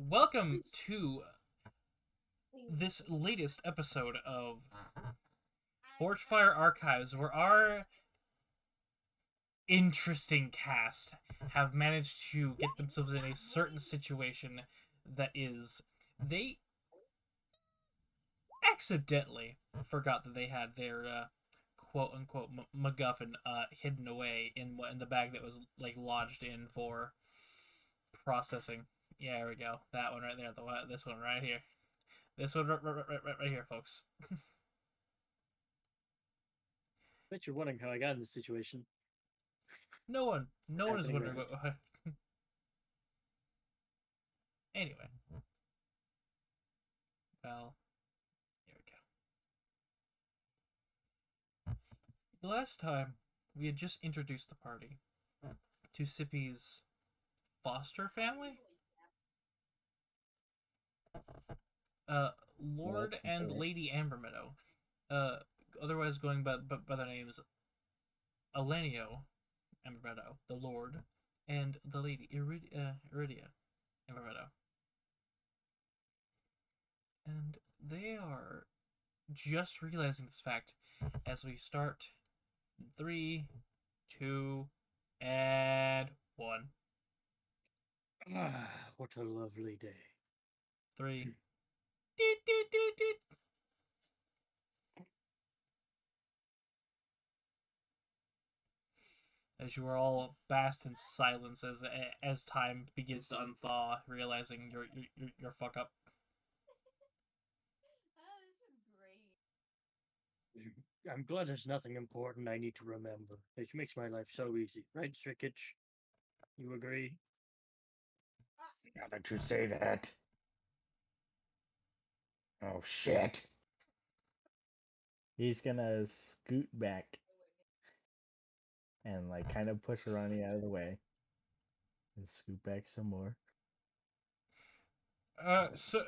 Welcome to this latest episode of ForgeFire Archives, where our interesting cast have managed to get themselves in a certain situation that is, they accidentally forgot that they had their quote-unquote MacGuffin hidden away in the bag that was like lodged in for processing. Yeah, there we go. That one right there. This one right here. This one right here, folks. Bet you're wondering how I got in this situation. No one is Happening wondering right what. Anyway, well, here we go. The last time we had just introduced the party to Sippy's foster family. Lord and Lady Ambermeadow, otherwise going by their names Elenio Ambermeadow, the Lord, and the Lady Iridia Ambermeadow. And they are just realizing this fact as we start 3, 2, and 1. Ah, what a lovely day. 3. Deet, deet, deet, deet. As you are all basked in silence as time begins to unthaw, realizing your fuck up. I'm glad there's nothing important I need to remember. It makes my life so easy. Right, Strickage? You agree? Now that you say that. Oh, shit. He's gonna scoot back and like kind of push Ronnie out of the way and scoot back some more. So,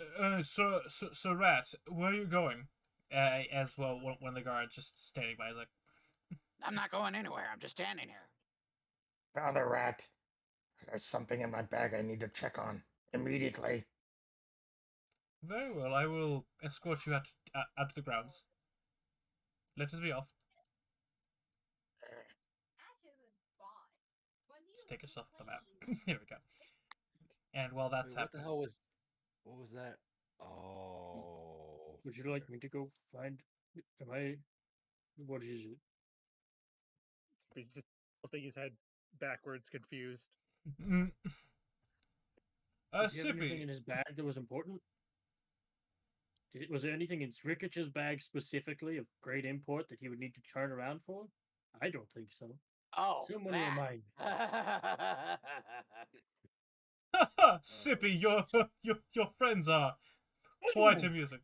Rat, where are you going? As well, one of the guards just standing by is like, I'm not going anywhere. I'm just standing here. Father Rat, there's something in my bag I need to check on immediately. very well, I will escort you out to the grounds. Let us be off. Just take yourself off the map. Here we go. And while that's Wait, happening, what was that? Oh. Would you like me to go find? What is it? He's just holding his head backwards, confused. Did he have anything Sippy, in his bag that was important? Was there anything in Strickage's bag specifically of great import that he would need to turn around for? I don't think so. Oh, Someone that. remind me. Sippy, your friends are quite amusing.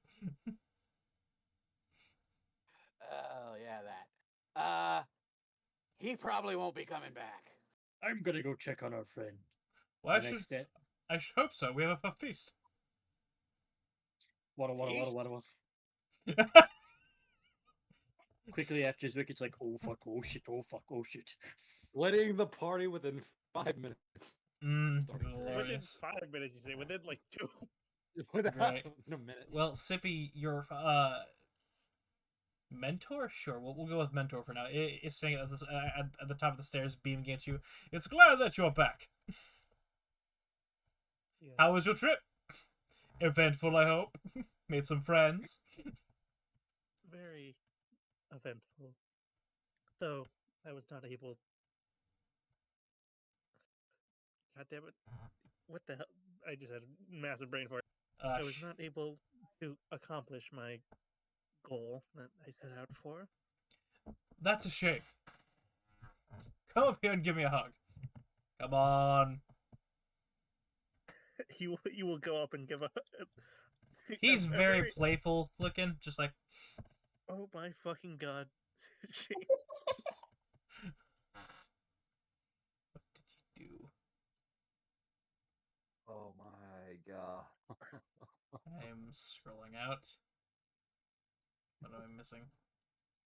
Oh, yeah, that. He probably won't be coming back. I'm gonna go check on our friend. Well, The next step. I should hope so. We have a feast. Wada. Quickly after his wicket's like, oh fuck, oh shit, oh fuck, oh shit. Splitting the party within 5 minutes. Within Glorious. 5 minutes, you say. Within like 2. Right. In a minute. Well, Sippy, your mentor? Sure, we'll go with mentor for now. It's staying at the top of the stairs, beaming at you. It's glad that you're back. Yeah. How was your trip? Eventful, I hope. Made some friends. Very eventful. Though I was not able. God damn it! What the hell? I just had a massive brain fart. I was not able to accomplish my goal that I set out for. That's a shame. Come up here and give me a hug. Come on. You will go up and give a. He's very playful looking, just like. Oh my fucking god! What did you do? Oh my god. I'm scrolling out. What am I missing?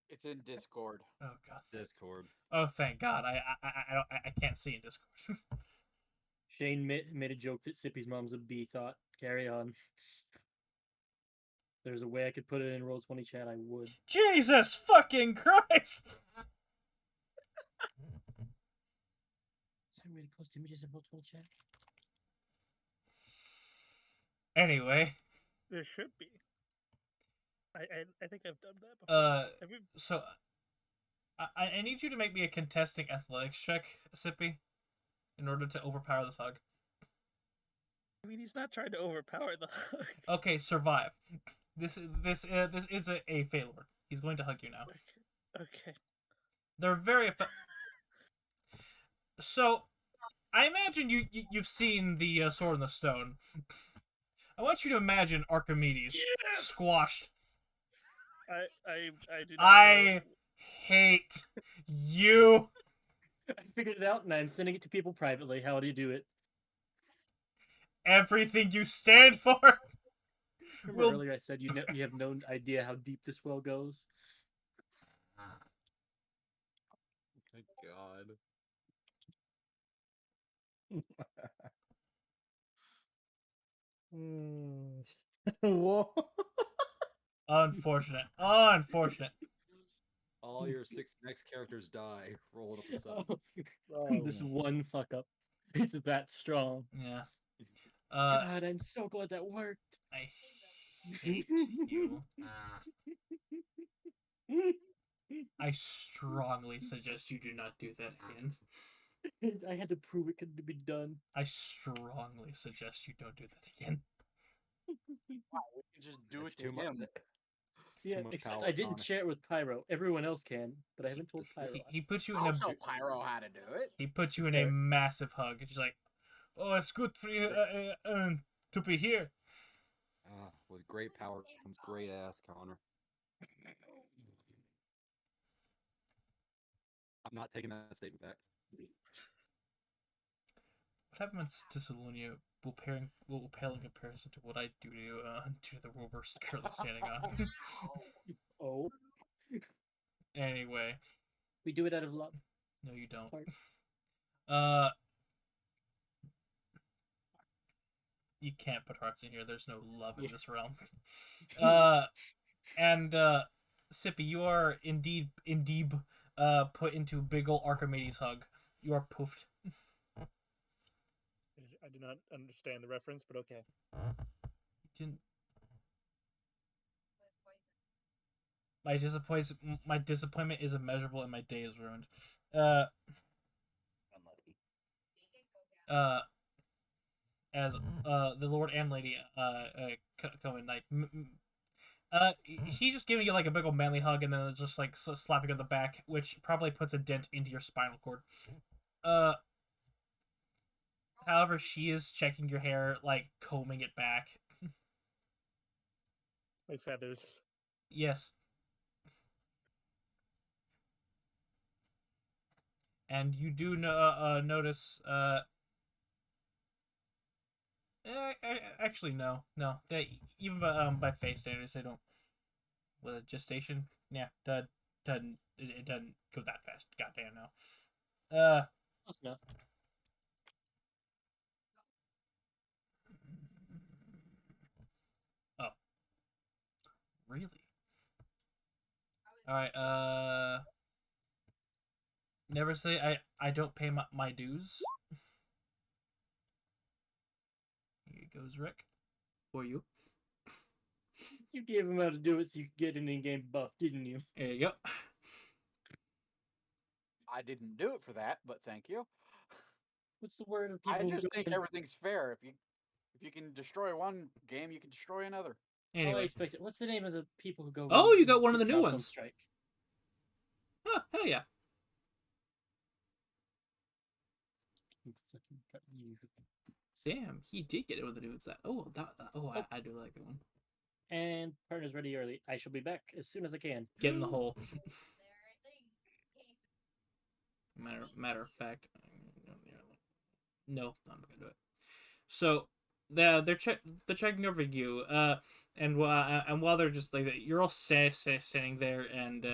It's in Discord. Oh god. Discord. Oh, thank God. I can't see in Discord. Shane made a joke that Sippy's mom's a bee thought. Carry on. If there's a way I could put it in Roll20 chat, I would. Jesus fucking Christ! Is there a way to post images in Roll20 chat? Anyway. There should be. I think I've done that before. So I need you to make me a contesting athletics check, Sippy, in order to overpower this hug. I mean, he's not trying to overpower the hug. Okay, survive. This is a failure. He's going to hug you now. Okay. They're very So, I imagine you've seen the Sword in the Stone. I want you to imagine Archimedes squashed. I do not I hate you. I figured it out, and I'm sending it to people privately. How do you do it? Everything you stand for. Remember earlier I said you have no idea how deep this well goes? My God. Whoa. Unfortunate. All your 6 next characters die. Roll it up a 7. This one fuck up. It's that strong. Yeah. God, I'm so glad that worked. I hate you. I strongly suggest you do not do that again. I had to prove it could be done. I strongly suggest you don't do that again. Wow, we can just do That's it to him. Yeah, except I didn't share it with Pyro. Everyone else can, but I haven't told Pyro. He put you in I'll a. tell Pyro how to do it. He put you in a massive hug. He's like, "Oh, it's good for you to be here." With great power comes great ass, Connor. I'm not taking that statement back. What happens to Salonia will pale in comparison to what I do to the world we're currently standing on. Oh. Anyway. We do it out of love. No, you don't. You can't put hearts in here. There's no love in this realm. And Sippy, you are indeed put into big ol' Archimedes hug. You are poofed. I do not understand the reference, but okay. My disappointment is immeasurable and my day is ruined. As the Lord and Lady come in, like he's just giving you like a big old manly hug and then just like slapping you on the back, which probably puts a dent into your spinal cord. However, she is checking your hair, like combing it back. Like feathers. Yes. And you do notice. Actually, no. They even by face standards, they don't. With a gestation, yeah, it doesn't go that fast. Goddamn no. Close enough. Oh. Really? All right. Never say I don't pay my dues. Here goes Rick. For you. You gave him how to do it so you could get an in-game buff, didn't you? There you go. I didn't do it for that, but thank you. What's the word of people? I just think everything's fair. If you can destroy one game, you can destroy another. Anyway. Oh, I expect it. What's the name of the people who go? Oh, you got one of the new jobs on ones. Strike? Oh, hell yeah. Damn, he did get it with the new set. Oh, I do like that one. And partner's ready early. I shall be back as soon as I can. Get in the hole. Matter of fact, no, I'm not gonna do it. So they're checking over you, and while they're just like you're all standing there, and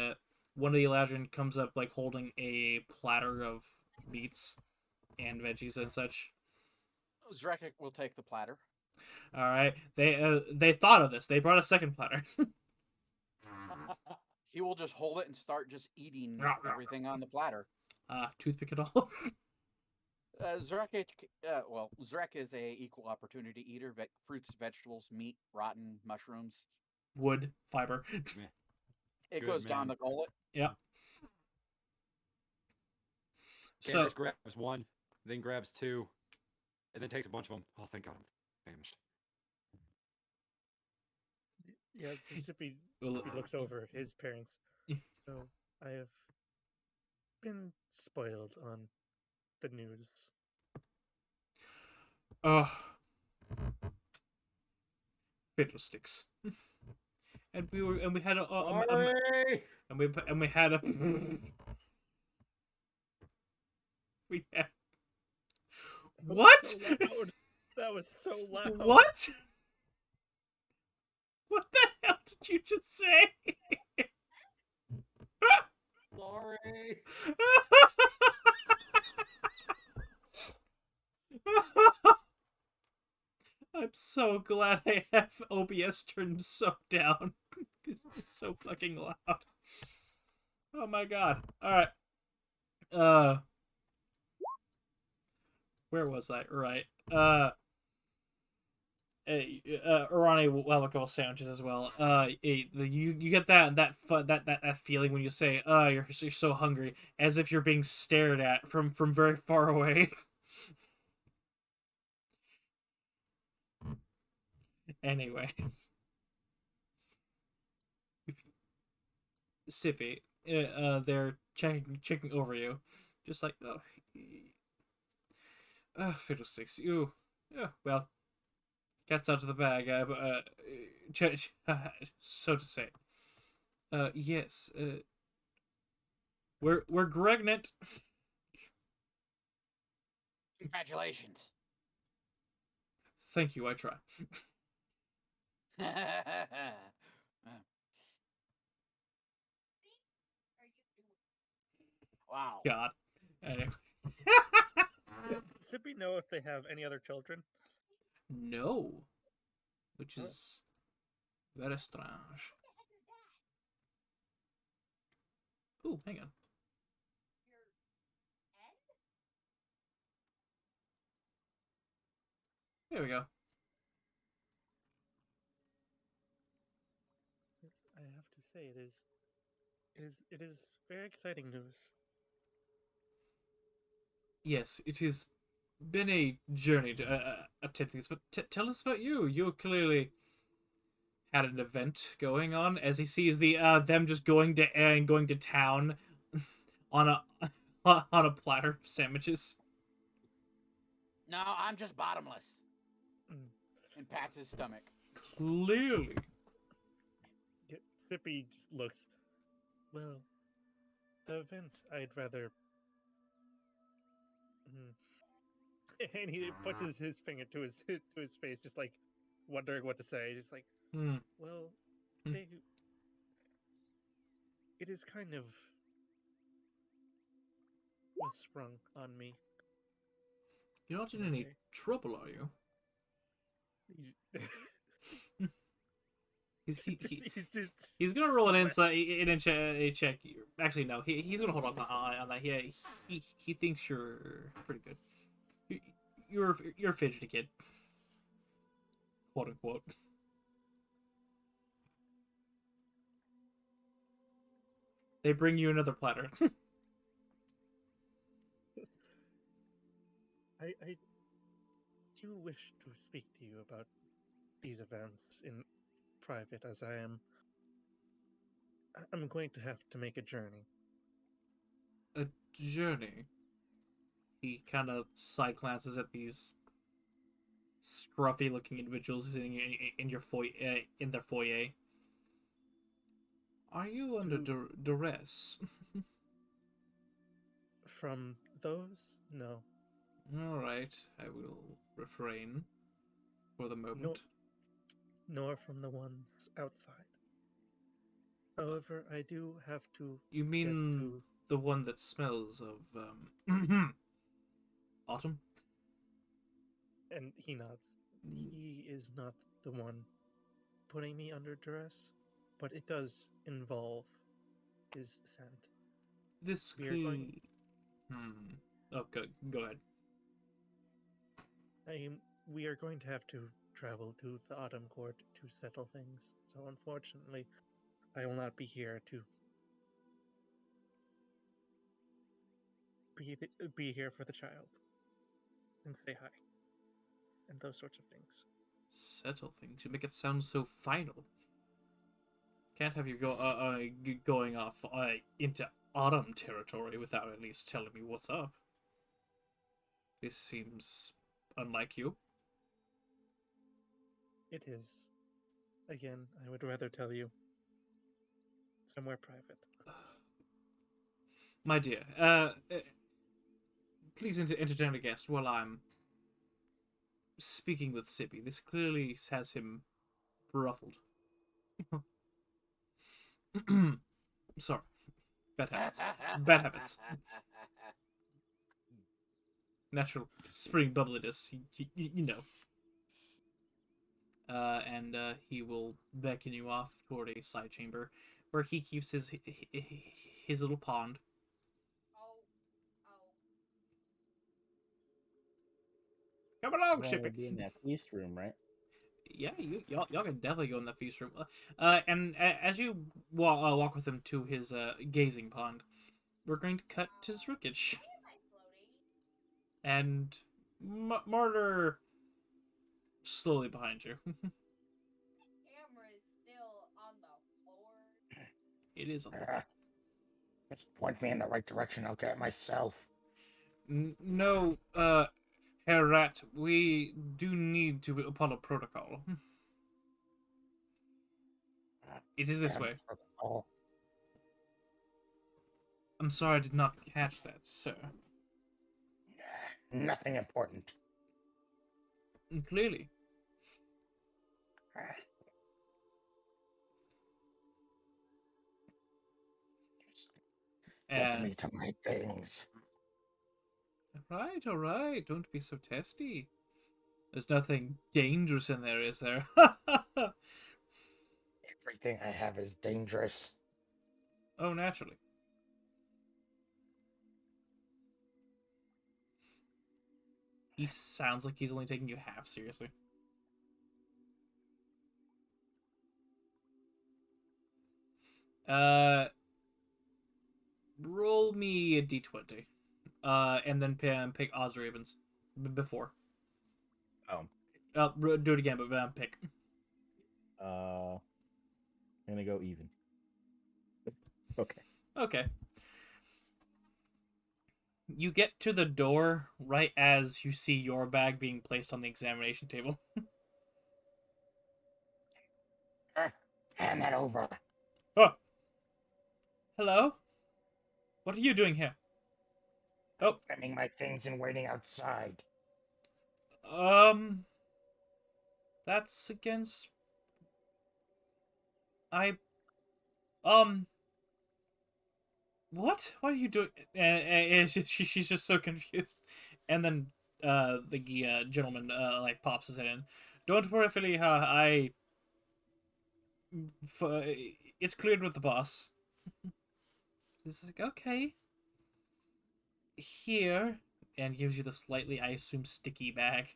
one of the Eladrin comes up like holding a platter of meats and veggies and such. Zrekik will take the platter. All right. They thought of this. They brought a second platter. He will just hold it and start just eating everything on the platter. Toothpick it all. Zrek is a equal opportunity eater. Fruits, vegetables, meat, rotten mushrooms. Wood, fiber. It Good goes down man. the gullet. Yep. Cameron grabs one, then grabs two, and then takes a bunch of them. Oh, thank God, I'm famished. Yeah, so Sippy looks over his parents. So I have been spoiled on the news. Fiddlesticks. And we had a Sorry! and we had a we had what? So loud. That was so loud. What? What the hell did you just say? Sorry! I'm so glad I have OBS turned so down. It's so fucking loud. Oh my god. Alright. Where was I? Right. Arani will have a couple sandwiches as well. You get that feeling when you say, you're so hungry, as if you're being stared at from very far away. Anyway. Sippy, they're checking over you, just like, fiddlesticks. You, yeah, well, cat's out of the bag. So to say. Yes. We're pregnant. Congratulations. Thank you. I try. Wow. God. Anyway. Sippy know if they have any other children? No. Which is very strange. Ooh, hang on. There we go. I have to say, it is very exciting news. Yes, it has been a journey to attempting this, but tell us about you. You clearly had an event going on, as he sees the them just going to town on a on a platter of sandwiches. No, I'm just bottomless. Mm. And pats his stomach. Clearly. Sippy looks, well, the event I'd rather... And he puts his finger to his face, just like wondering what to say. Just like, well, it is kind of sprung on me. You're not in any trouble, are you? He's gonna roll an insight a check. Actually, no. He's gonna hold on that. He thinks you're pretty good. You're a fidgety kid, quote unquote. They bring you another platter. I do wish to speak to you about these events in private, as I'm going to have to make a journey. A journey? He kind of side glances at these scruffy-looking individuals sitting in your in their foyer. Are you under duress? From those? No. All right, I will refrain for the moment. Nor from the ones outside. However, I do have to. You mean the one that smells of autumn? And he nods. He is not the one putting me under duress, but it does involve his scent. This We are going. Oh, go ahead. We are going to have to travel to the Autumn Court to settle things. So unfortunately, I will not be here to be here for the child and say hi and those sorts of things. Settle things. You make it sound so final. Can't have you going off into autumn territory without at least telling me what's up. This seems unlike you. It is. Again, I would rather tell you somewhere private. My dear, please entertain a guest while I'm speaking with Sippy. This clearly has him ruffled. Sorry. Bad habits. Bad habits. Natural spring bubbliness, you know. And he will beckon you off toward a side chamber where he keeps his little pond. Come along, Well, we'll Shippy. be in that feast room, right? Yeah, y'all can definitely go in the feast room. And as you walk with him to his gazing pond, we're going to cut to Zrikich. And Martyr slowly behind you. Camera is still on the floor. It is on the floor. Just point me in the right direction. I'll get it myself. No, Herr Rat, we do need to follow protocol. It is this way. Protocol. I'm sorry I did not catch that, sir. Nothing important. Clearly. Get me to my things. All right. Don't be so testy. There's nothing dangerous in there, is there? Everything I have is dangerous. Oh, naturally. He sounds like he's only taking you half seriously. Roll me a d20. And then pick odds or evens before. Oh. Do it again, but pick. I'm gonna go even. Okay. Okay. You get to the door right as you see your bag being placed on the examination table. Hand that over. Oh. Hello? What are you doing here? Oh. Sending my things and waiting outside. That's against... What? What are you doing? And she's just so confused. And then the gentleman like pops his head in. Don't worry, Philly. It's cleared with the boss. He's like, okay. Here, and gives you the slightly, I assume, sticky bag.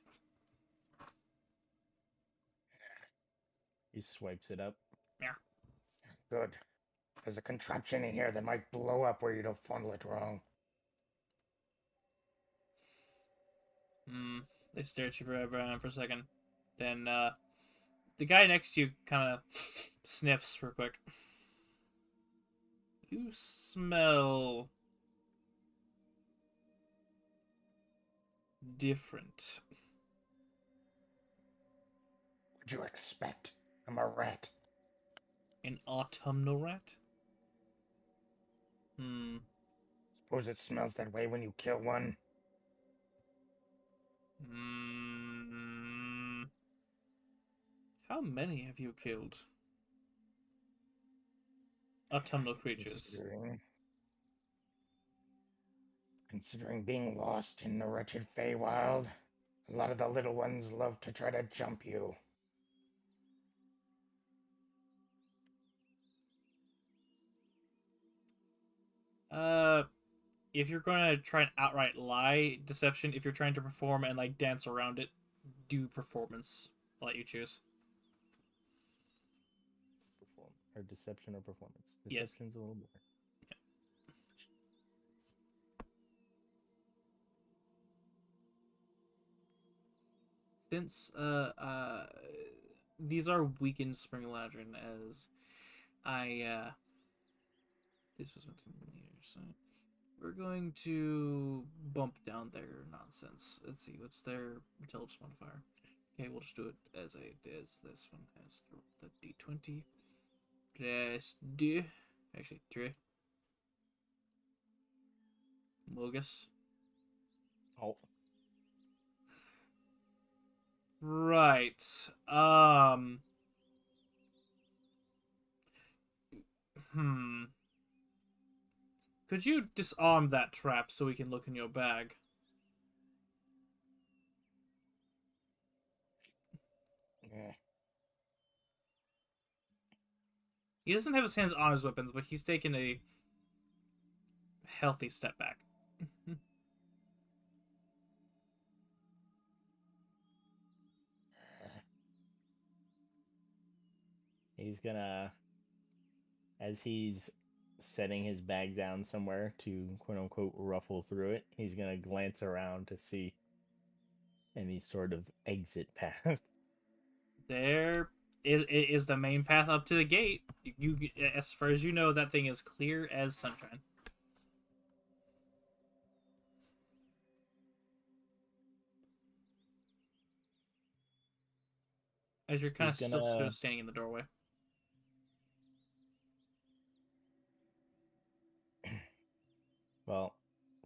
He swipes it up. Yeah. Good. There's a contraption in here that might blow up where you don't funnel it wrong. They stare at you for a second. Then the guy next to you kind of sniffs real quick. You smell different. What'd you expect? I'm a rat. An autumnal rat? Suppose it smells that way when you kill one. How many have you killed? Autumnal creatures. Considering being lost in the wretched Feywild, A lot of the little ones love to try to jump you. If you're gonna try and outright lie, deception. If you're trying to perform and like dance around it, do performance. I'll let you choose. Or deception or performance. Yes. Deception's a little more. Since these are weakened spring ladron, as this was meant to be later, so we're going to bump down their nonsense. Let's see, what's their intelligence modifier? Okay, we'll just do it as this one has the d20 plus 2, actually 3. Mogus. Oh. Right. Could you disarm that trap so we can look in your bag? Yeah. He doesn't have his hands on his weapons, but he's taken a healthy step back. He's gonna, as he's setting his bag down somewhere to quote unquote ruffle through it, he's gonna glance around to see any sort of exit path. There is the main path up to the gate. You, as far as you know, that thing is clear as sunshine. As you're kind of He's still sort gonna- of standing in the doorway. Well,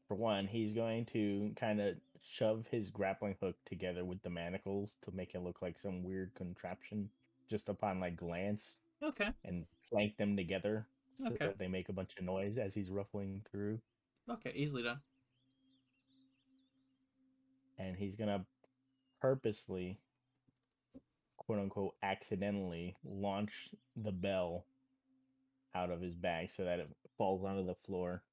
for one, he's going to kind of shove his grappling hook together with the manacles to make it look like some weird contraption just upon like glance, Okay. and clank them together so Okay. that they make a bunch of noise as he's ruffling through. Okay, easily done. And he's gonna purposely, quote unquote, accidentally launch the bell out of his bag so that it falls onto the floor.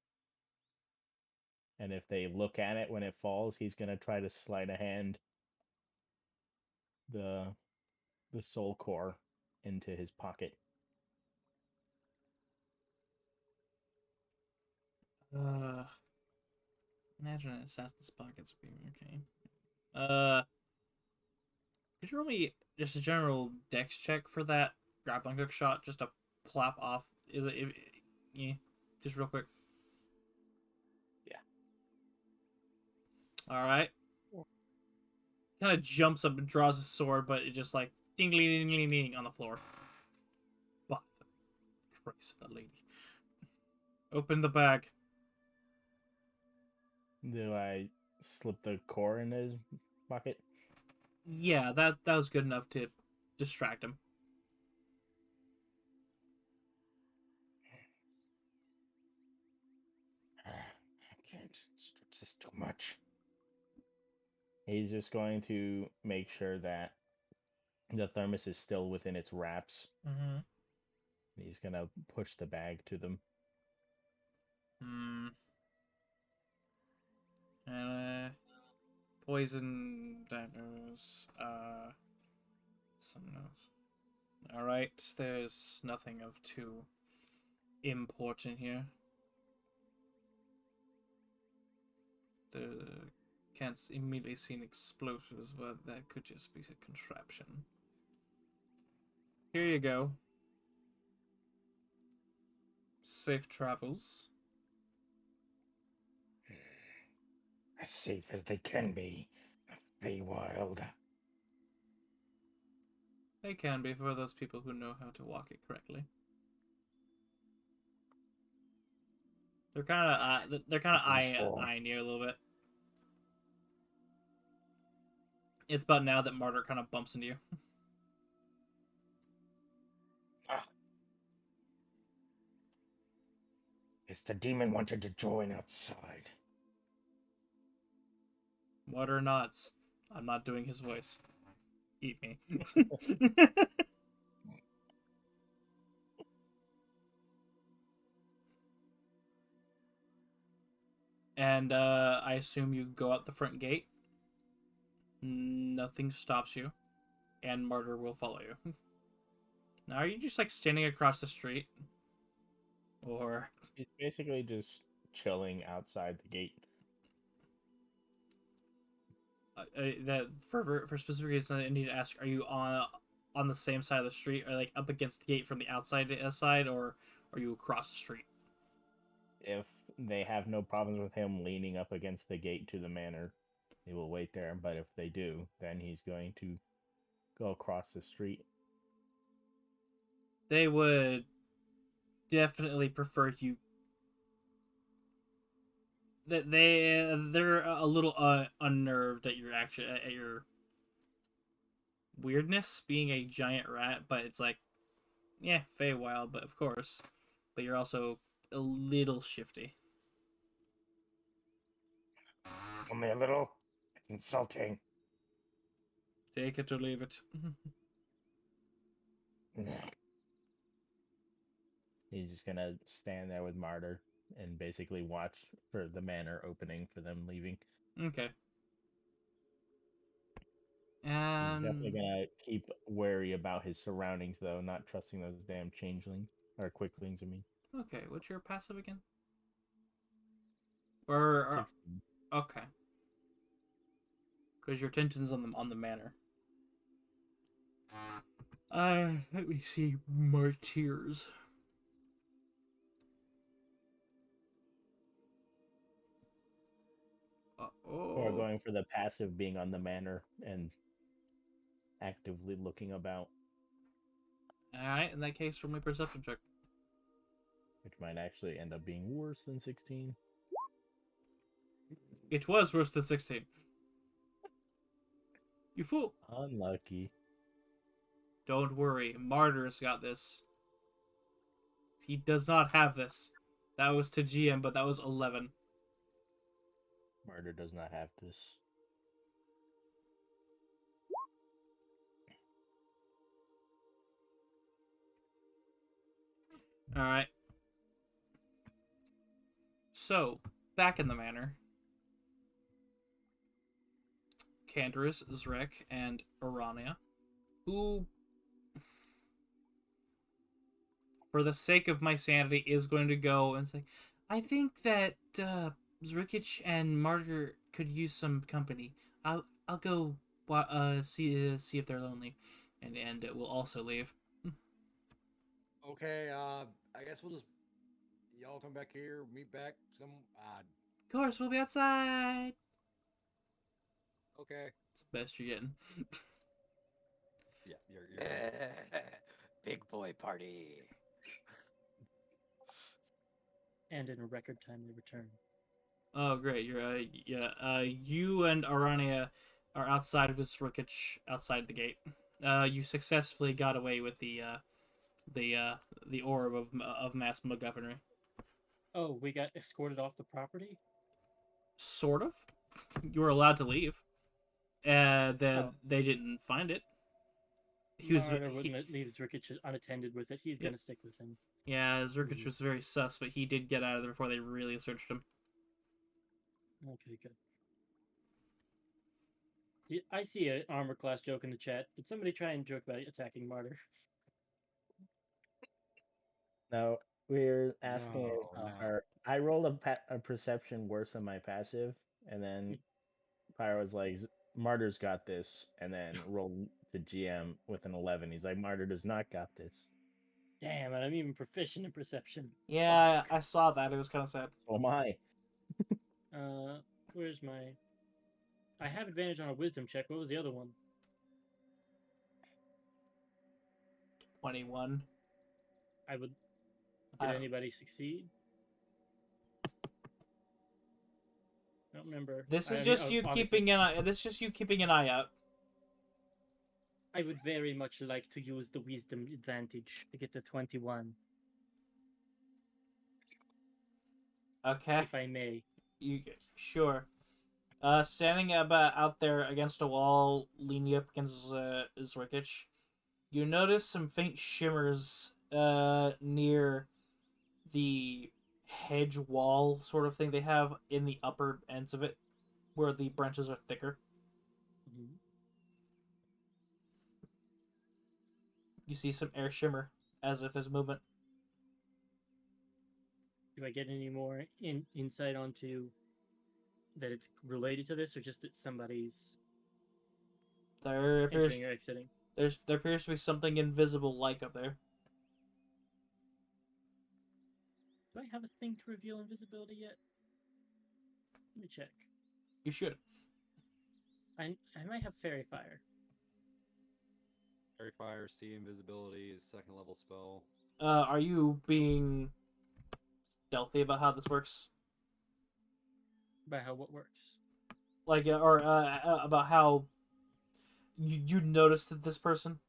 And if they look at it when it falls, he's gonna try to sleight of hand the soul core into his pocket. Imagine an assassin's pockets being okay. Could you roll me just a general dex check for that grappling hook shot, just to plop off? Is it yeah, just real quick. Yeah. All right. Kind of jumps up and draws his sword, but it just like ding ding ding ding ding on the floor. But Christ, that lady. Open the bag. Do I slip the core in his pocket? Yeah, that was good enough to distract him. I can't stretch this too much. He's just going to make sure that the thermos is still within its wraps. Mm-hmm. He's gonna push the bag to them. And poison daggers. Some notes. All right, there's nothing of too important here. Can't immediately see explosives, but that could just be a contraption. Here you go. Safe travels. As safe as they can be. Feywild. They can be for those people who know how to walk it correctly. They're kind of eyeing you a little bit. It's about now that Martyr kind of bumps into you. Yes, the demon wanted to join outside. Martyr nods. I'm not doing his voice. Eat me. And I assume you go out the front gate. Nothing stops you, and Martyr will follow you. Now, are you just like standing across the street, or He's basically just chilling outside the gate. that for specific reasons? I need to ask: are you on the same side of the street, or like up against the gate from the outside side, or are you across the street? If they have no problems with him leaning up against the gate to the manor, they will wait there. But if they do, then he's going to go across the street. They would definitely prefer you. That they're a little unnerved at your action, at your weirdness being a giant rat, but it's like, yeah, Feywild, but of course, but you're also a little shifty. Only a little insulting. Take it or leave it. He's just gonna stand there with Martyr and basically watch for the manor opening for them leaving. Okay. He's definitely gonna keep wary about his surroundings, though, not trusting those damn changelings or quicklings. I mean. Okay, what's your passive again? Or 16. okay, because your attention's on the manor. Let me see. Martyrs. Or going for the passive being on the manor and actively looking about. Alright, in that case, roll my perception check. Which might actually end up being worse than 16. It was worse than 16. You fool! Unlucky. Don't worry, Martyr's got this. He does not have this. That was to GM, but that was 11. Martyr does not have this. Alright. So, back in the manor. Cantorus, Zrek, and Arania, who, for the sake of my sanity, is going to go and say, I think that Zrikic and Martyr could use some company. I'll go see if they're lonely, and we'll also leave. Okay, I guess we'll just y'all come back here, meet back some. Of course, we'll be outside. Okay. It's the best you're getting. Yeah, you're Big boy party. And in a record time, they return. Oh, great! You're you and Arania are outside of this Rikic, outside the gate. You successfully got away with the orb of mass MacGuffinry. Oh, we got escorted off the property? Sort of. You were allowed to leave. They didn't find it. Martyr wouldn't leave Zrikic unattended with it. He's gonna stick with him. Yeah, Zrikic was very sus, but he did get out of there before they really searched him. Okay, good. I see an armor class joke in the chat. Did somebody try and joke about attacking Martyr? No, we're asking. No. I rolled a perception worse than my passive, and then Pyro was like, "Martyr's got this," and then rolled the GM with an 11. He's like, "Martyr does not got this." Damn it! I'm even proficient in perception. Yeah, I saw that. It was kind of sad. So am I. Where's my? I have advantage on a wisdom check. What was the other one? 21. I would. Did anybody succeed? I don't remember. This is just you keeping an eye. This is just you keeping an eye out. I would very much like to use the wisdom advantage to get the 21. Okay. If I may. You sure? Standing out there against a wall, leaning up against Zrikich, you notice some faint shimmers near the hedge wall sort of thing they have in the upper ends of it, where the branches are thicker. Mm-hmm. You see some air shimmer, as if there's movement. Do I get any more insight onto that it's related to this, or just that somebody's There appears entering or exiting? there appears to be something invisible like up there. Do I have a thing to reveal invisibility yet? Let me check. You should. I might have Fairy Fire. Fairy Fire, see invisibility is second level spell. Are you being stealthy about how this works? By how what works? Like, or about how you noticed that this person?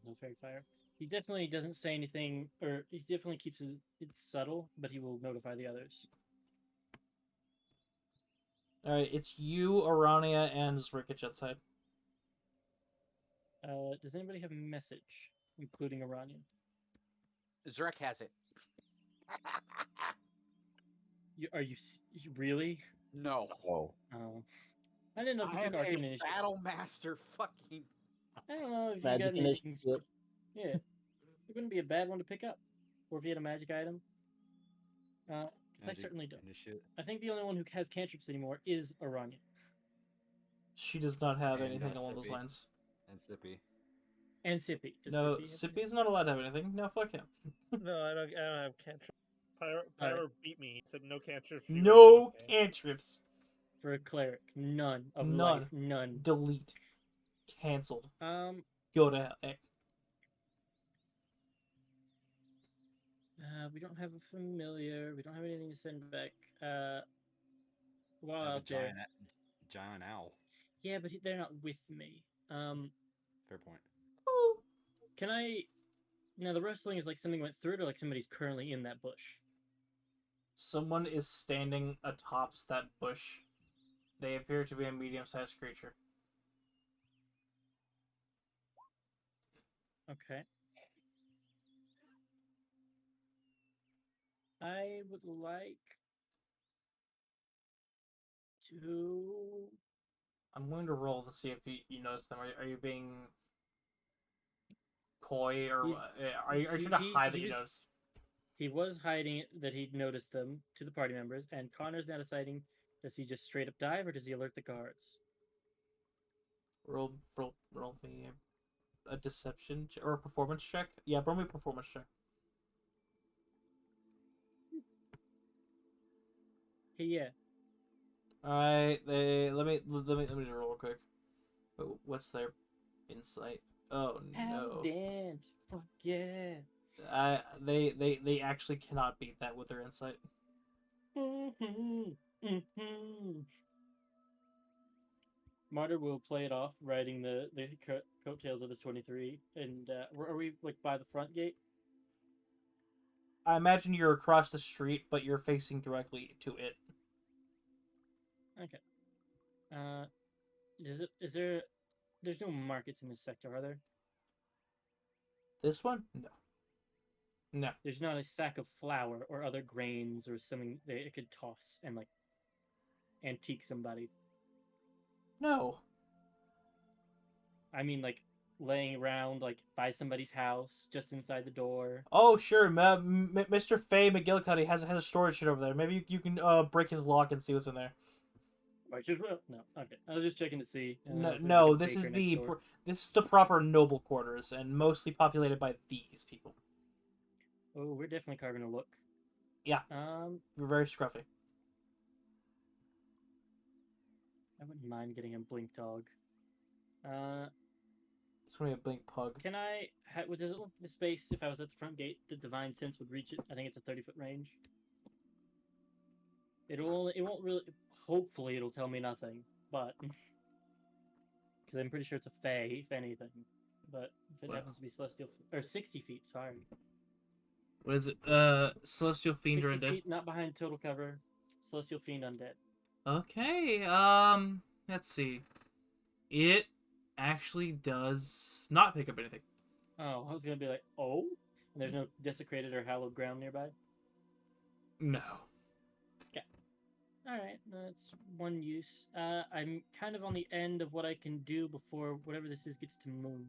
No Fairy Fire. He definitely doesn't say anything, or he definitely keeps it subtle, but he will notify the others. Alright, it's you, Arania, and Zrikich outside. Does anybody have a message, including Iranian? Zrek has it. You really? No. Oh. Oh. I didn't know if you I am took Arcane a Initiative. battle master fucking. I don't know if you Magic got anything. initiative. Yeah. It wouldn't be a bad one to pick up. Or if you had a magic item. I Magic certainly don't. Initiate. I think the only one who has cantrips anymore is Aranya. She does not have And, anything along those Sippy. lines. And Sippy. And Sippy. Does No, Sippy have Sippy's not allowed to have anything. No, fuck him. No, I don't have cantrip. Pyro beat me. He said no cantrips. No cantrips. for a cleric? None of None. life. None. Delete. Cancelled. Um. Go to hell. We don't have a familiar. We don't have anything to send back. While Have a out there. giant owl. Yeah, but they're not with me. Fair point. Can I? Now the rustling is like something went through it, or like somebody's currently in that bush. Someone is standing atop that bush. They appear to be a medium-sized creature. Okay. I would like to. I'm going to roll to see if you notice them. Are you being coy, or are you trying to hide that you noticed? He was hiding that he'd noticed them to the party members, and Connor's now deciding, does he just straight up dive or does he alert the guards? Roll me a deception or a performance check. Yeah, roll me a performance check. Hey, yeah. All right, let me just roll real quick. What's their insight? Oh no! Dance. Fuck yeah. They actually cannot beat that with their insight. Martyr will play it off, riding the coattails of his 23. And are we like by the front gate? I imagine you're across the street, but you're facing directly to it. Okay. There's no markets in this sector, are there? This one? No. No. There's not a sack of flour or other grains or something that it could toss and like antique somebody. No. I mean, like laying around like by somebody's house, just inside the door. Oh sure, Mr. Faye McGillicuddy has a storage shit over there. Maybe you can break his lock and see what's in there. No, okay. I was just checking to see. No, like this is the proper noble quarters and mostly populated by these people. Oh, we're definitely carving a look. Yeah. We're very scruffy. I wouldn't mind getting a blink dog. It's gonna be a blink pug. Can I? Does it look the space? If I was at the front gate, the divine sense would reach it. I think it's a 30-foot range. It won't really. Hopefully, it'll tell me nothing, but because I'm pretty sure it's a fae, if anything. But if it happens to be celestial or 60 feet, sorry. What is it? Celestial Fiend or Undead? 60 feet, not behind total cover. Celestial Fiend undead. Okay, let's see. It actually does not pick up anything. Oh, I was gonna be like, oh, and there's no desecrated or hallowed ground nearby. No. All right, that's one use. I'm kind of on the end of what I can do before whatever this is gets to move.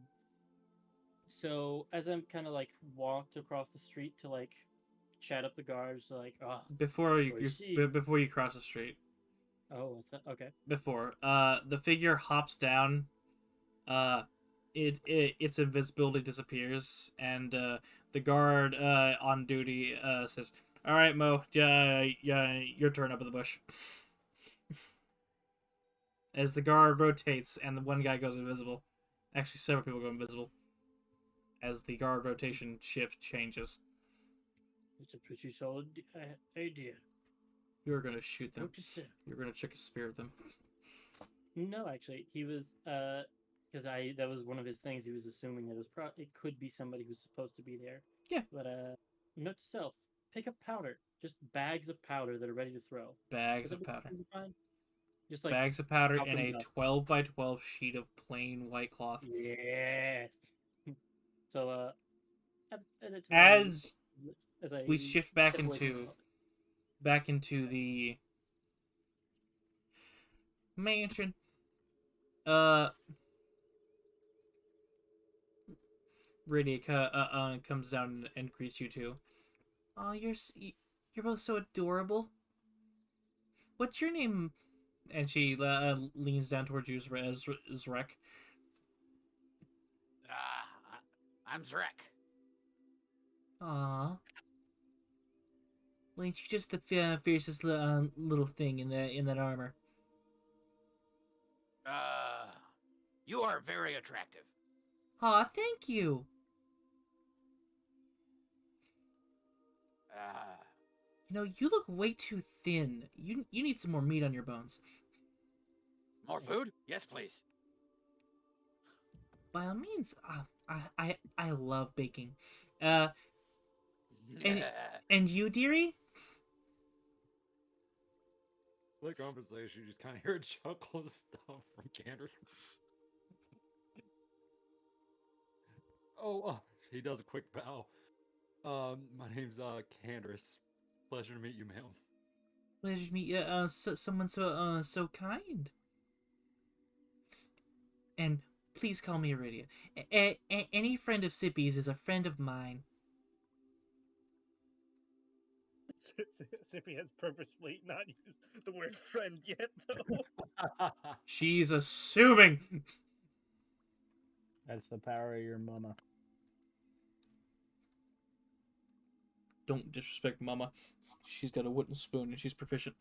So as I'm kind of like walked across the street to like chat up the guards, like, Before so I see. before you cross the street. Oh, okay. Before the figure hops down, its invisibility disappears, and the guard on duty says, "All right, Mo, your turn up in the bush." As the guard rotates and the one guy goes invisible, actually several people go invisible. As the guard rotation shift changes, It's a pretty solid idea. you're gonna shoot them. Note to self. You're gonna check a spear at them. No, actually, he was because that was one of his things. He was assuming it could be somebody who's supposed to be there. Yeah. But note to self: pick up powder, just bags of powder that are ready to throw. Bags of powder. Just like Bags of powder in chopping a it up. 12 by 12 sheet of plain white cloth. Yes. So at that time, As I we shift back step away from into the mansion, Radia comes down and greets you two. Oh, you're both so adorable. What's your name? And she leans down towards you, Zrek. I'm Zrek. Aww. Well, ain't you just the fiercest little thing in that armor? You are very attractive. Aw, thank you. You know, you look way too thin. You need some more meat on your bones. More food? Yes, please. By all means, I love baking. And you, dearie? Like conversation, you just kind of hear a chuckle and stuff from Candace. He does a quick bow. My name's Candace. Pleasure to meet you, ma'am. Pleasure to meet you. Someone so kind. And please call me Iridia. Any friend of Sippy's is a friend of mine. Sippy has purposefully not used the word friend yet, though. She's assuming. That's the power of your mama. Don't disrespect Mama. She's got a wooden spoon and she's proficient.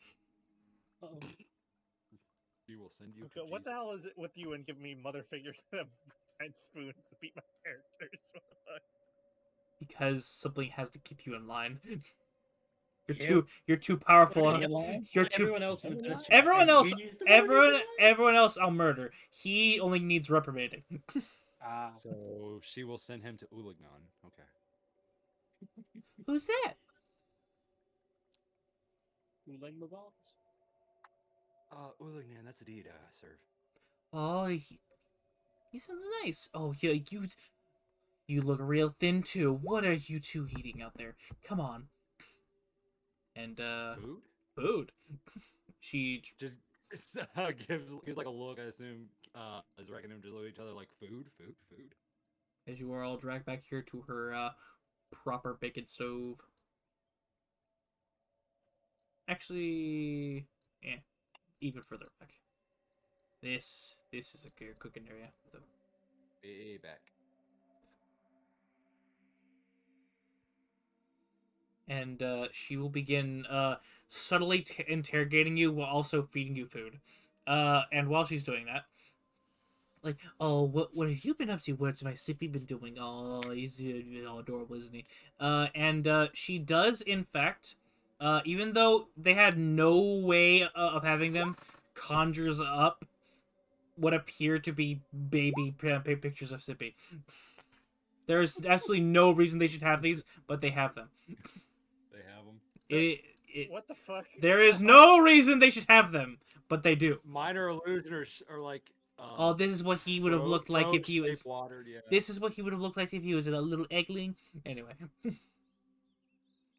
Uh-oh. She will send you. Okay, what the hell is it with you and giving me mother figures that have giant spoons to beat my characters? What the fuck? Because something has to keep you in line. You're too powerful. You're too. Everyone else I'll murder. He only needs reprimanding. So she will send him to Ulignan. Okay. Who's that? Ulignan? Ulignan, that's the deed I serve. Oh, he sounds nice. Oh, yeah, you look real thin too. What are you two eating out there? Come on. And food. She just gives like a look. I assume is Zrek and him just look at each other like food. As you are all dragged back here to her proper bacon stove. Actually, even further back. This is a good cooking area. Way back. And she will begin subtly interrogating you while also feeding you food. And while she's doing that, like, oh, what have you been up to? What's my Sippy been doing? Oh, he's adorable, isn't he? And she does, in fact, even though they had no way of having them, conjures up what appear to be baby pictures of Sippy. There's absolutely no reason they should have these, but they have them. They have them. What the fuck? There is no reason they should have them, but they do. Minor illusioners are like. Oh, this is what he would have looked like if he was. Watered, yeah. This is what he would have looked like if he was a little eggling. Anyway.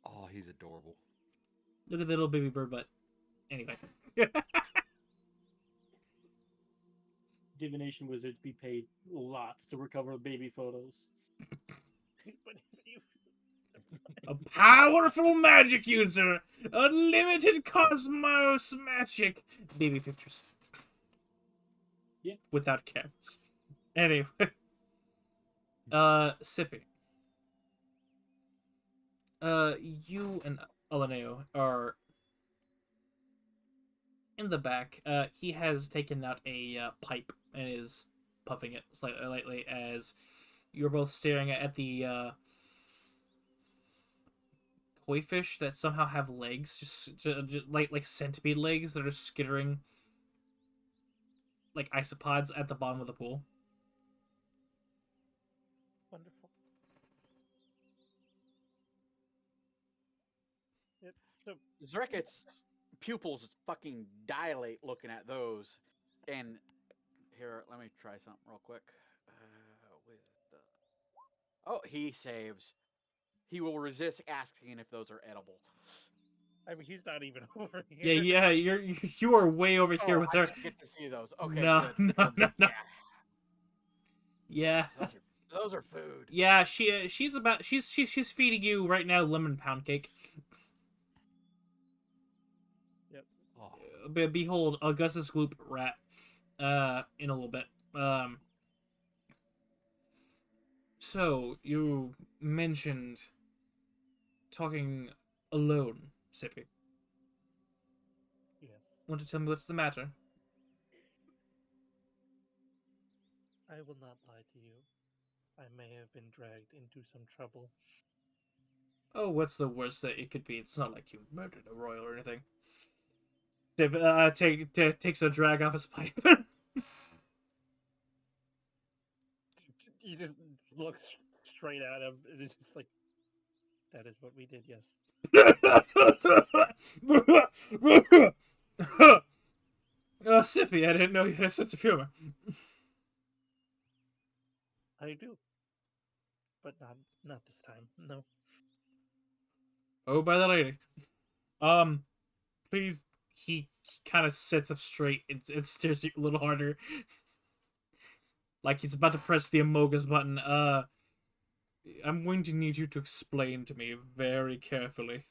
Oh, he's adorable. Look at the little baby bird butt. Anyway. Divination wizards be paid lots to recover baby photos. A powerful magic user! Unlimited cosmos magic! Baby pictures. Yeah. Without cameras. Anyway. Sippy. You and Alaneo are in the back. He has taken out a pipe and is puffing it slightly lightly as you're both staring at the koi fish that somehow have legs, just like centipede legs that are skittering like isopods at the bottom of the pool. Wonderful. Yep. So Zreket's pupils fucking dilate looking at those. And here, let me try something real quick. With the... Oh, he saves. He will resist asking if those are edible. I mean, he's not even over Yeah, here. yeah, you are way over here with I her. didn't get to see those. Okay, No, good. no, no, no. Yeah. Yeah. Those are food. Yeah, she's feeding you right now lemon pound cake. Yep. Oh. Behold, Augustus Gloop rat. In a little bit. So you mentioned talking alone, Sippy. Yes. Want to tell me what's the matter? I will not lie to you. I may have been dragged into some trouble. Oh, what's the worst that it could be? It's not like you murdered a royal or anything. Takes a drag off his pipe. He just looks straight at him. It is just like, that is what we did, yes. Sippy, I didn't know you had a sense of humor. I do. But not this time. No. Oh, by the lady. Please. He kind of sits up straight and stares at you a little harder. Like he's about to press the Amogus button. I'm going to need you to explain to me very carefully.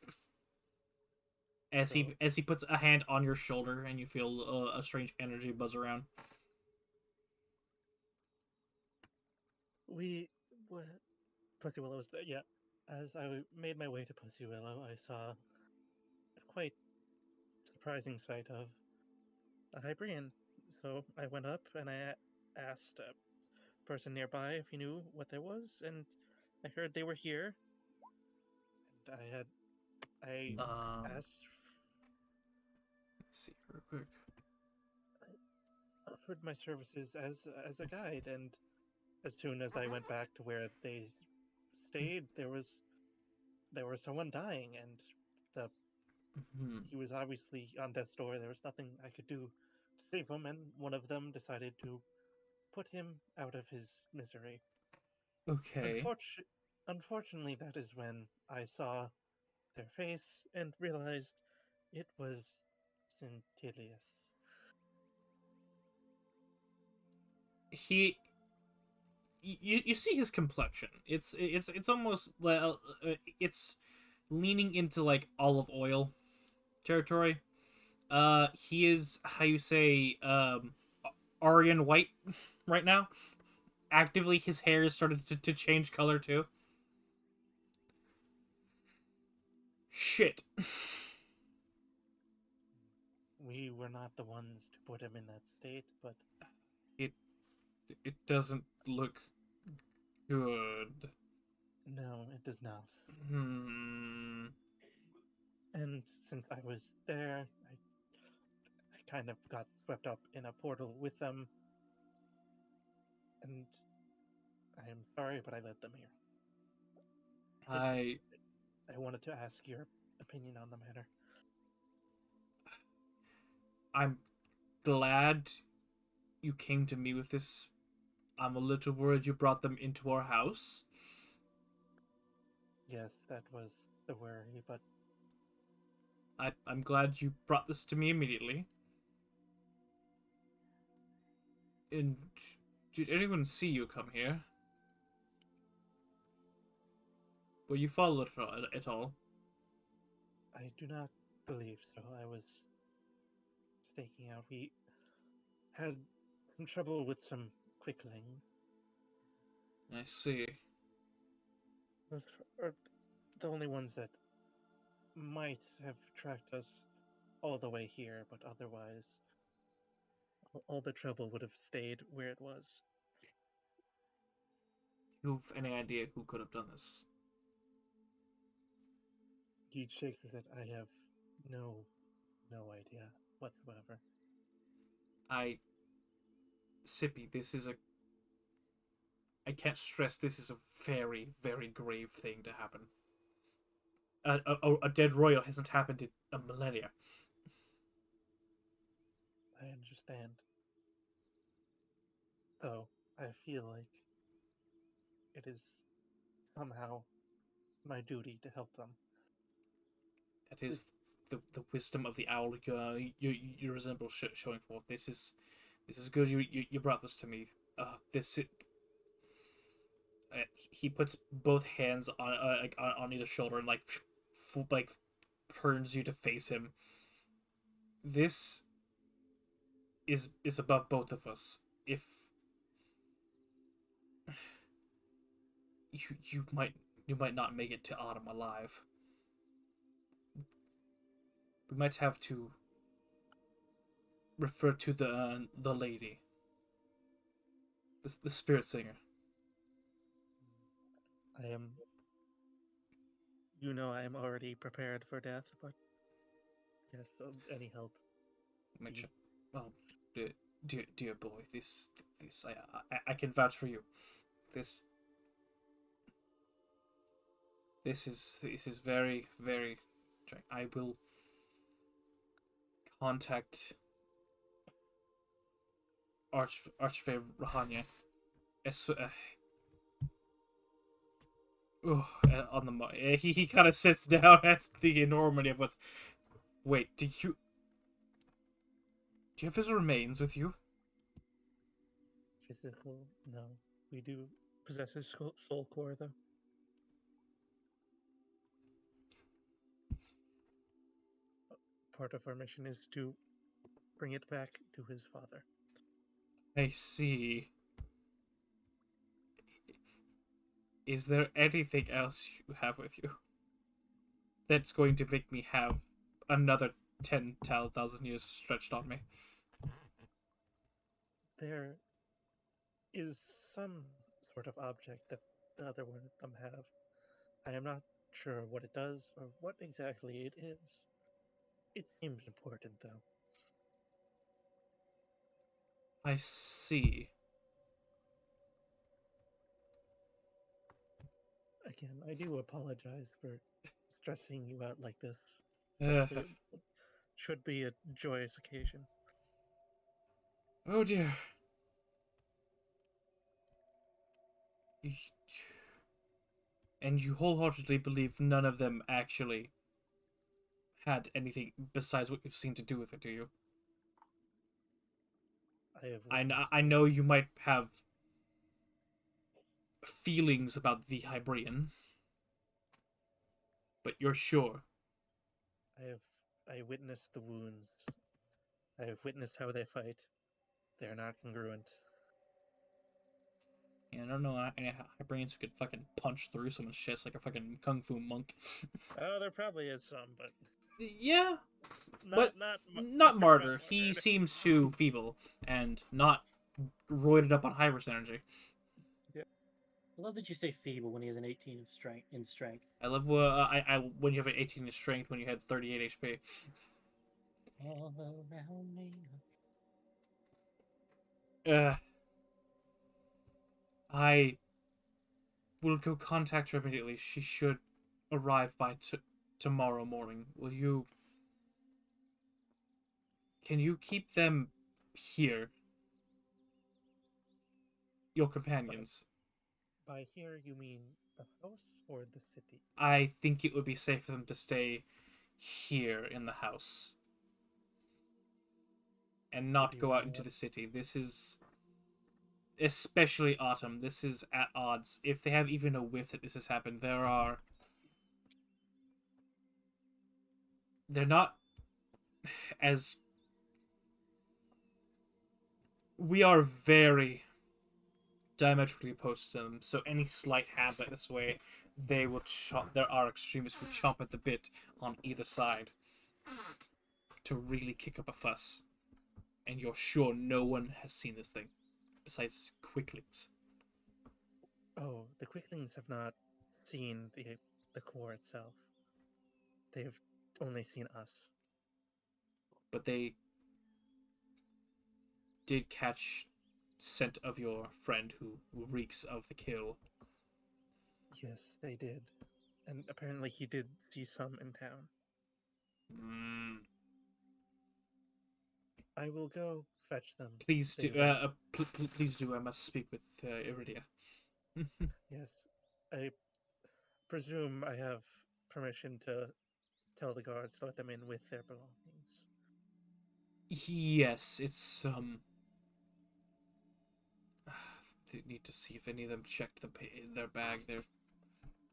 As he puts a hand on your shoulder and you feel a strange energy buzz around. Pussy Willow was there, yeah. As I made my way to Pussy Willow, I saw a quite surprising sight of a Hybrian. So I went up and I asked a person nearby if he knew what there was, and I heard they were here. And I asked. Let's see real quick. I offered my services as a guide, and as soon as I went back to where they stayed, there was someone dying, and he was obviously on death's door. There was nothing I could do to save him, and one of them decided to put him out of his misery. Okay. Unfortunately, that is when I saw their face and realized it was Scintilius. You see his complexion. It's almost it's leaning into like olive oil territory. He is how you say Aryan white right now. Actively, his hair has started to change color too. Shit. We were not the ones to put him in that state, but it doesn't look good. no, it does not. Hmm. And since I was there, I kind of got swept up in a portal with them. And I am sorry, but I led them here. I wanted to ask your opinion on the matter. I'm glad you came to me with this. I'm a little worried you brought them into our house. Yes, that was the worry, but I'm glad you brought this to me immediately. And did anyone see you come here? Were you followed at all? I do not believe so. I was staking out. We had some trouble with some quicklings. I see. Those are the only ones that might have tracked us all the way here, but otherwise, all the trouble would have stayed where it was. You've any idea who could have done this? He shakes his head. I have no idea whatsoever. Sippy, I can't stress this is a very, very grave thing to happen. A dead royal hasn't happened in a millennia. I understand. Though, I feel like it is somehow my duty to help them. That is the wisdom of the owl you resemble showing forth. This is good. You brought this to me. He puts both hands on either shoulder and like turns you to face him. This is above both of us. If you might not make it to autumn alive. We might have to refer to the lady, the spirit singer. I am. I am already prepared for death, but yes, any help. Well, dear boy, this I can vouch for you. This is very, very. I will contact Archfey Rahanya on the he kind of sits down as the enormity of what's. Wait, do you have his remains with you? Physical? No. We do possess his soul core, though. Part of our mission is to bring it back to his father. I see. Is there anything else you have with you that's going to make me have another 10,000 years stretched on me? There is some sort of object that the other one of them have. I am not sure what it does or what exactly it is. It seems important, though. I see. Again, I do apologize for stressing you out like this. It should be a joyous occasion. Oh dear. And you wholeheartedly believe none of them actually had anything besides what you've seen to do with it, do you? I know you might have feelings about the Hybrian, but you're sure. I witnessed the wounds. I have witnessed how they fight. They are not congruent. Yeah, I don't know any Hybrians who could fucking punch through someone's chest like a fucking kung fu monk. Oh, there probably is some, but yeah, not Martyr. He seems too feeble and not roided up on hybris energy. I love that you say feeble when he has an 18 of strength. I love when you have an 18 in strength when you had 38 HP. All around me. I will go contact her immediately. She should arrive by tomorrow morning. Will you Can you keep them here? Your companions. By here, you mean the house or the city? I think it would be safe for them to stay here in the house. And not Do you go out know into what- the city. This is... Especially Autumn. This is at odds. If they have even a whiff that this has happened, they're not as... We are very diametrically opposed to them, so any slight hand like this way, they will chop. There are extremists who chop at the bit on either side to really kick up a fuss. And you're sure no one has seen this thing, besides quicklings. Oh, the quicklings have not seen the core itself. They've only seen us. But they did catch scent of your friend who reeks of the kill. Yes, they did. And apparently he did see some in town. Mm. I will go fetch them. Please do. They will- Please do. I must speak with Iridia. Yes. I presume I have permission to tell the guards to let them in with their belongings. Yes, it's They need to see if any of them checked their bag. There's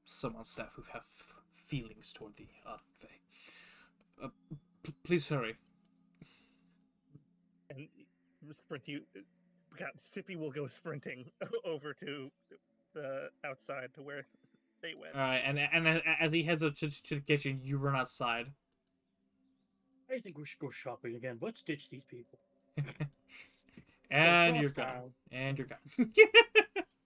some on staff who have feelings toward the Fae. Please hurry. And sprint you. God, Sippy will go sprinting over to the outside to where they went. All right, and as he heads up to the kitchen, you run outside. I think we should go shopping again. Let's ditch these people. And cross you're gone. town. And you're gone.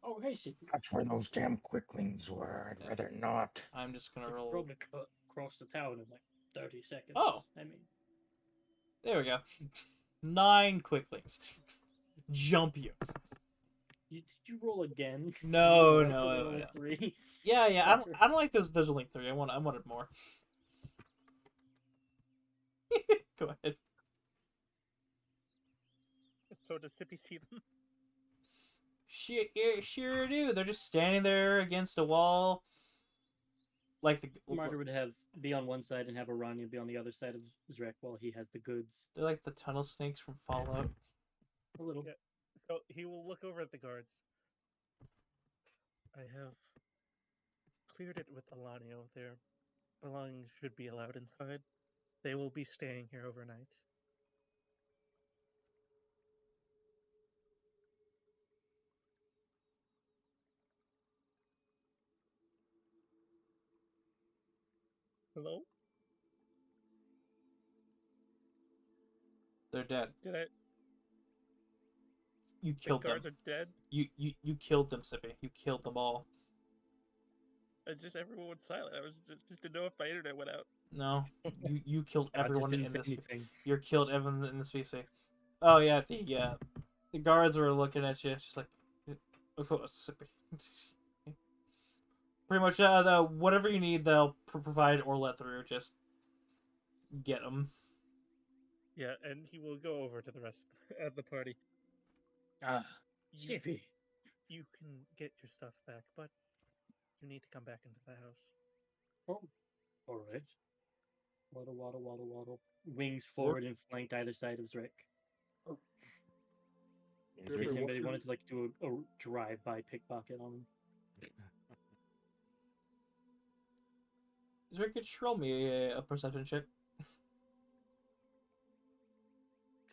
Oh, hey, Sippy. That's where those damn quicklings were. I'd rather not. I'm just I gonna could roll. probably cross the town in like 30 seconds. Oh. I mean, There we go. 9 quicklings. Jump you. did you roll again? No, After no, the no, only no. 3? Yeah. I don't like those. There's only 3. I wanted more. Go ahead. So does Sippy see them? Sure do. They're just standing there against a wall. Like the Martyr would be on one side and have Aranya be on the other side of Zrek while he has the goods. they're like the tunnel snakes from Fallout. A little. Yeah. So he will look over at the guards. I have cleared it with Alanio. Their belongings should be allowed inside. They will be staying here overnight. Hello? They're dead. Did I? You The killed them. guards are dead? You killed them, Sippy. You killed them all. Everyone was silent. I was just to know if my internet went out. No, you killed God, everyone just in didn't say this. anything. You killed everyone in this VC. Oh yeah, the guards were looking at you, just like, of course, Sippy. Pretty much, whatever you need, they'll provide or let through. Just get them. Yeah, and he will go over to the rest of the party. Ah, You, Sippy. you can get your stuff back, but you need to come back into the house. Oh, all right. Waddle. Wings forward and flanked either side of Zrek. In case anybody wanted to do a drive-by pickpocket on him. Is Rick, could you roll me a perception check?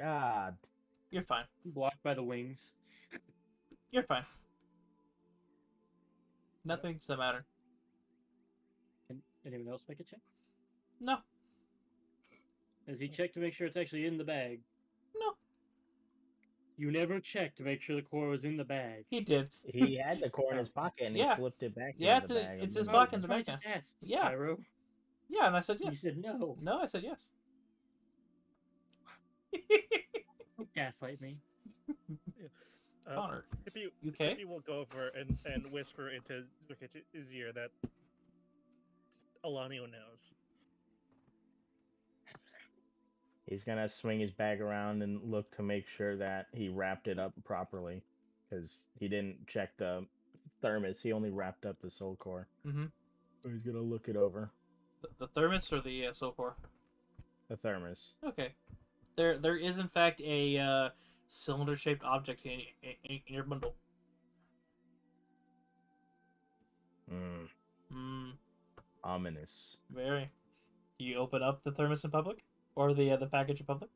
God. You're fine. Blocked by the wings. You're fine. Nothing's the matter. Can anyone else make a check? No. Has he checked to make sure it's actually in the bag? No. You never checked to make sure the core was in the bag. He did. He had the core in his pocket and Yeah. he slipped it back Yeah, into the bag. it's his I'm pocket like, in the That's back what I now. just asked, Yeah. Pyro. Yeah, and I said You yes. said no. No, I said yes. Don't gaslight me. Connor, If you okay? will go over and whisper into Zrkic's ear that Alanio knows. He's gonna swing his bag around and look to make sure that he wrapped it up properly, because he didn't check the thermos. He only wrapped up the soul core. Mm-hmm. So he's gonna look it over. The thermos or the soul core? The thermos. Okay. There is in fact a cylinder-shaped object in your bundle. Ominous. Very. Do you open up the thermos in public, or the package in public?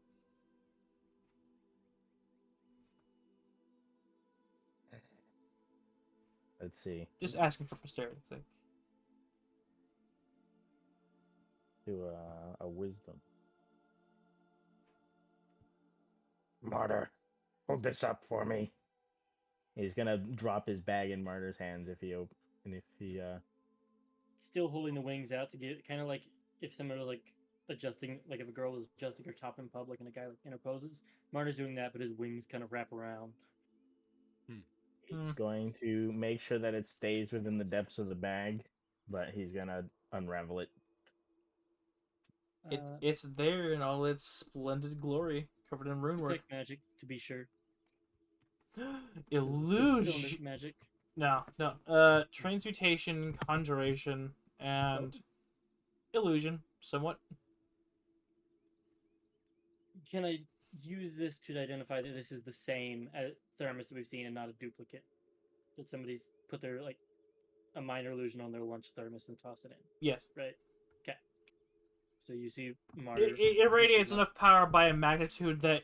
Let's see. Just asking for posterity's sake. Do a wisdom. Martyr, hold this up for me. He's gonna drop his bag in Martyr's hands if he Still holding the wings out to get kind of like if someone was like adjusting, like if a girl was adjusting her top in public and a guy like interposes. Marty's doing that, but his wings kind of wrap around. He's going to make sure that it stays within the depths of the bag, but he's gonna unravel it. It's there in all its splendid glory, covered in rune work. Detect magic, to be sure. Illusion magic. No. Transmutation, conjuration, and illusion, somewhat. Can I use this to identify that this is the same thermos that we've seen and not a duplicate? That somebody's put their like a minor illusion on their lunch thermos and tossed it in. Yes. Right. Okay. So you see Martyr. It radiates enough power by a magnitude that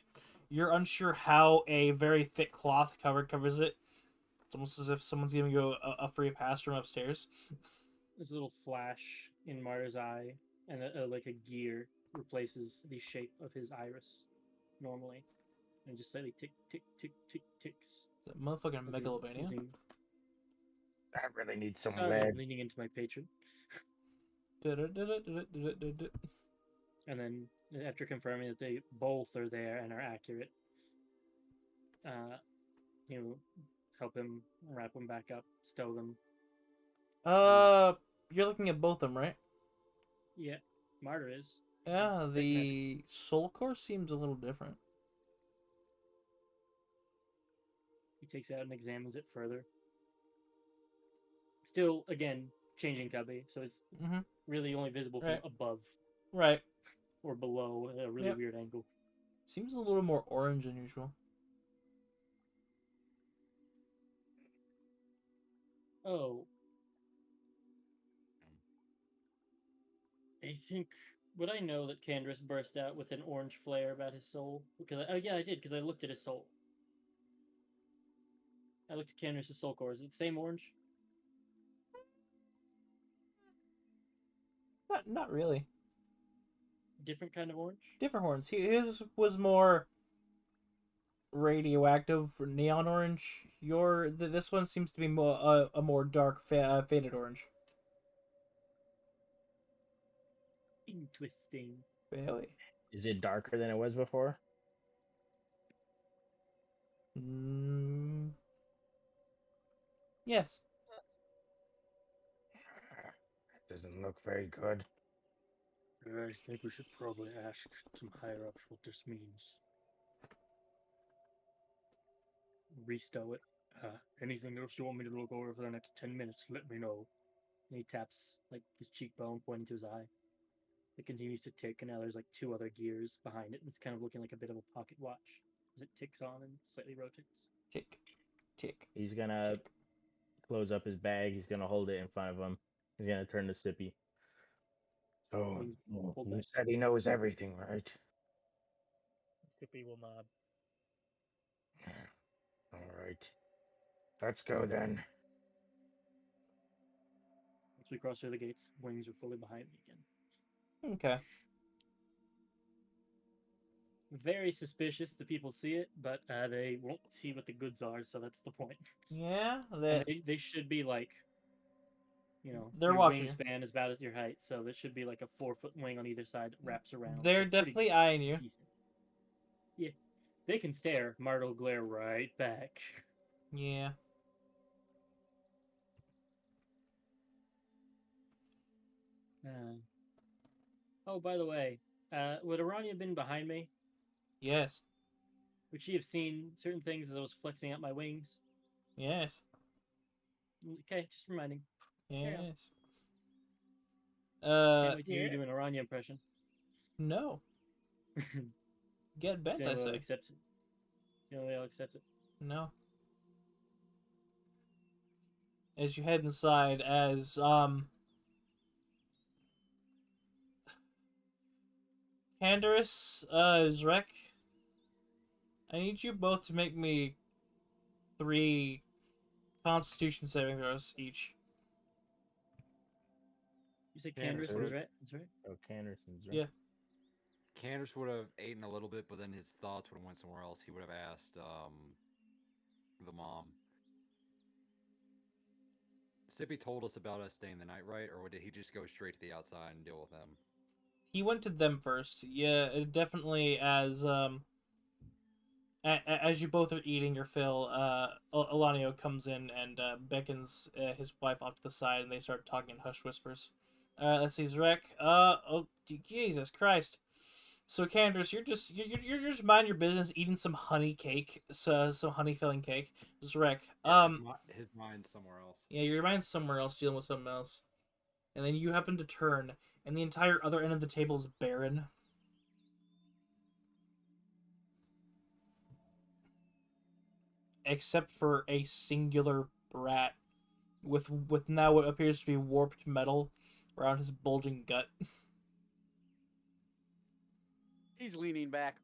you're unsure how a very thick cloth covers it. It's almost as if someone's giving you a free pass from upstairs. There's a little flash in Martyr's eye, and like a gear replaces the shape of his iris normally, and just slightly tick, tick, tick, tick, ticks. Is that motherfucking megalovania? I really need some Sorry, lead. I'm leaning into my patron. And then, after confirming that they both are there and are accurate, help him wrap them back up, stow them. You're looking at both of them, right? Yeah, Martyr is. Yeah, the soul core seems a little different. He takes it out and examines it further. Still, again, changing cubby, so it's really only visible from above. Right. Or below at a really weird angle. Seems a little more orange than usual. Oh. I think... Would I know that Kandris burst out with an orange flare about his soul? Because I did, because I looked at his soul. I looked at Kandris' soul core. Is it the same orange? Not really. Different kind of orange? Different orange. His was more radioactive, neon orange. This one seems to be more a more dark, faded orange. Interesting. Really? Is it darker than it was before? Yes. That doesn't look very good. I think we should probably ask some higher-ups what this means. Restow it. Anything else you want me to look over for the next 10 minutes, let me know. And he taps like his cheekbone, pointing to his eye. It continues to tick, and now there's like two other gears behind it. It's kind of looking like a bit of a pocket watch as it ticks on and slightly rotates. Tick, tick. He's gonna close up his bag. He's gonna hold it in front of him. He's gonna turn to Sippy. So you said he knows everything, right? Sippy will nod. All right. Let's go then. Once we cross through the gates, wings are fully behind me again. Okay. Very suspicious that people see it, but they won't see what the goods are, so that's the point. Yeah, they should be like, they're your watching. Wingspan is about as your height, so there should be like a 4-foot wing on either side that wraps around. They're definitely eyeing you. Decent. Yeah, they can stare. Martyr will glare right back. Yeah. Oh, by the way, Would Aranya have been behind me? Yes. Would she have seen certain things as I was flexing out my wings? Yes. Okay, just reminding. Carry on. Yes. Can't wait to hear you yeah. do an Aranya impression. No. Get bent, The I only way I'll say. accept it. The only way I'll accept it. No. As you head inside, as Candace, Zrek, I need you both to make me 3 Constitution saving throws each. You said Candace Candace would is have- right. That's right. Oh, Canderson's right. Yeah. Candace would have eaten a little bit, but then his thoughts would have went somewhere else. He would have asked the mom. Sippy told us about us staying the night, right? Or did he just go straight to the outside and deal with them? He went to them first. Yeah, definitely as you both are eating your fill, Elanio comes in and beckons his wife off to the side, and they start talking in hushed whispers. Let's see, Zrek. Oh, Jesus Christ. So, Candace, you're just mind your business, eating some honey cake, some honey filling cake. Zrek. Yeah, his mind's somewhere else. Yeah, your mind's somewhere else, dealing with something else, and then you happen to turn, and the entire other end of the table is barren. Except for a singular rat with now what appears to be warped metal around his bulging gut. He's leaning back.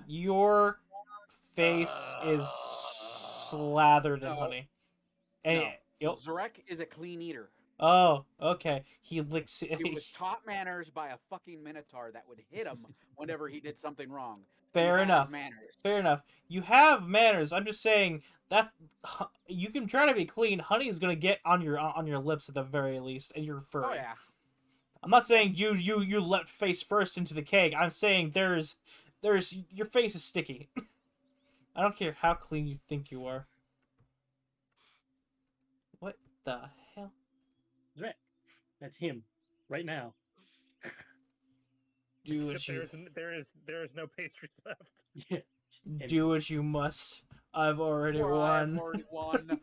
Your face is slathered in No. honey. And No. Zarek is a clean eater. oh, okay. He licks it. He was taught manners by a fucking minotaur that would hit him whenever he did something wrong. Fair He has enough. manners. Fair enough. You have manners. I'm just saying that you can try to be clean. Honey is gonna get on your lips at the very least, and you're furry. Oh yeah. I'm not saying you leapt face first into the keg. I'm saying there's your face is sticky. I don't care how clean you think you are. What the hell? Right. That's him. Right now. Do what Except you there is no pastries left. Yeah. do what you must. I've already Or I've won. already won.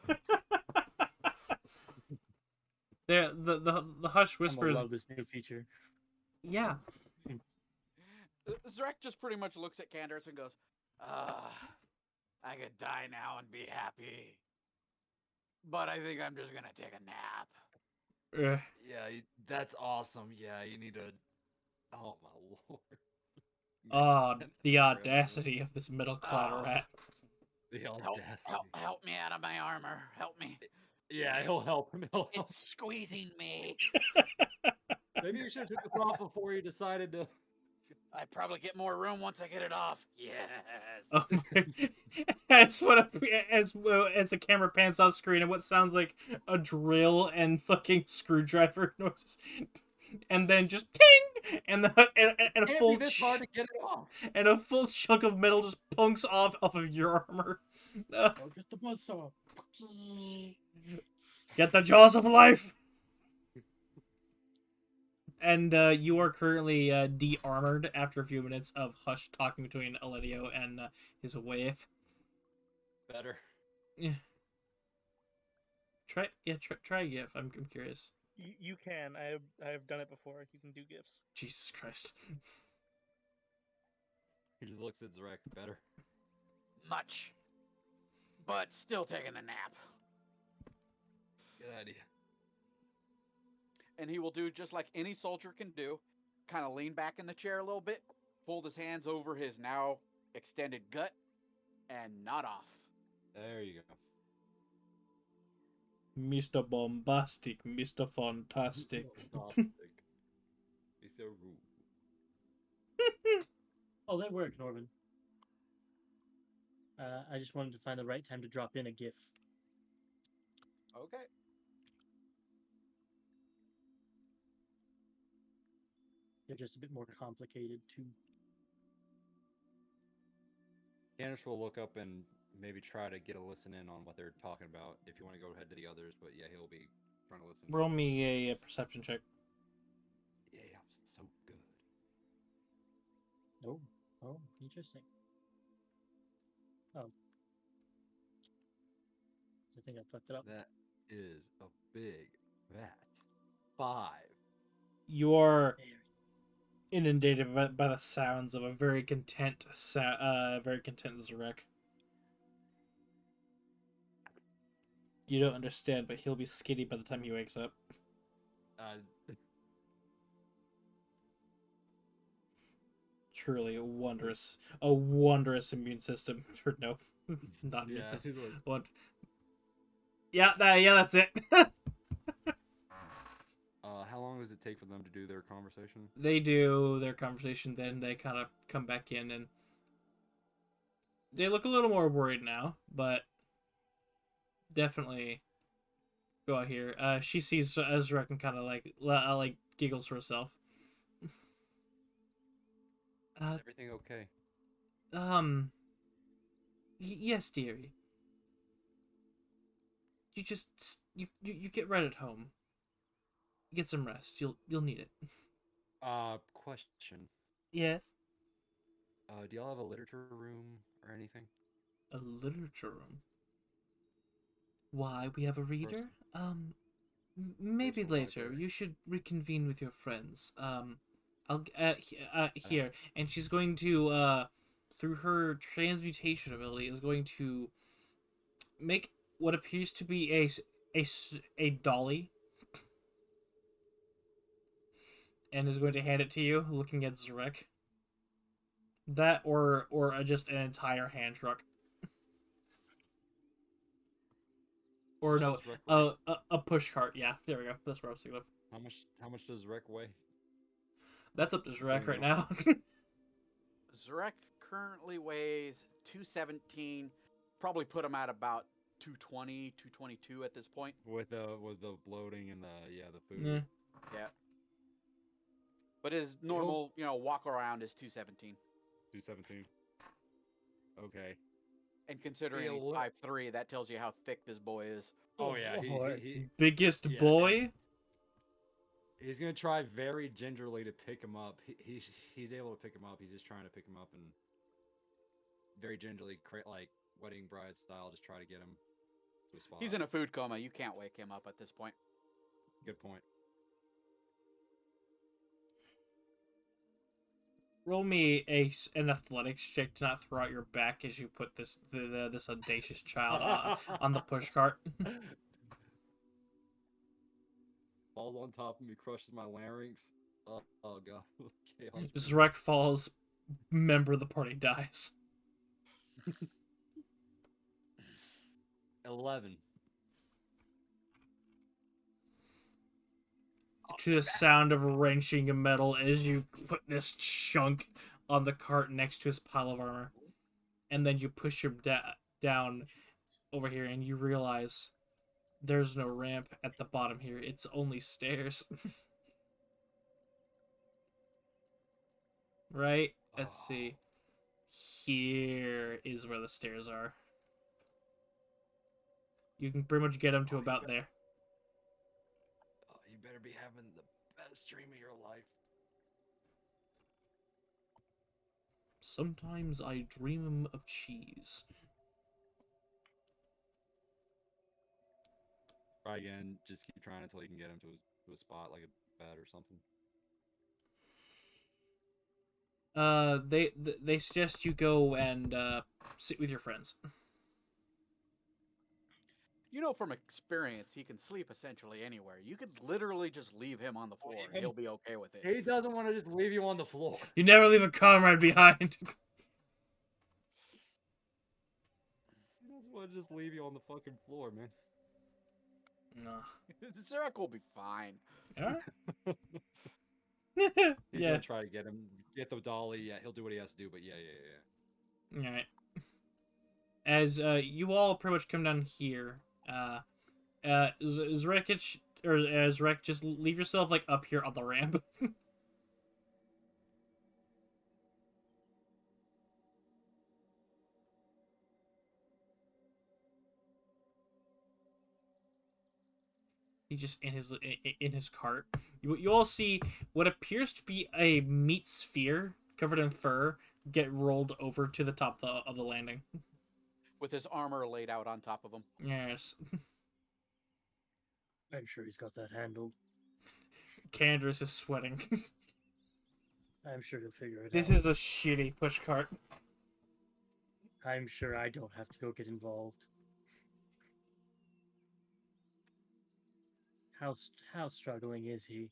The hush I'm gonna whispers. love this new feature. Yeah. Zarek just pretty much looks at Candace and goes, I could die now and be happy. But I think I'm just gonna take a nap. Yeah, that's awesome. Yeah, you need to. Oh my lord. Oh, That's the really- audacity of this middle clad rat. The Help, audacity. help me out of my armor. Help me. Yeah, he'll help him. He'll help. It's squeezing me. Maybe you should have took this off before you decided to. I probably get more room once I get it off. Yes. Oh, as the camera pans off screen and what sounds like a drill and fucking screwdriver noises, and then just ting, and a Can't full be this hard to get it off. and a full chunk of metal just punks off of your armor. Oh, get the buzzsaw. Get the jaws of life. And you are currently de-armored after a few minutes of hushed talking between Aledio and his wife. Better. Yeah. Try a GIF. I'm curious. You can. I have done it before. You can do gifts. Jesus Christ. He just looks at Zarek. Better. Much. But still taking a nap. Good idea. And he will do just like any soldier can do. Kind of lean back in the chair a little bit, fold his hands over his now extended gut, and nod off. There you go. Mr. Bombastic, Mr. Fantastic. Fantastic. He's so rude. Oh, that worked, Norman. I just wanted to find the right time to drop in a GIF. Okay. They're just a bit more complicated too. Candace will look up and maybe try to get a listen in on what they're talking about. If you want to go ahead to the others, but yeah, he'll be trying to listen. Roll me a perception check. Yeah, I'm so good. Oh, interesting. Oh. I think I fucked it up. That is a big vat. 5. You are There. inundated by the sounds of a very content Zarek. You don't understand, but he'll be skinny by the time he wakes up. Truly a wondrous immune system. Or no, not immune Yeah, system. he's like, Yeah, that's it. how long does it take for them to do their conversation? They do their conversation, then they kind of come back in, and they look a little more worried now, but definitely go out here. She sees Ezra and kind of like giggles to herself. Is everything okay? Yes, dearie. You just you get right at home. Get some rest. You'll need it. Question. Yes. Do y'all have a literature room or anything? A literature room. Why, we have a reader? Maybe First one right later. there. You should reconvene with your friends. I'll here, and she's going to through her transmutation ability is going to make what appears to be a dolly, and is going to hand it to you, looking at Zarek. That or just an entire hand truck. Or no, Does Rec weigh? a push cart. Yeah, there we go. That's what I was thinking of. How much does Rec weigh? That's up to Zarek Depending right on- now. Zarek currently weighs 217. Probably put him at about 220, 222 at this point. With the bloating and the food. Yeah. Yeah. But his normal, walk around is 217. 217. Okay. And considering Yeah, he's what- 5'3", that tells you how thick this boy is. Oh yeah, Lord. Biggest yeah, boy. he's gonna try very gingerly to pick him up. He's able to pick him up. He's just trying to pick him up and very gingerly, like wedding bride style, just try to get him to a spot. He's in a food coma. You can't wake him up at this point. Good point. Roll me an athletics check to not throw out your back as you put this audacious child on the push cart. Falls on top of me, crushes my larynx. Oh god. Chaos. Zarek falls. Member of the party dies. 11. To the sound of wrenching metal as you put this chunk on the cart next to his pile of armor. And then you push him down over here and you realize there's no ramp at the bottom here. It's only stairs. Right? Let's see. Here is where the stairs are. You can pretty much get them to about there. Oh, you better be having the best dream of your life. Sometimes I dream of cheese. Try again. Just keep trying until you can get him to a spot like a bed or something. They suggest you go and sit with your friends. You know from experience, he can sleep essentially anywhere. You could literally just leave him on the floor and he'll be okay with it. He doesn't want to just leave you on the floor. You never leave a comrade behind. He doesn't want to just leave you on the fucking floor, man. No. Zarek will be fine. Yeah. He's Yeah. gonna try to get the dolly. Yeah, he'll do what he has to do. But yeah. All right. As you all pretty much come down here, Zarek, just leave yourself like up here on the ramp. He just in his cart. You all see what appears to be a meat sphere covered in fur get rolled over to the top of the landing. with his armor laid out on top of him. Yes. I'm sure he's got that handled. Candace is sweating. I'm sure he'll figure it This out. is a shitty pushcart. I'm sure I don't have to go get involved. How struggling is he?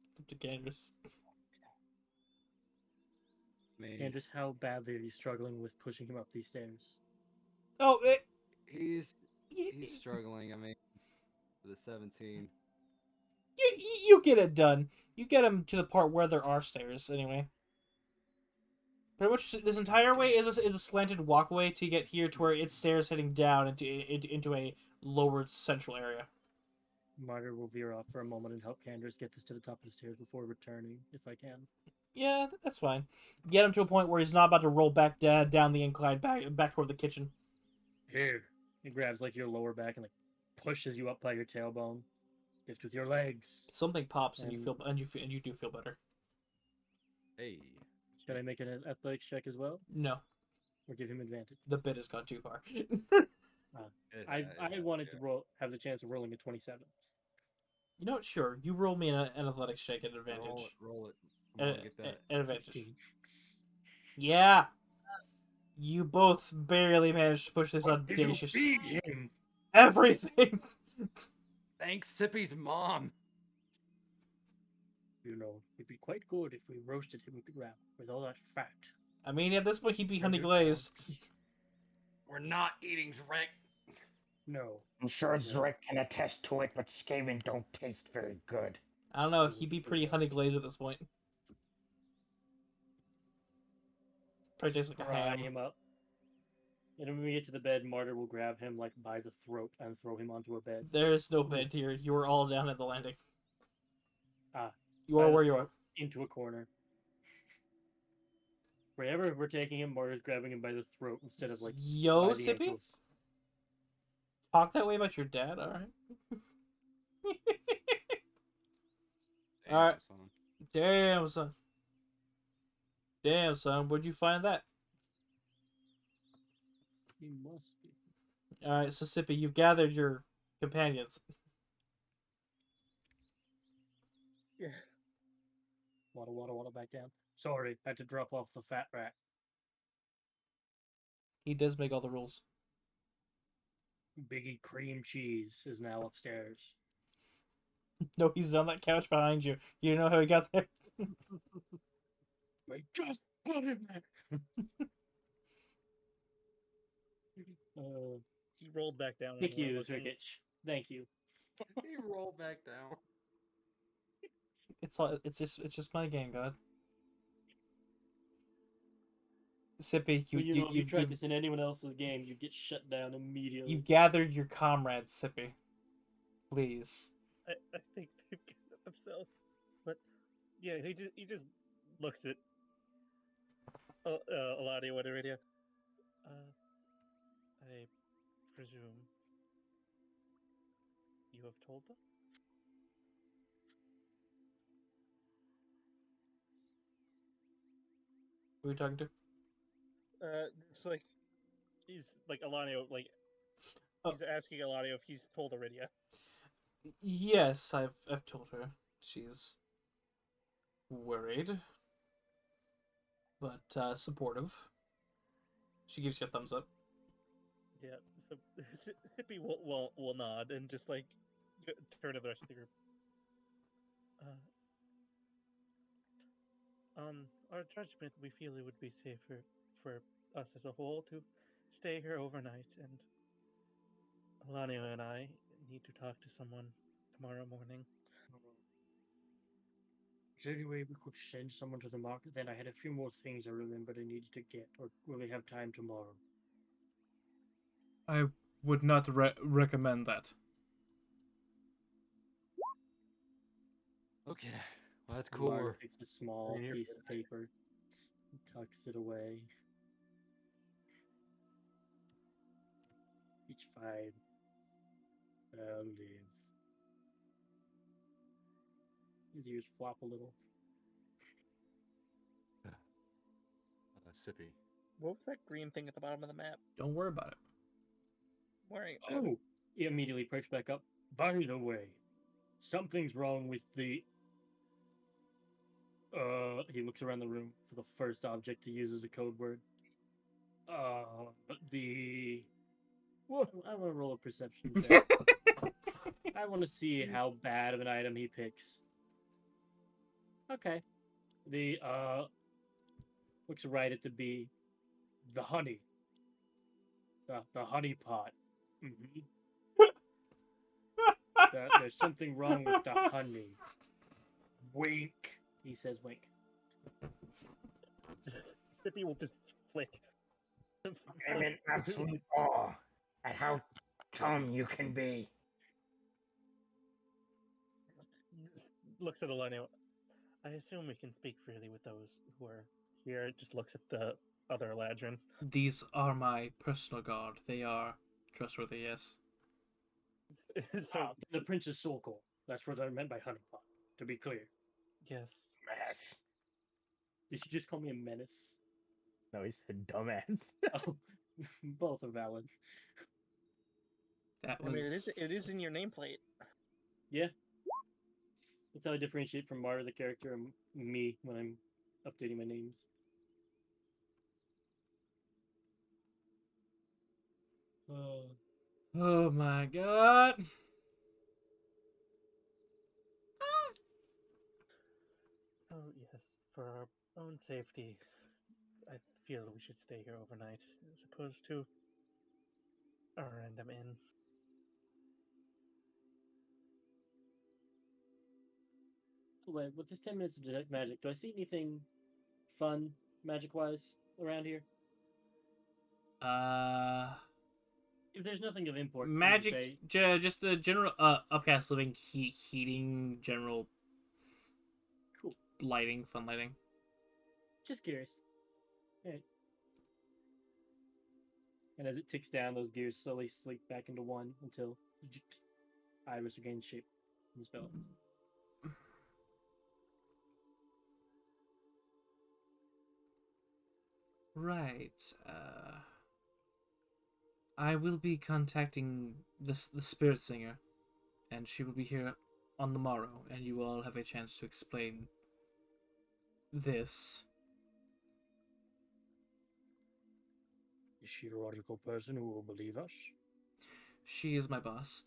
It's up to Candace. Man, And just how badly are you struggling with pushing him up these stairs? Oh, he's struggling. I mean, the 17. you get it done. You get him to the part where there are stairs, anyway. Pretty much this entire way is a slanted walkway to get here to where it's stairs heading down into a lowered central area. Martyr will veer off for a moment and help Candace get this to the top of the stairs before returning, if I can. Yeah, that's fine. Get him to a point where he's not about to roll back down the incline back toward the kitchen. Here. He grabs like your lower back and like pushes you up by your tailbone. Lift with your legs. Something pops and And- you do feel better. Hey. Should I make an athletics check as well, No, or give him advantage? the bit has gone too far. I wanted to have the chance of rolling a 27. You know what? Sure, you roll me an athletics check at advantage. Roll it. Come on, get that. At advantage. 16. Yeah. You both barely managed to push this What did you audacious. feed him? Everything. Thanks, Sippy's mom. You know, it'd be quite good if we roasted him with the ground with all that fat. I mean, at this point, he'd be honey Sugar. glazed. We're not eating Zrek. No. I'm sure Yeah. Zrek can attest to it, but Skaven don't taste very good. I don't know. He'd be pretty honey glazed at this point. Probably tastes like a Pry ham. him up. And when we get to the bed, Martyr will grab him like by the throat and throw him onto a bed. There is no bed here. You are all down at the landing. Ah. You are By the where you are. throat, into a corner. Wherever we're taking him, Martyr's grabbing him by the throat instead of like Yo, by the Sippy? ankles. Talk that way about your dad, alright? Alright. Damn, son. Damn, son. Where'd you find that? He must be. Alright, so Sippy, you've gathered your companions. Yeah. Waddle back down. Sorry, had to drop off the fat rat. He does make all the rules. Biggie cream cheese is now upstairs. No, he's on that couch behind you. You know how he got there? I just put him there. He rolled back down. Thank and we're you, looking- Zrikich. Thank you. He rolled back down. It's just my game, God. Sippy, If you you've tried this in anyone else's game, you'd get shut down immediately. you gathered your comrades, Sippy. Please. I think they've gathered themselves. But yeah, he just looks at Eladio and Iridia. I presume you have told them? Who are you talking to? It's like he's like Eladio, like Oh. he's asking Eladio if he's told Iridia. Yes, I've told her. She's worried, but supportive. She gives you a thumbs up. Yeah, so Hippie will nod and just like turn to the rest of the group. On our judgment, we feel it would be safer for us as a whole to stay here overnight, and Alanio and I need to talk to someone tomorrow morning. Is there any way we could send someone to the market? Then I had a few more things I remembered I needed to get, or will we have time tomorrow? I would not recommend that. Okay. Well, that's Martyr cool. takes a small Right here. piece of paper and tucks it away. Each fine. I'll live. His ears flop a little. Sippy. What was that green thing at the bottom of the map? Don't worry about it. Worrying. Oh, he immediately perks back up. By the way, something's wrong with the. He looks around the room for the first object to use as a code word. The. I want to roll a perception check. I want to see how bad of an item he picks. Okay. The looks right at the bee. The honey. The honey pot. Mm-hmm. There's something wrong with the honey. Wink. He says wink. Sippy will just flick. I'm in absolute awe at how dumb you can be. Looks at Elena. I assume we can speak freely with those who are here. Just looks at the other Eladrin. These are my personal guard. They are trustworthy, yes. So, The Prince's Soul Core. That's what I meant by honeypot, to be clear. yes. Mess. Did you just call me a menace? No, he said dumbass. Oh, both are valid. That I mean, was. it is in your nameplate. Yeah. That's how I differentiate from Mara, the character, and me when I'm updating my names. Oh my god. Oh, yes. For our own safety, I feel we should stay here overnight as opposed to a random inn. Wait, with this 10 minutes of detect magic, do I see anything fun, magic-wise, around here? If there's nothing of import, can you Magic. say, Just the general upcast living, heating, general. Cool. Lighting, fun lighting. Just curious. Alright. And as it ticks down, those gears slowly slip back into one until Iris regains shape and the spell ends. Right. I will be contacting the spirit singer, and she will be here on the morrow, and you will all have a chance to explain this. Is she a logical person who will believe us? She is my boss.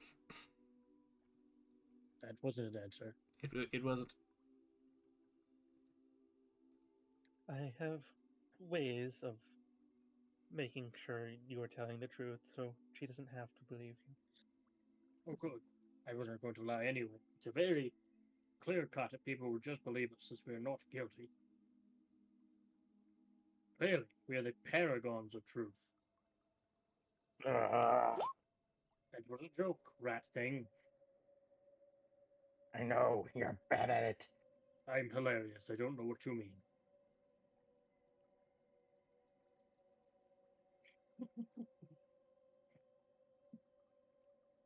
That wasn't an answer. It wasn't. I have ways of making sure you are telling the truth, so she doesn't have to believe you. Oh, good. I wasn't going to lie anyway. It's a very clear cut that people will just believe us since we are not guilty. Clearly, we are the paragons of truth. Ugh, That was a joke, rat thing. I know, you're bad at it. I'm hilarious. I don't know what you mean.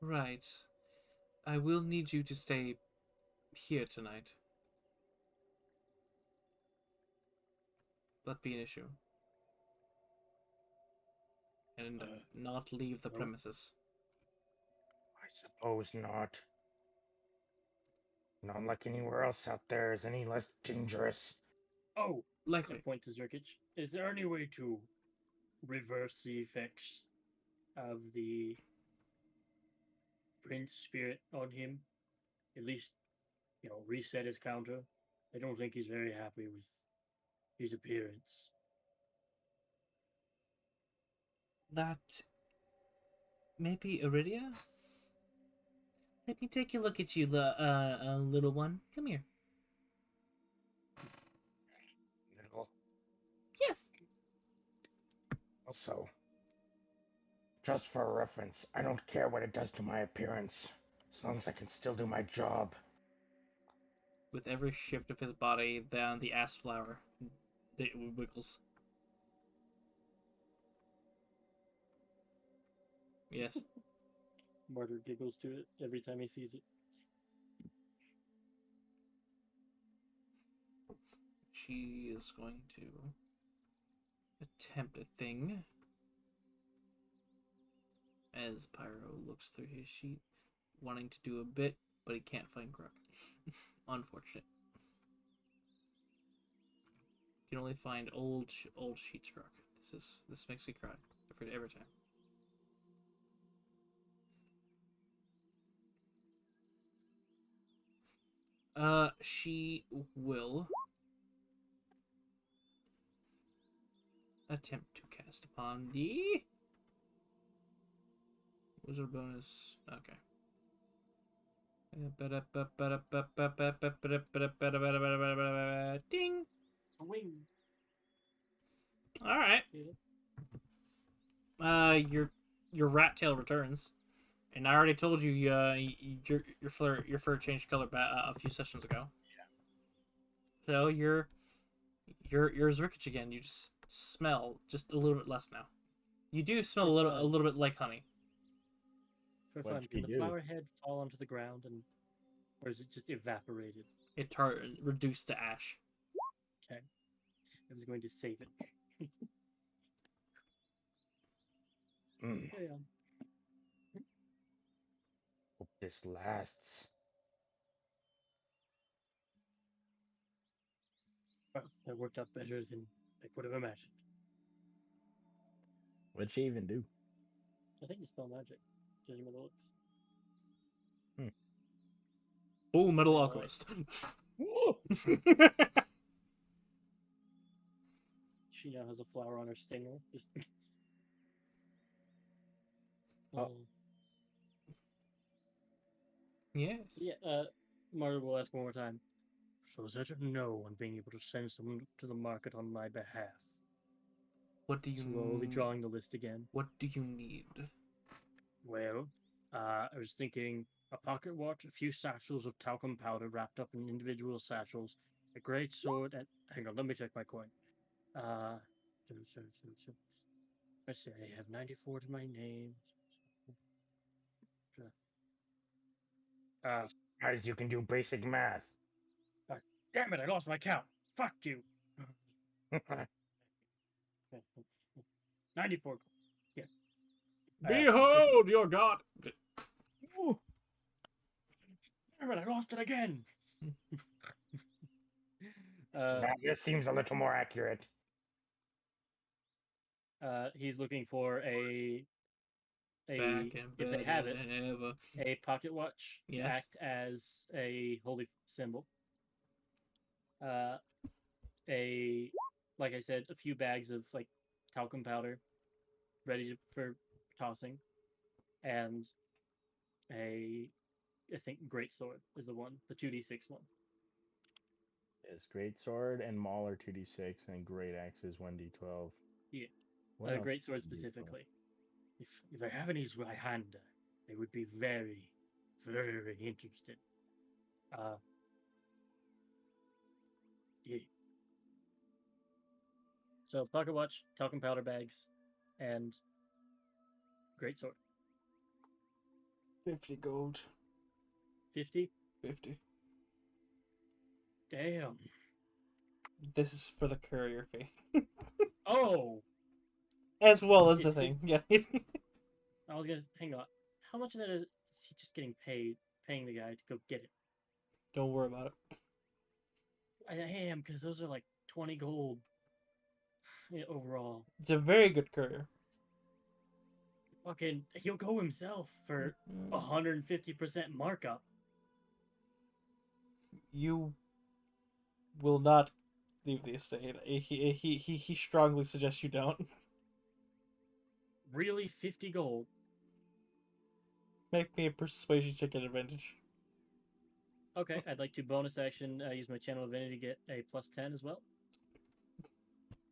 Right. I will need you to stay here tonight. That be an issue. And not leave the no. premises. I suppose not. Not like anywhere else out there is any less dangerous. Oh, Likely. I point to Zerkich. Is there any way to reverse the effects of the Prince spirit on him? At least, reset his counter. I don't think he's very happy with his appearance. That. Maybe Iridia? Let me take a look at you, little one. Come here. Little. Yes. Also, just for reference, I don't care what it does to my appearance, as long as I can still do my job. With every shift of his body, down the ass flower, it wiggles. Yes. Martyr giggles to it every time he sees it. She is going to attempt a thing. As Pyro looks through his sheet, wanting to do a bit, but he can't find Crook. Unfortunate. Can only find old sheets, Crook. This makes me cry every time. She will attempt to cast upon the wizard bonus. Okay. Ding. Swing. All right. Your rat tail returns, and I already told you, your fur changed color a few sessions ago. Yeah. So you're Zrikich again. You just smell just a little bit less now. You do smell a little bit like honey. For What'd fun, she did the do? flower head fall onto the ground, or is it just evaporated? It reduced to ash. Okay, I was going to save it. Mm, Carry on. hope this lasts. Well, that worked out better than I could have imagined. What'd she even do? I think you spell magic, judging by the looks. Oh, metal Something alchemist. She now has a flower on her stinger. Just Oh. Yes. Yeah, Mario will ask one more time. So is that a no on being able to send someone to the market on my behalf? What do you Slowly drawing the list again. What do you need? Well, I was thinking a pocket watch, a few satchels of talcum powder wrapped up in individual satchels, a great sword, and hang on, let me check my coin. Let's see, I have 94 to my name. Guys, you can do basic math. Damn it, I lost my count. Fuck you. 94. Yeah. Behold your god. Damn it, I lost it again. This seems a little more accurate. He's looking for a Back and if they have it, than ever. a pocket watch to Yes. act as a holy symbol. Like I said, a few bags of like talcum powder, for tossing, and I think great sword is the one, the 2d6 one. Yes, great sword and maul are 2d6 and great axe is 1d12. Yeah, What else great sword is 1d12? specifically. If I have any right hand, they would be very, very interested. Yeah. So pocket watch, talcum powder bags, and great sword. 50 gold. 50? 50. Damn. This is for the courier fee. Oh! As well as the It's thing. Yeah. I was gonna hang on. How much of that is he just getting paid, paying the guy to go get it? Don't worry about it. I am, because those are like 20 gold overall. It's a very good courier. Fucking, he'll go himself for 150% markup. You will not leave the estate. He strongly suggests you don't. Really, 50 gold? Make me a persuasion check at advantage. Okay, I'd like to bonus action use my channel divinity to get a +10 as well.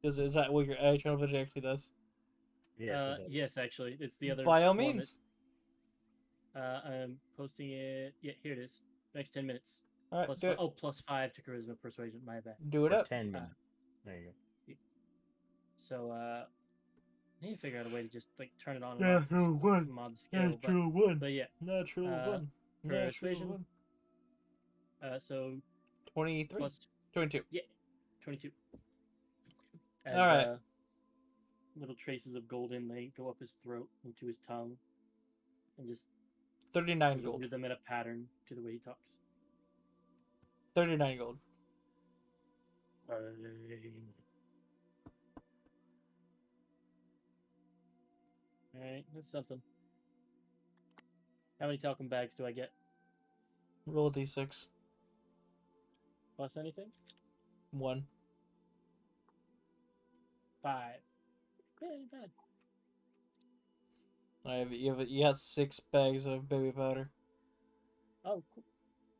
Is that what your channel advantage actually does? Yes, it does. Yes, actually, it's the other. By all one means. that, I'm posting it. Yeah, here it is. Next 10 minutes. All right, do it. +5 to charisma persuasion. My bad. Do it For up. 10 minutes. There you go. So I need to figure out a way to just like turn it on. Natural one. Mod the skill, Natural one. but yeah. Natural one. Persuasion. Natural one. So 23. plus 22. Yeah, 22. As, All right. little traces of gold inlay go up his throat into his tongue, and just 39 there's a gold. rhythm and a pattern to the way he talks. 39 gold. Alright, that's something. How many talcum bags do I get? Roll a d6. Plus anything? 1. 5. Yeah, ain't bad. You got 6 bags of baby powder. Oh, cool.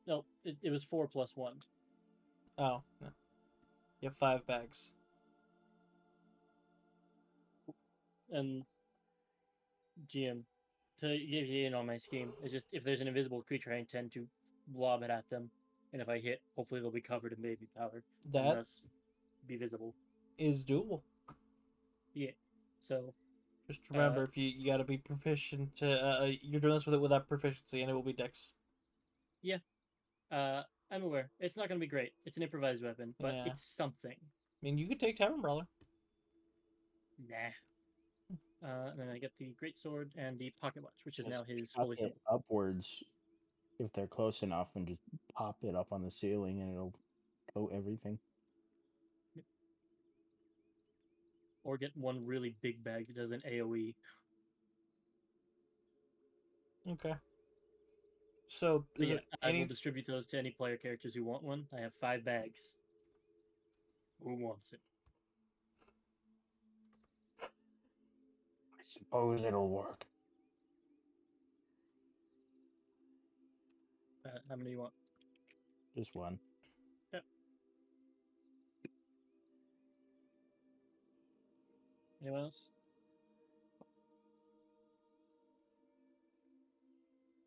No, it was 4 plus 1. Oh. No. You have 5 bags. And GM, to give you in on my scheme, it's just if there's an invisible creature, I intend to lob it at them, and if I hit, hopefully they'll be covered in baby powder and That thus be visible. is doable. Yeah. So Just remember, if you gotta be proficient. You're doing this with that proficiency, and it will be dex. I'm aware it's not going to be great. It's an improvised weapon, but Yeah. it's something. I mean, you could take Tavern Brawler. Nah. And then I get the great sword and the pocket watch, which is now Just his chuck holy it symbol. upwards if they're close enough, and just pop it up on the ceiling, and it'll coat everything. Or get one really big bag that does an AoE. Okay. So, But is yeah, it I will any? distribute those to any player characters who want one. I have 5 bags. Who wants it? I suppose it'll work. How many do you want? Just one. Yep. Anyone else?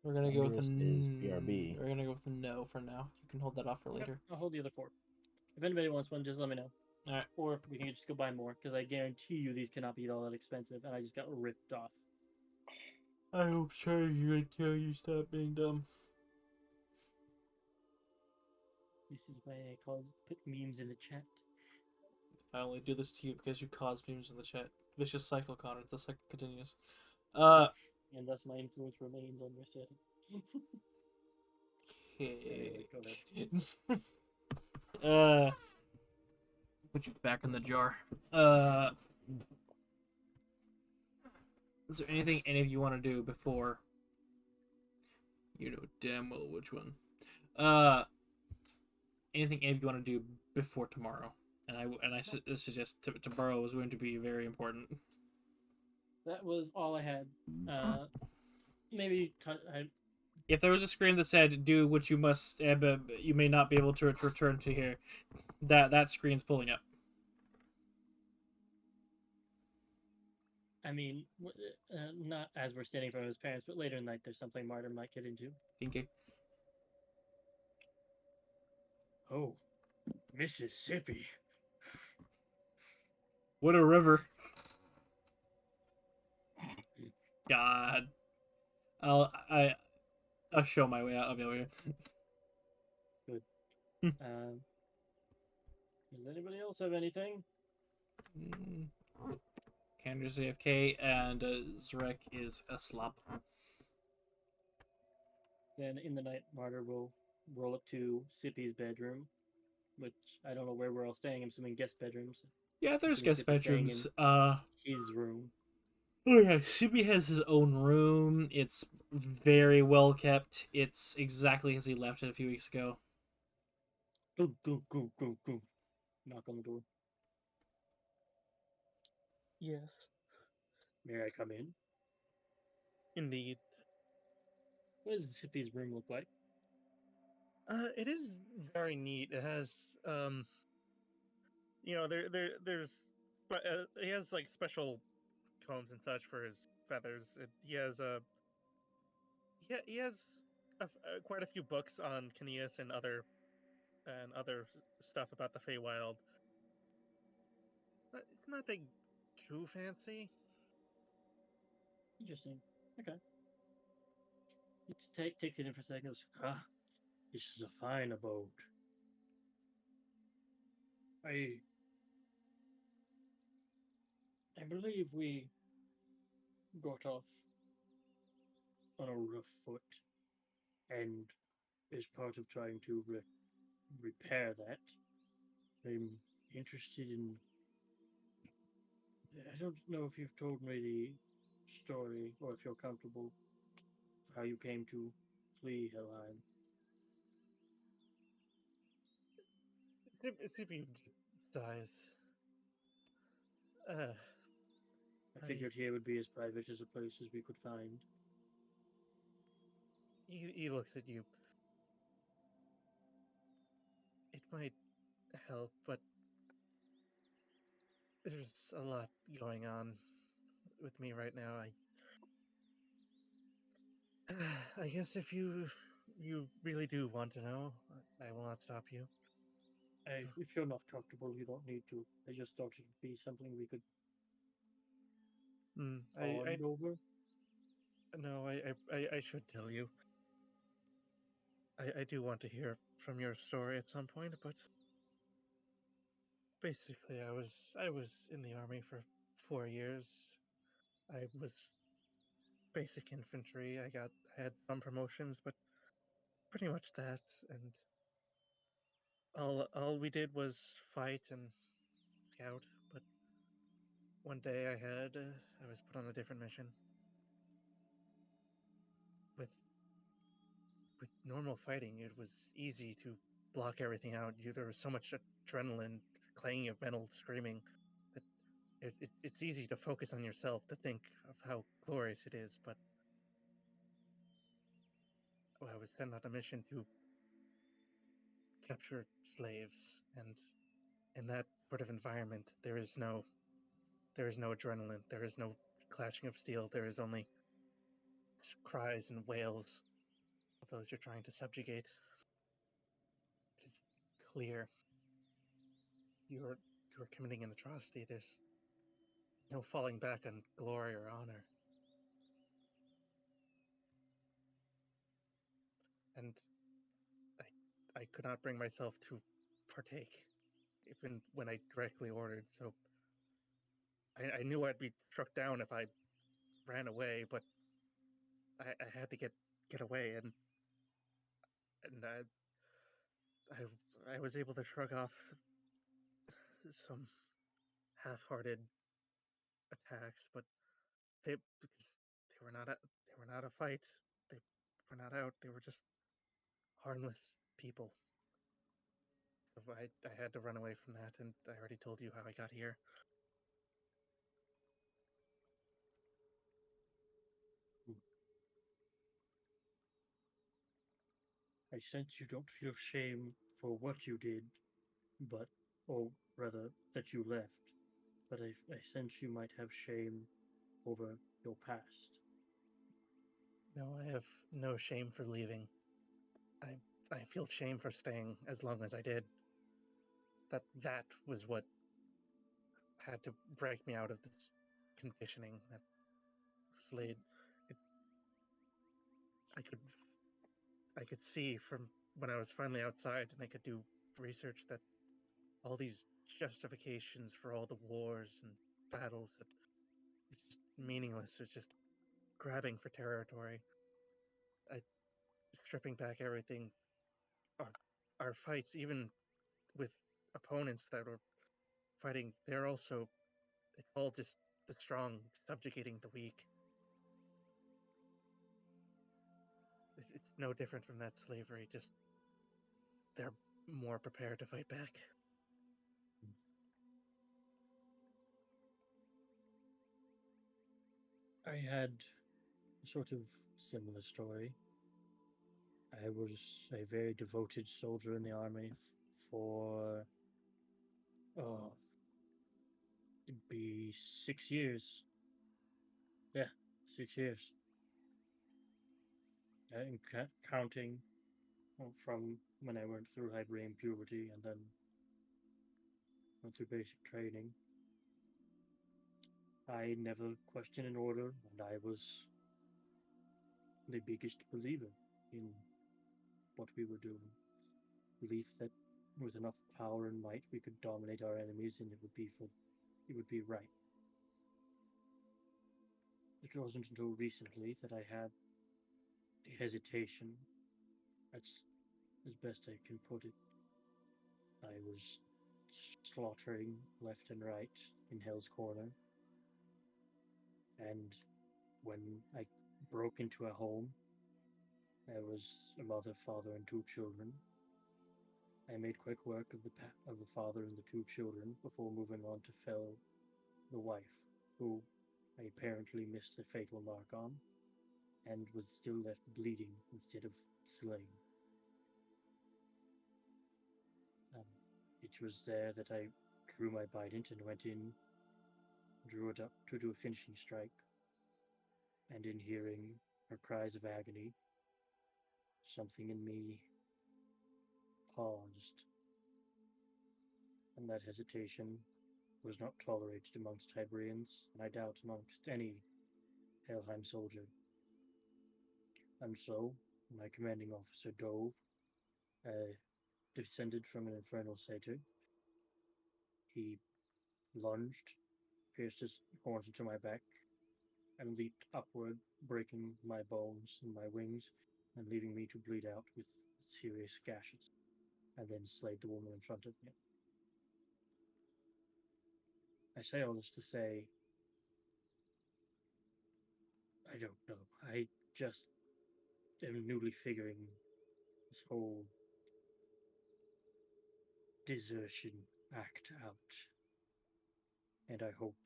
We're gonna go with a Dangerous is BRB. We're gonna go with a no for now. You can hold that off for Yep, later. I'll hold the other 4. If anybody wants one, just let me know. Alright. Or we can just go buy more, because I guarantee you these cannot be all that expensive, and I just got ripped off. I hope so. You until you stop being dumb. This is why I put memes in the chat. I only do this to you because you cause memes in the chat. Vicious cycle, Connor. The cycle continues. And thus my influence remains on your setting. Anyway, go ahead. Put you back in the jar. Is there anything any of you want to do before? You know damn well which one. Anything any of you want to do before tomorrow? And I suggest tomorrow is going to be very important. That was all I had. Maybe if there was a screen that said "Do what you must," but you may not be able to return to here, that screen's pulling up. I mean, not as we're standing in front of his parents, but later in the night, there's something Martyr might get into. Thinking. Oh, Mississippi. What a river. God. I'll show my way out. I'll be over here. Good. Does anybody else have anything? Kandra's AFK and Zrek is a slop. Then in the night, Martyr will roll up to Sippy's bedroom, which I don't know where we're all staying. I'm assuming guest bedrooms. Yeah, there's guest Sippy's staying bedrooms. in his room. Oh yeah, Sippy has his own room. It's very well kept. It's exactly as he left it a few weeks ago. Go, go, go, go, go. Knock on the door. Yes, May I come in? indeed. What does Sippy's room look like? It is very neat. It has, there's, but he has like special combs and such for his feathers. He has he has quite a few books on Caneus and other stuff about the Feywild. It's nothing too fancy. Interesting. Okay. It takes it in for a second. Ah, this is a fine abode. I believe we got off on a rough foot, and as part of trying to repair that, I'm interested in. I don't know if you've told me the story or if you're comfortable with how you came to flee Helheim. CP sighs. I figured here would be as private as a place as we could find. He looks at you. It might help, but there's a lot going on with me right now. I guess if you really do want to know, I will not stop you. If you're not comfortable, you don't need to. I just thought it would be something we could I bond over. no, I should tell you. I do want to hear from your story at some point, but basically, I was in the army for 4 years. I was basic infantry. I had some promotions, but pretty much that. And all we did was fight and scout. But one day I was put on a different mission. With normal fighting, it was easy to block everything out. There was so much adrenaline, clanging of metal, screaming that it's easy to focus on yourself, to think of how glorious it is. But I was sent on a mission to capture slaves, and in that sort of environment, there is no adrenaline, there is no clashing of steel, there is only cries and wails of those you're trying to subjugate. It's clear you're committing an atrocity. There's no falling back on glory or honor. And I could not bring myself to partake, even when I directly ordered. So I knew I'd be struck down if I ran away, but I had to get away, and I was able to shrug off some half-hearted attacks, but because they were not a fight. They were not out. They were just harmless people. So I had to run away from that, and I already told you how I got here. I sense you don't feel shame for what you did, but, or rather, that you left. But I sense you might have shame over your past. No, I have no shame for leaving. I feel shame for staying as long as I did. That was what had to break me out of this conditioning that laid it. I could see from when I was finally outside and I could do research that all these justifications for all the wars and battles, that it's just meaningless. It's just grabbing for territory. I stripping back everything. Our our fights, even with opponents that were fighting, they're also, it's all just the strong subjugating the weak. It's no different from that slavery. Just they're more prepared to fight back. I had a sort of similar story. I was a very devoted soldier in the army for, oh, it'd be 6 years. Yeah, 6 years. And counting from when I went through Hybrian puberty and then went through basic training. I never questioned an order, and I was the biggest believer in what we were doing. Belief that with enough power and might we could dominate our enemies and it would be right. it wasn't until recently that I had the hesitation. That's as best I can put it. I was slaughtering left and right in Hell's Corner. And when I broke into a home, there was a mother, father, and 2 children. I made quick work of the father and the 2 children before moving on to fell the wife, who I apparently missed the fatal mark on, and was still left bleeding instead of slain. It was there that I drew my bident and went in, drew it up to do a finishing strike, and in hearing her cries of agony, something in me paused, and that hesitation was not tolerated amongst Hibrians, and I doubt amongst any Helheim soldier. And so, my commanding officer Dove descended from an infernal satyr. He lunged, pierced his horns into my back, and leaped upward, breaking my bones and my wings, and leaving me to bleed out with serious gashes, and then slayed the woman in front of me. I say all this to say, I don't know. I just am newly figuring this whole desertion act out, and I hope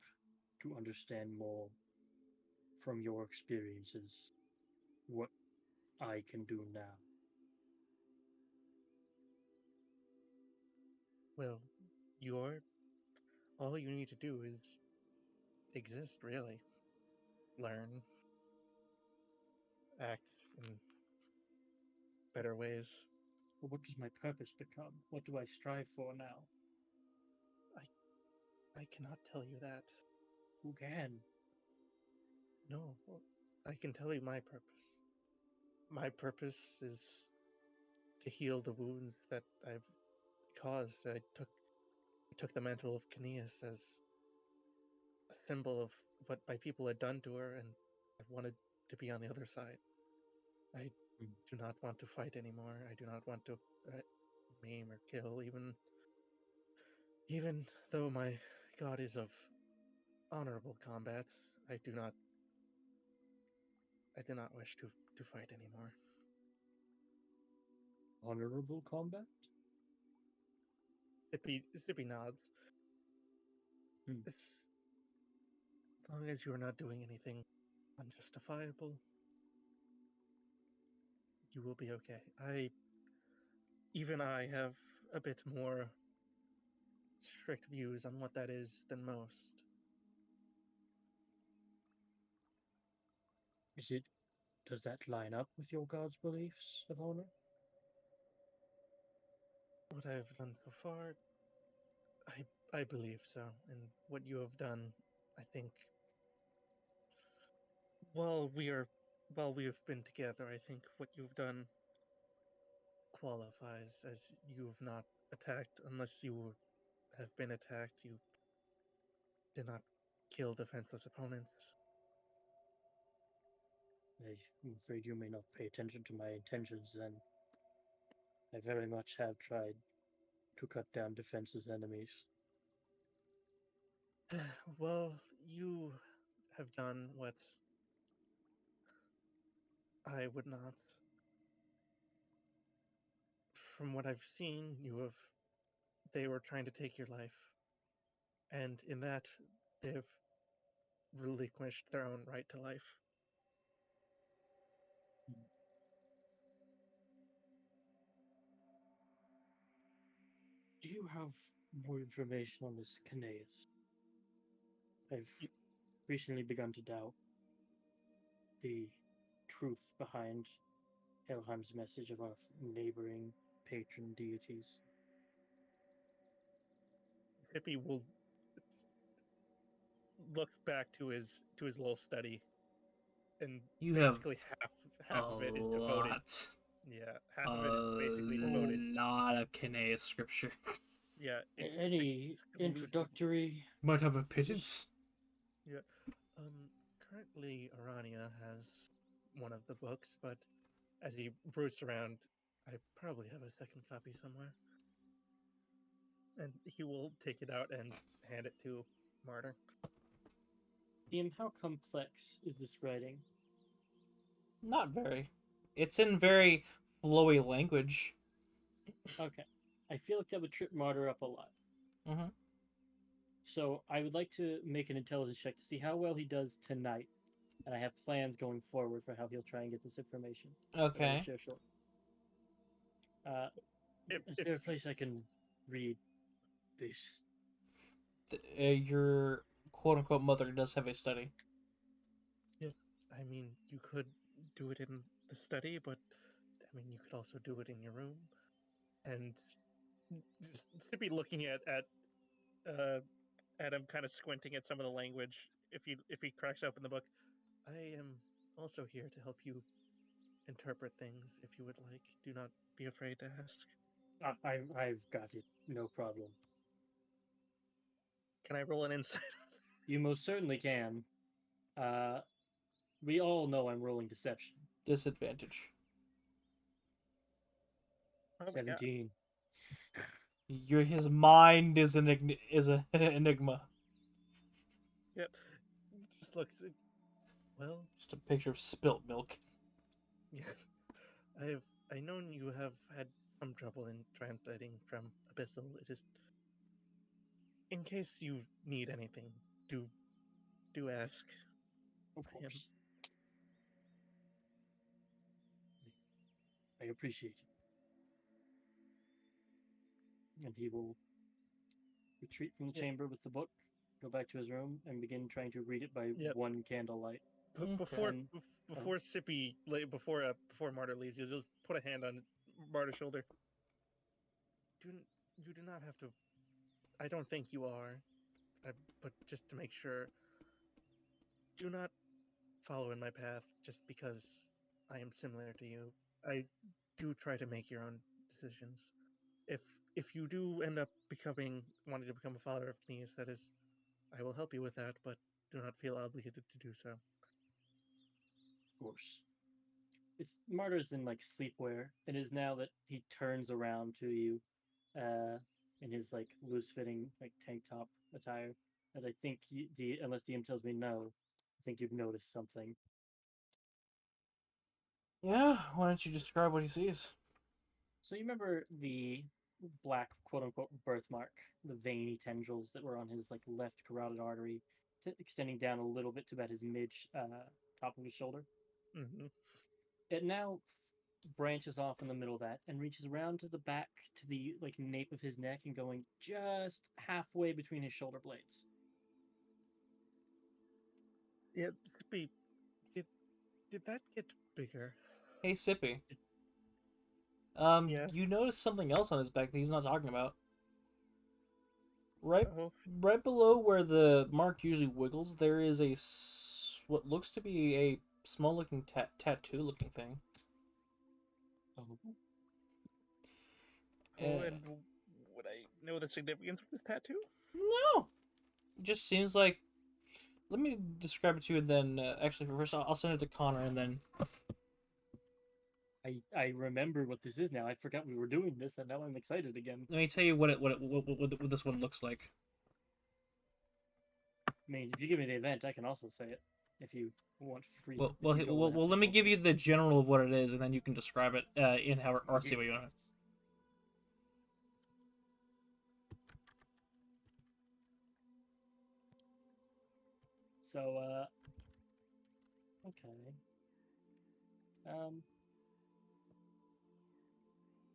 to understand more from your experiences what I can do now. Well, all you need to do is exist, really. Learn, act in better ways. But what does my purpose become? What do I strive for now? I cannot tell you that. Who can? No, I can tell you my purpose. My purpose is to heal the wounds that I've caused. I took the mantle of Caneus as a symbol of what my people had done to her, and I wanted to be on the other side. I do not want to fight anymore. I do not want to maim or kill, even though my god is of honorable combats. I do not wish to fight anymore. Honorable combat? Zippy nods. As long as you're not doing anything unjustifiable, you will be okay. Even I have a bit more strict views on what that is than most. Does that line up with your god's beliefs of honor? What I've done so far, I believe so. And what you have done, I think, while we have been together, I think what you've done qualifies, as you have not attacked unless you have been attacked. You did not kill defenseless opponents. I'm afraid you may not pay attention to my intentions then. I very much have tried to cut down defenseless enemies. Well, you have done what I would not. From what I've seen, they were trying to take your life. And in that, they've relinquished their own right to life. Do you have more information on this Caneus? I've recently begun to doubt the truth behind Helheim's message of our neighboring patron deities. Hippie will look back to his little study, and You have basically half a of it is devoted. lot. Yeah, half of it is basically devoted. A lot of Kanaeus scripture. Yeah. Any introductory? Might have a pittance. Yeah. Currently, Arania has one of the books, but as he roots around, I probably have a second copy somewhere. And he will take it out and hand it to Martyr. DM, how complex is this writing? Not very. It's in very flowy language. Okay. I feel like that would trip Martyr up a lot. Mm-hmm. So I would like to make an intelligence check to see how well he does tonight. And I have plans going forward for how he'll try and get this information. That I will Okay. share shortly. If, Is if there a place I can read this? Your quote-unquote mother does have a study. I mean, you could do it in the study, but I mean, you could also do it in your room. And just to be looking at him, kind of squinting at some of the language. If he cracks open the book, I am also here to help you interpret things. If you would like, do not be afraid to ask. I've got it. No problem. Can I roll an insight? You most certainly can. We all know I'm rolling deception. Disadvantage. Oh my god. 17. His mind is an enigma. Yep. Just looks. Well, Just a picture of spilt milk. yeah. I known you have had some trouble in translating from Abyssal. It is. In case you need anything, do ask. Of I am. course. I appreciate it. And he will retreat from the Yep. chamber with the book, go back to his room, and begin trying to read it by Yep. one candlelight. Before And- before Sippy before Martyr leaves, you'll just put a hand on Martyr's shoulder. You do not have to. I don't think you are, but just to make sure, do not follow in my path just because I am similar to you. I do try to make your own decisions. If if you do end up wanting to become a follower of Knees, that is, I will help you with that, but do not feel obligated to do so. Of course. It's Martyr's in like sleepwear. It is now that he turns around to you, in his like loose fitting like tank top attire. That I think unless DM tells me no, I think you've noticed something. Yeah, why don't you describe what he sees? So you remember the black quote unquote birthmark, the veiny tendrils that were on his like left carotid artery, extending down a little bit to about his top of his shoulder. Mm-hmm. It now branches off in the middle of that and reaches around to the back to the like nape of his neck and going just halfway between his shoulder blades. Yeah, Sippy, did that get bigger? Hey, Sippy. Yeah. You notice something else on his back that he's not talking about. Right, Oh, right below where the mark usually wiggles, there is what looks to be a small-looking tattoo-looking thing. Oh. and would I know the significance of this tattoo? No, it just seems like. Let me describe it to you, and then actually, first I'll send it to Connor, and then. I remember what this is now. I forgot we were doing this, and now I'm excited again. Let me tell you what this one looks like. I mean, if you give me the event, I can also say it if you want free. Well, if you don't wanna have let me to give you the general of what it is, and then you can describe it in how artsy way you want. So, okay.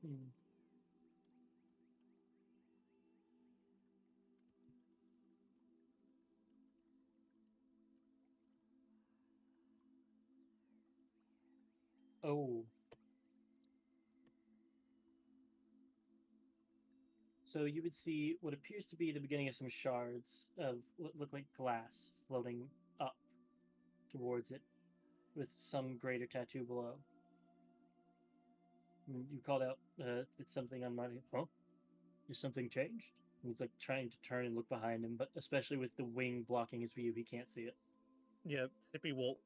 Hmm. Oh. So you would see what appears to be the beginning of some shards of what look like glass floating up towards it, with some greater tattoo below. And you called out, "It's something on my." Huh? Is something changed? He's like trying to turn and look behind him, but especially with the wing blocking his view, he can't see it. Yeah, Sippy will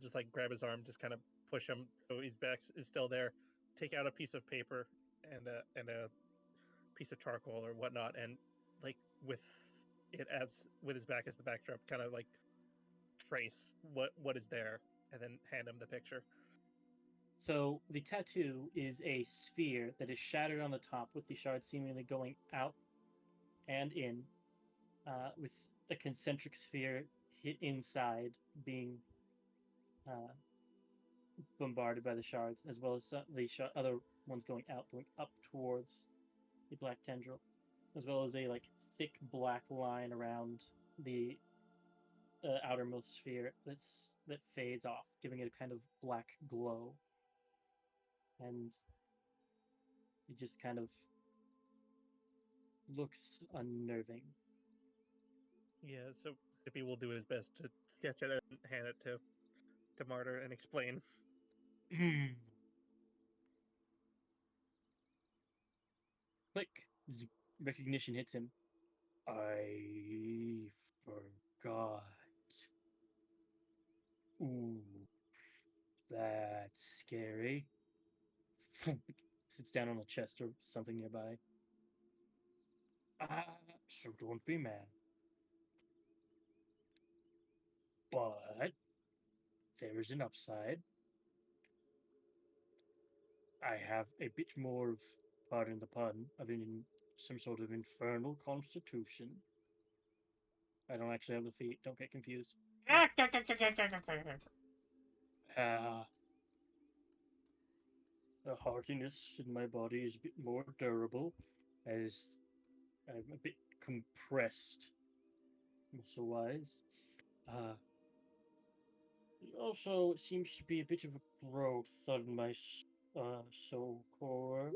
just like grab his arm, just kind of push him so his back is still there. Take out a piece of paper and a piece of charcoal or whatnot, and like with it as with his back as the backdrop, kind of like trace what is there, and then hand him the picture. So the tattoo is a sphere that is shattered on the top, with the shards seemingly going out and in, with a concentric sphere hit inside being uh, bombarded by the shards, as well as the other ones going out, going up towards the black tendril, as well as a like thick black line around the outermost sphere that fades off, giving it a kind of black glow, and it just kind of looks unnerving. Yeah, so Sippy will do his best to sketch it and hand it to Martyr and explain. Click. Recognition hits him. I forgot. Ooh, that's scary. Sits down on a chest or something nearby. So don't be mad. But there is an upside. I have a bit more of, pardon the pun, of some sort of infernal constitution. I don't actually have the feet. Don't get confused. Uh, the hardiness in my body is a bit more durable, as I'm a bit compressed muscle-wise. Uh, also seems to be a bit of a growth on my soul core.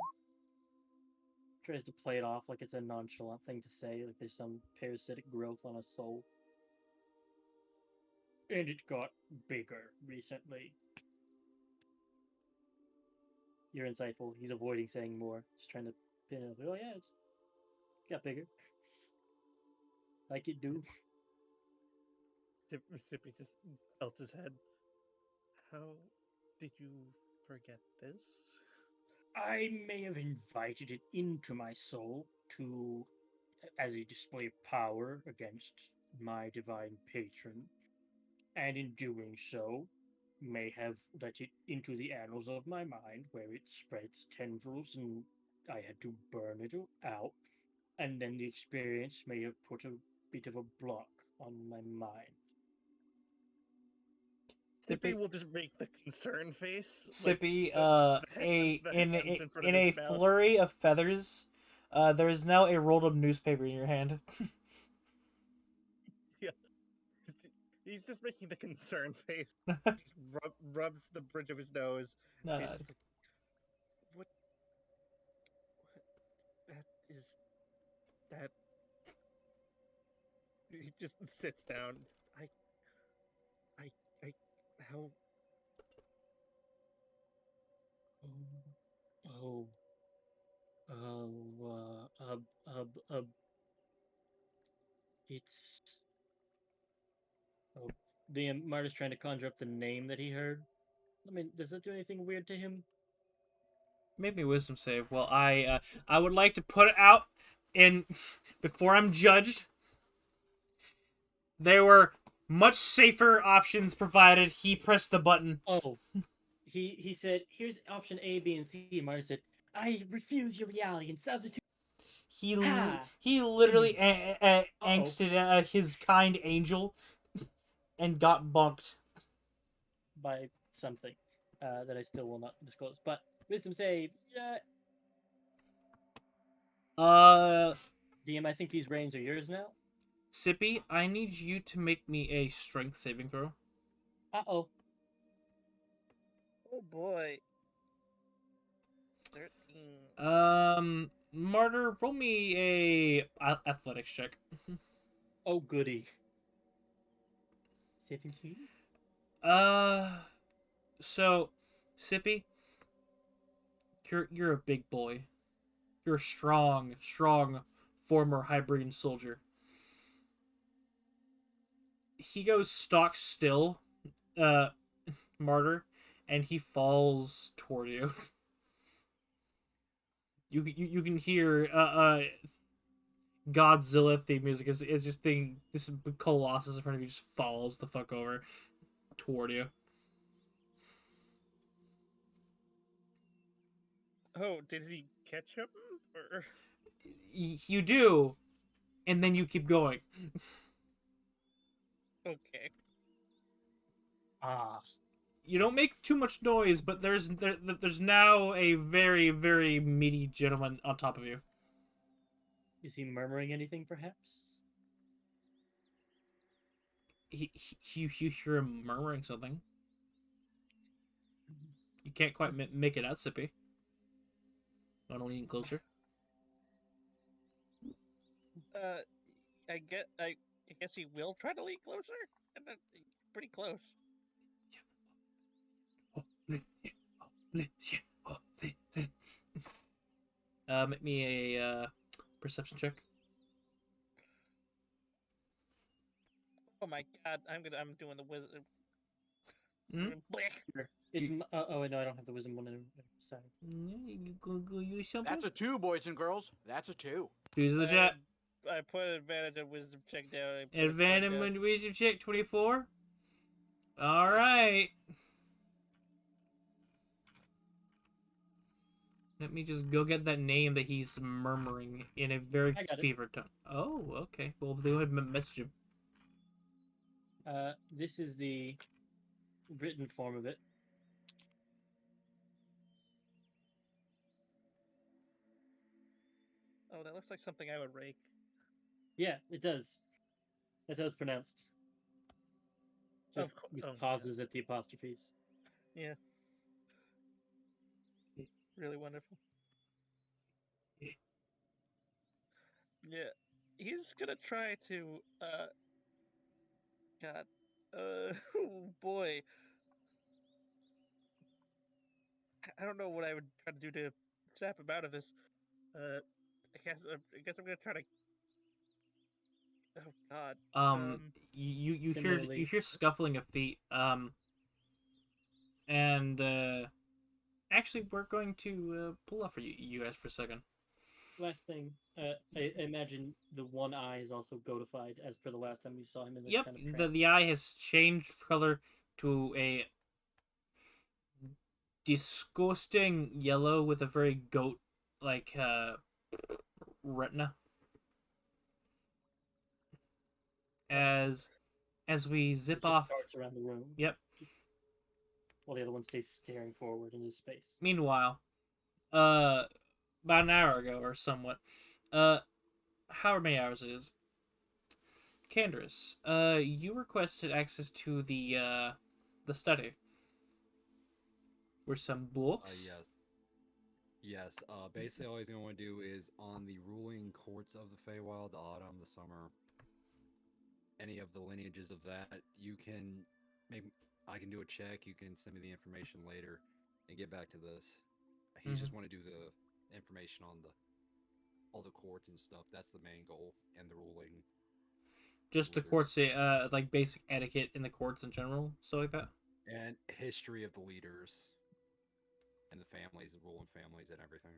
Tries to play it off like it's a nonchalant thing to say, like there's some parasitic growth on a soul. And it got bigger recently. You're insightful. He's avoiding saying more. Just trying to pin it. Oh yeah, it's got bigger. Like it do. Sippy just tilts his head. How did you forget this? I may have invited it into my soul to, as a display of power against my divine patron, and in doing so, may have let it into the annals of my mind, where it spreads tendrils and I had to burn it out, and then the experience may have put a bit of a block on my mind. Sippy will just make the concern face, Sippy, the hands in front of in his a mouth. flurry of feathers, there is now a rolled up newspaper in your hand. Yeah, he's just making the concern face. Rubs the bridge of his nose. No, He's no. just like, what? That is that. He just sits down. I, I, how? Oh, it's. Oh, the martyr's trying to conjure up the name that he heard. I mean, does that do anything weird to him? Make me wisdom save. Well, I would like to put it out in before I'm judged. There were much safer options provided. He pressed the button. Oh, he said, "Here's option A, B, and C." And Marty said, "I refuse your reality and substitute." Ha! He literally Uh-oh. angsted his kind angel and got bunked. By something that I still will not disclose. But wisdom save, yeah. DM, I think these reins are yours now. Sippy, I need you to make me a strength saving throw. Uh-oh. Oh boy. 13. Martyr, roll me a athletics check. Oh, goody. 17? So, Sippy, you're a big boy. You're a strong former Hybridian soldier. he goes stock still, uh, martyr, and he falls toward you. You can hear Godzilla theme music is just thing. This colossus in front of you just falls the fuck over toward you. Oh, did he catch him? Or... You do, and then you keep going. Okay. Ah, You don't make too much noise, but there's now a very very meaty gentleman on top of you. is he murmuring anything, perhaps? You hear him murmuring something. You can't quite make it out, Sippy. Want to lean closer? I guess he will try to lean closer. Pretty close. Make me a perception check. Oh my god, I'm doing the wizard. Hmm? Sure. It's oh wait, no, I don't have the wisdom one. Sorry. You go use something. That's a 2, boys and girls. That's a 2. Dudes in the chat. I put advantage on wisdom check down. I put a card Advantage down. on wisdom check 24. All right. Let me just go get that name that he's murmuring in a very I got it. fevered tone. Oh, okay. Well, go ahead and message him. This is the written form of it. Oh, that looks like something I would rake. Yeah, it does. That's how it's pronounced. Just Of course. with Oh, yeah. pauses at the apostrophes. Yeah. Really wonderful. Yeah. He's gonna try to God. Oh boy. I don't know what I would try to do to snap him out of this. I guess I'm gonna try to. Oh God. You Similarly, hear scuffling of feet. And actually, we're going to pull off for you guys for a second. last thing, I imagine the one eye is also goatified as per the last time we saw him in this Yep, kind of trance. the eye has changed color to a disgusting yellow with a very goat like retina. As we zip He just off. darts around the room. Yep. While the other one stays staring forward into space. Meanwhile, about an hour ago or somewhat, however many hours it is, Candace, you requested access to the study. Were some books? Yes. Yes. Basically, all he's going to want to do is on the ruling courts of the Feywild, the autumn, the summer, any of the lineages of that. You can maybe I can do a check. You can send me the information later and get back to this. He just want to do the information on all the courts and stuff. That's the main goal and the ruling. Just the courts, like basic etiquette in the courts in general, stuff like that. And history of the leaders and the families, the ruling families, and everything.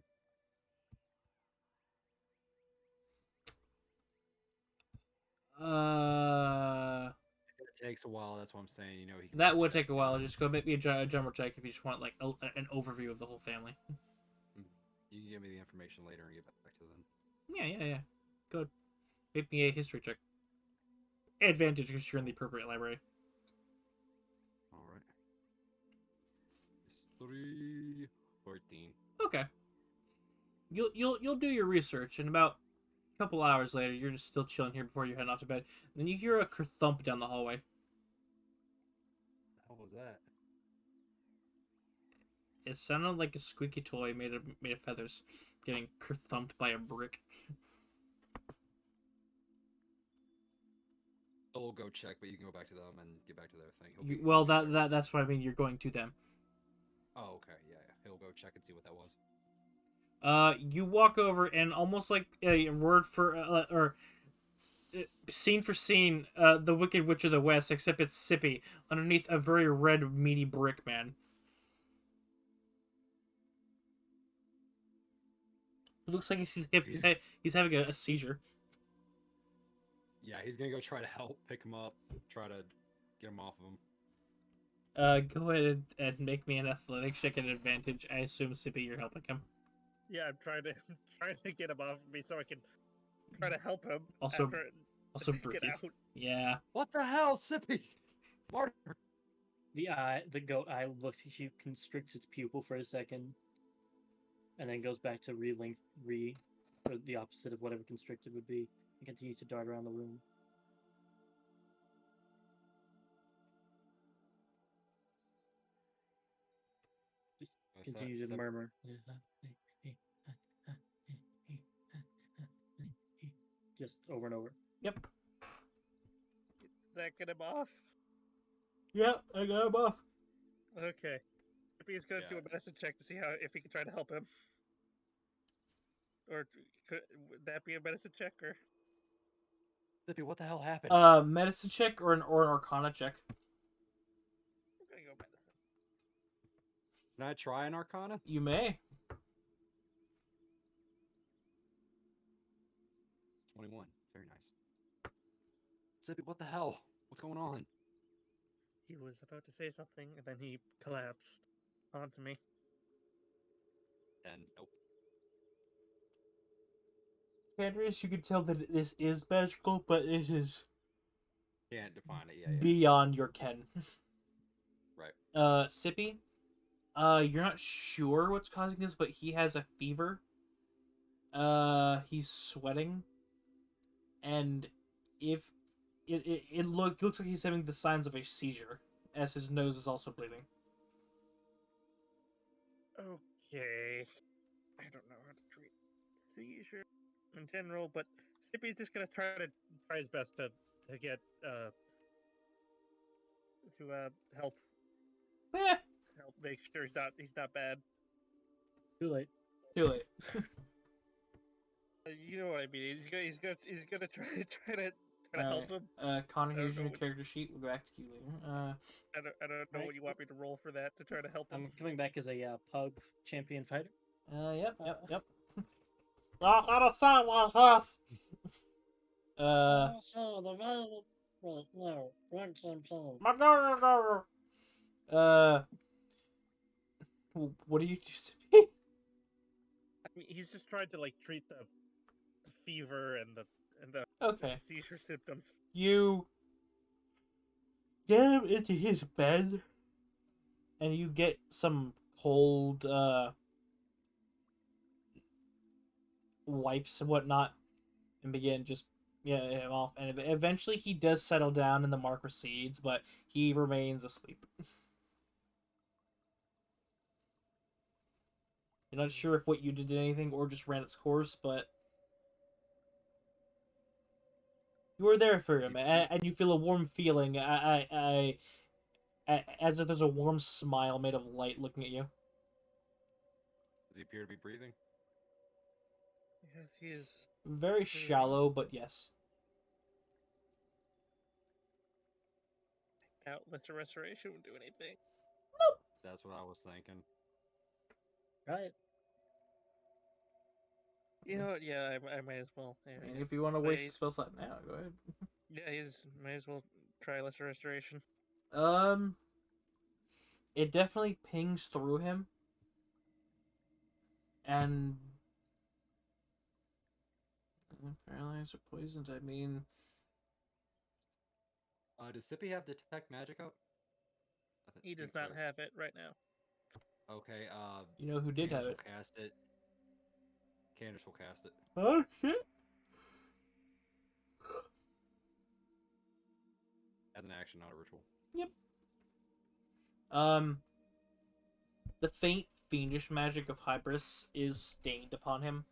It takes a while. That's what I'm saying. You know, that would take a while. Just go make me a general check if you just want like an overview of the whole family. You can give me the information later and get back to them. Yeah. Good. Make me a history check. Advantage because you're in the appropriate library. All right. History 14. Okay. You'll do your research, and about a couple hours later, you're just still chilling here before you're heading off to bed. Then you hear a kerthump down the hallway. How was that? It sounded like a squeaky toy made of feathers getting kerthumped by a brick. I'll go check, but you can go back to them and get back to their thing. Well, that's what I mean. You're going to them. Oh, okay. Yeah. He'll go check and see what that was. You walk over and almost like a word for or scene for scene, the Wicked Witch of the West, except it's Sippy underneath a very red, meaty brick man. It looks like he's having a seizure. Yeah, he's gonna go try to help pick him up, try to get him off of him. Go ahead and make me an athletics check at advantage. I assume, Sippy, you're helping him. Yeah, I'm trying to get him off of me so I can try to help him. Also get breathe. out. Yeah. What the hell, Sippy? Martyr. The goat eye looks at you, constricts its pupil for a second, and then goes back to or the opposite of whatever constricted would be, and continues to dart around the room. Just continue to murmur. Just over and over. Yep. Does that get him off? Yep, I got him off. Okay. If he's gonna do a medicine check to see if he can try to help him. Or would that be a medicine check or? Sippy, what the hell happened? Medicine check or an Arcana check? I'm gonna go medicine. Can I try an Arcana? You may. 21. Very nice. Sippy, what the hell? What's going on? He was about to say something and then he collapsed onto me. And nope. Henrys, you can tell that this is magical, but it is Can't define it. Yeah. beyond your ken. Right. Sippy, you're not sure what's causing this, but he has a fever. He's sweating, and if it looks like he's having the signs of a seizure, as his nose is also bleeding. Okay. I don't know how to treat seizure in general, but Sippy's just gonna try his best to get help make sure he's not bad. Too late. Too late. You know what I mean. He's gonna try to help him. Connor, I don't here's your know. character sheet. We'll go back to you later. I don't know Right. what you want me to roll for that to try to help him. I'm coming back as a pug champion fighter. Yep. Not gonna sound like us. What do you do, Sippy? I mean, he's just trying to treat the fever and the Okay. seizure symptoms. You get him into his bed, and you get some cold wipes and whatnot, and begin just him off. And eventually, he does settle down, and the mark recedes, but he remains asleep. You're not sure if what you did anything or just ran its course, but you were there for him, and you feel a warm feeling. As if there's a warm smile made of light looking at you. Does he appear to be breathing? Yes, he is. Very shallow, but yes. Doubt Lesser Restoration would do anything. That's what I was thinking. Right. You know what? Yeah, I might as well. Yeah, And if you want to waste a spell slot now, go ahead. Yeah, might as well try Lesser Restoration. It definitely pings through him, and paralyzed or poisoned. I mean, Does Sippy have Detect Magic up? He does not have it right now. Okay. you know who did have it? Will cast it. Candace will cast it. Oh shit! As an action, not a ritual. Yep. The faint fiendish magic of Hybris is stained upon him.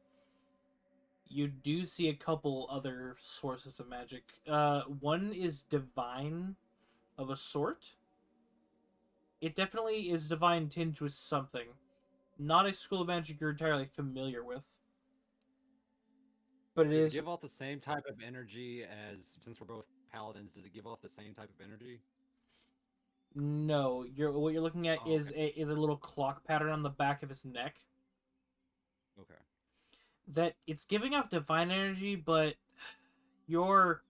You do see a couple other sources of magic. One is divine of a sort. It definitely is divine tinged with something. Not a school of magic you're entirely familiar with. but it Does is it give off the same type of energy as, since we're both paladins, does it give off the same type of energy? no. What you're looking at Oh, is a little clock pattern on the back of his neck Okay. that it's giving off divine energy, but your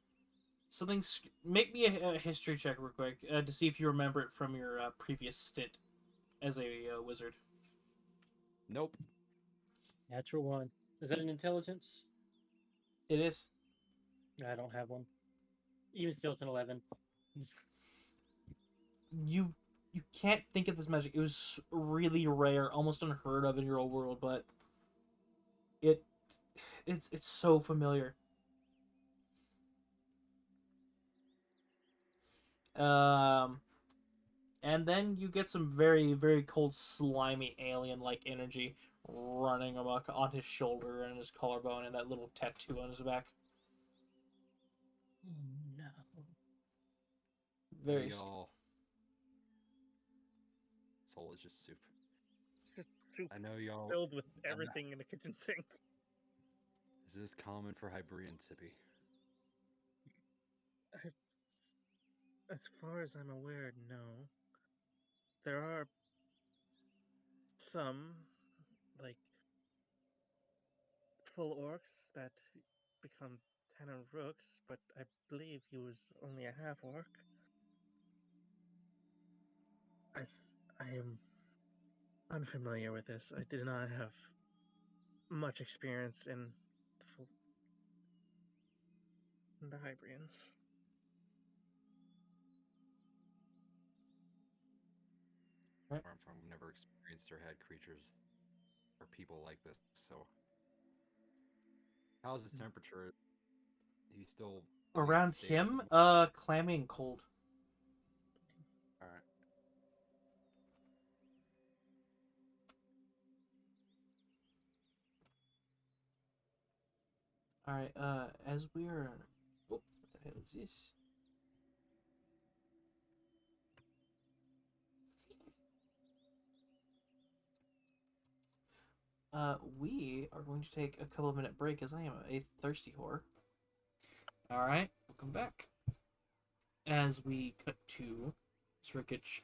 make me a history check real quick to see if you remember it from your previous stint as a wizard. Nope. Natural one. Is that an intelligence? It is. I don't have one. Even still, it's an 11. You can't think of this magic. It was really rare, almost unheard of in your old world, but it's so familiar. And then you get some very, very cold, slimy, alien-like energy running amok on his shoulder and his collarbone and that little tattoo on his back. Oh, no. Very. Y'all. Soul is just soup. Just soup I know y'all. filled with everything in the kitchen sink. Is this common for Hyborian Sippy? As far as I'm aware, no. There are some, like, full orcs that become Tenor Rooks, but I believe he was only a half orc. I am unfamiliar with this. I did not have much experience in the Hybrians. Where I'm from, never experienced or had creatures or people like this. So, how's his temperature? He's still Around stable? him, clammy and cold. All right. All right. As we are, what the hell is this? We are going to take a couple of minute break as I am a thirsty whore. All right, welcome back. As we cut to Zrikich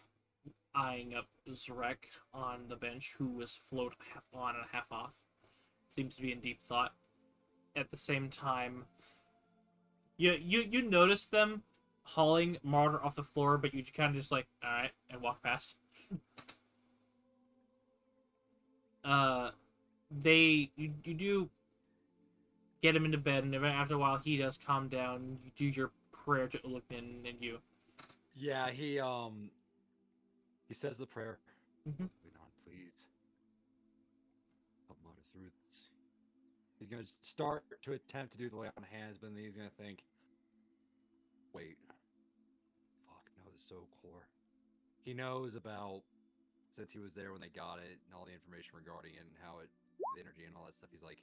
eyeing up Zrek on the bench, who was float half on and half off. Seems to be in deep thought. At the same time, you notice them hauling Martyr off the floor, but you kind of just like, all right, and walk past. You do get him into bed, and after a while, he does calm down. You do your prayer to Uluknin, and you. Yeah, he says the prayer. Mm-hmm. Wait on, please. Help Martyr through this. He's gonna start to attempt to do the lay on hands, but then he's gonna think, wait, fuck, no, this is so core. He knows about, since he was there when they got it, and all the information regarding it, and how it, the energy and all that stuff. He's like,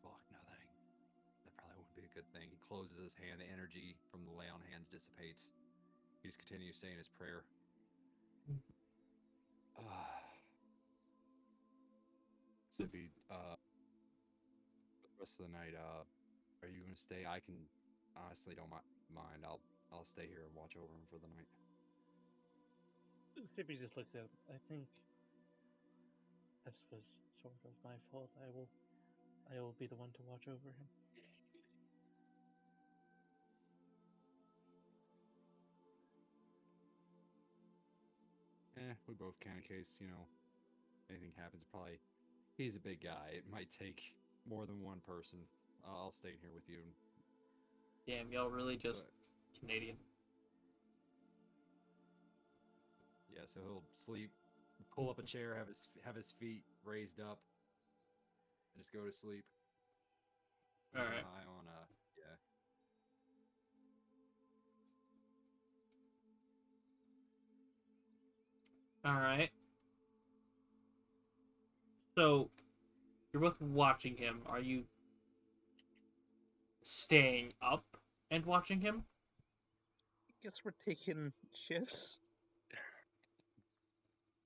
fuck, no, that probably wouldn't be a good thing. He closes his hand, the energy from the lay on hands dissipates. He just continues saying his prayer. Sippy, the rest of the night, are you gonna stay? I can honestly don't mind. I'll stay here and watch over him for the night. Sippy just looks at him. I think this was sort of my fault. I will be the one to watch over him. We both can in case, anything happens. Probably, he's a big guy. It might take more than one person. I'll stay here with you. Damn, y'all really just Canadian. Yeah, so he'll sleep, pull up a chair, have his feet raised up, and just go to sleep. All right. Eye on yeah. All right. So, you're both watching him. Are you staying up and watching him? Guess we're taking shifts.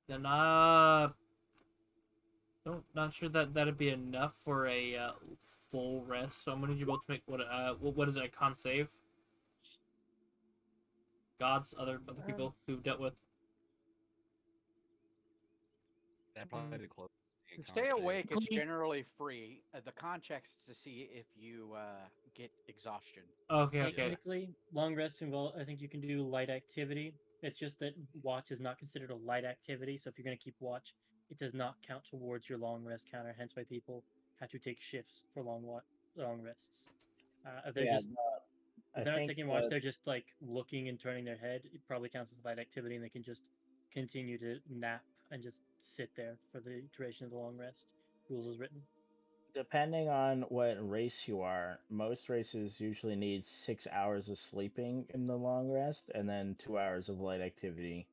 Then, Not sure that that'd be enough for a full rest. So I'm gonna need you both to make what is it? A con save. Gods, other people who've dealt with. That probably the close. And stay awake. It's generally free. The context is to see if you get exhaustion. Okay. Technically, long rest involve. I think you can do light activity. It's just that watch is not considered a light activity. So if you're going to keep watch, it does not count towards your long rest counter. Hence why people have to take shifts for long rests. If they're Yeah, just I if they're not think taking watch, they're just like looking and turning their head. It probably counts as light activity, and they can just continue to nap and just sit there for the duration of the long rest. Rules as written. depending on what race you are, most races usually need 6 hours of sleeping in the long rest and then 2 hours of light activity.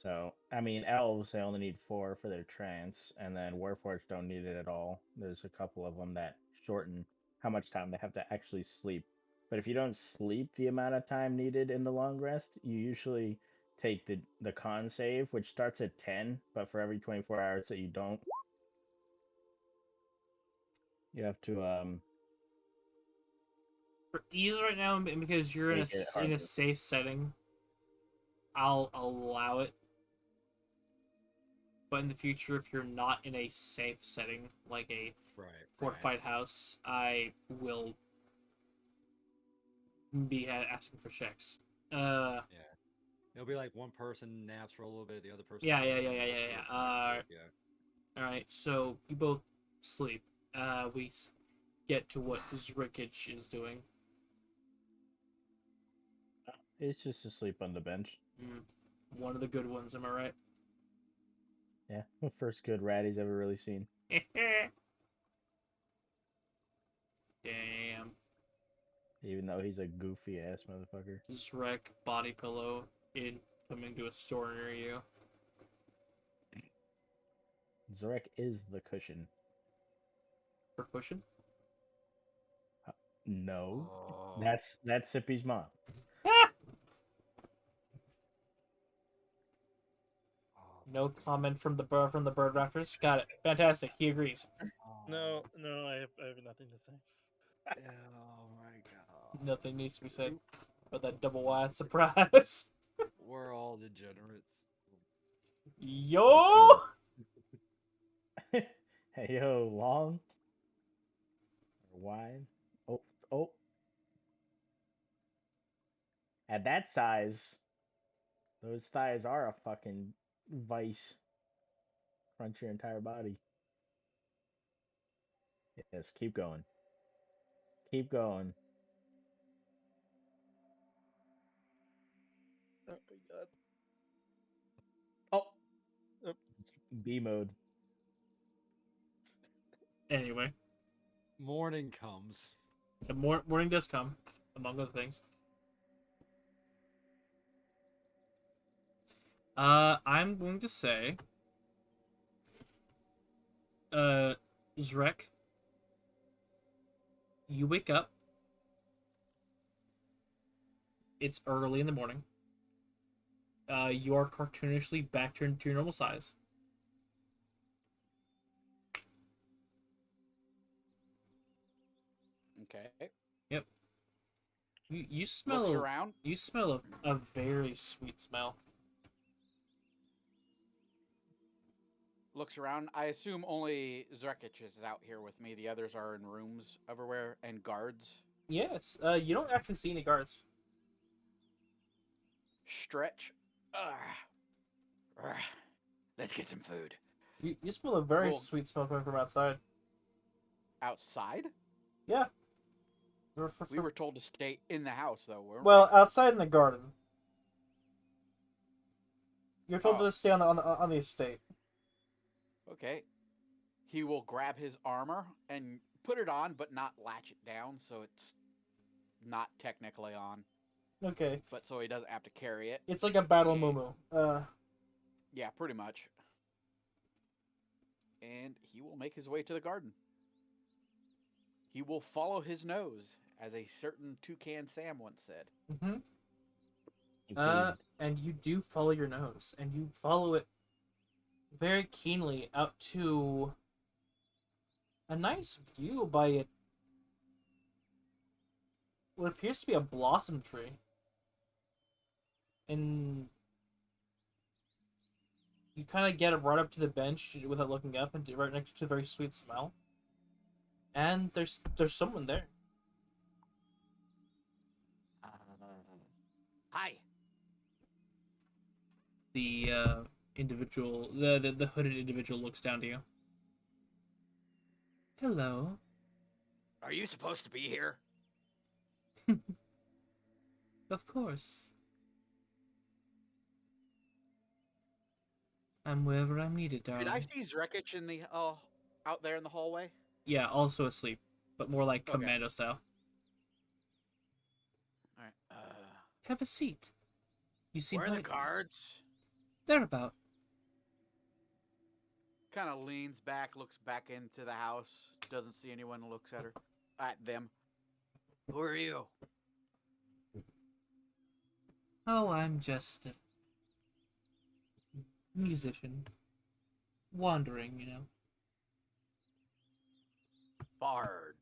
So, I mean, elves, they only need 4 for their trance, and then warforged don't need it at all. There's a couple of them that shorten how much time they have to actually sleep. But if you don't sleep the amount of time needed in the long rest, you usually take the con save, which starts at 10, but for every 24 hours that you don't, you have to For ease right now, and because you're make it in a harder. safe setting, I'll allow it. But in the future, if you're not in a safe setting, like a fortified house, I will be asking for checks. Yeah. It'll be like one person naps for a little bit, the other person. Yeah. Yeah. All right, so you both sleep. We get to what Zrikich is doing. It's just to sleep on the bench. One of the good ones, am I right? Yeah, first good rat he's ever really seen. Damn. Even though he's a goofy ass motherfucker. Zrek body pillow coming to a store near you. Zorek is the cushion. For cushion? No, Oh. that's Sippy's mom. No comment from the bird rafters. Got it. Fantastic. He agrees. No, I have nothing to say. Oh my god. Nothing needs to be said. But that double wide surprise. We're all degenerates. Yo! Hey yo, long or wide? Oh. At that size, those thighs are a fucking vice. Crunch your entire body. Yes, keep going. Keep going. Oh my god. Oh. B mode. Anyway. Morning comes. The morning does come, among other things. I'm going to say, Zrek, you wake up. It's early in the morning. You are cartoonishly back to your normal size. Okay. Yep. You smell. Looks around. You smell a very sweet smell. Looks around. I assume only Zrekich is out here with me. The others are in rooms everywhere and guards. Yes. You don't actually see any guards. Stretch. Let's get some food. You smell a very sweet smell coming from outside. Outside? Yeah. We were told to stay in the house, though, weren't we? Well, outside in the garden. You're told to stay on the estate. Okay. He will grab his armor and put it on, but not latch it down, so it's not technically on. Okay. But so he doesn't have to carry it. It's like a battle muumuu. Yeah, pretty much. And he will make his way to the garden. He will follow his nose, as a certain Toucan Sam once said. Mm-hmm. And you do follow your nose, and you follow it very keenly out to A nice view by it. What appears to be a blossom tree. And you kind of get it right up to the bench without looking up, and right next to a very sweet smell. And there's someone there. Hi. The individual, the hooded individual, looks down to you. Hello. Are you supposed to be here? Of course. I'm wherever I'm needed, darling. Did I see Zrekich in the out there in the hallway? Yeah, also asleep, but more like Okay. commando style. All right. Have a seat. You seem Where are the like guards? they're about. Kind of leans back, looks back into the house, doesn't see anyone, looks at them. Who are you? Oh, I'm just a musician, wandering, you know. Bard.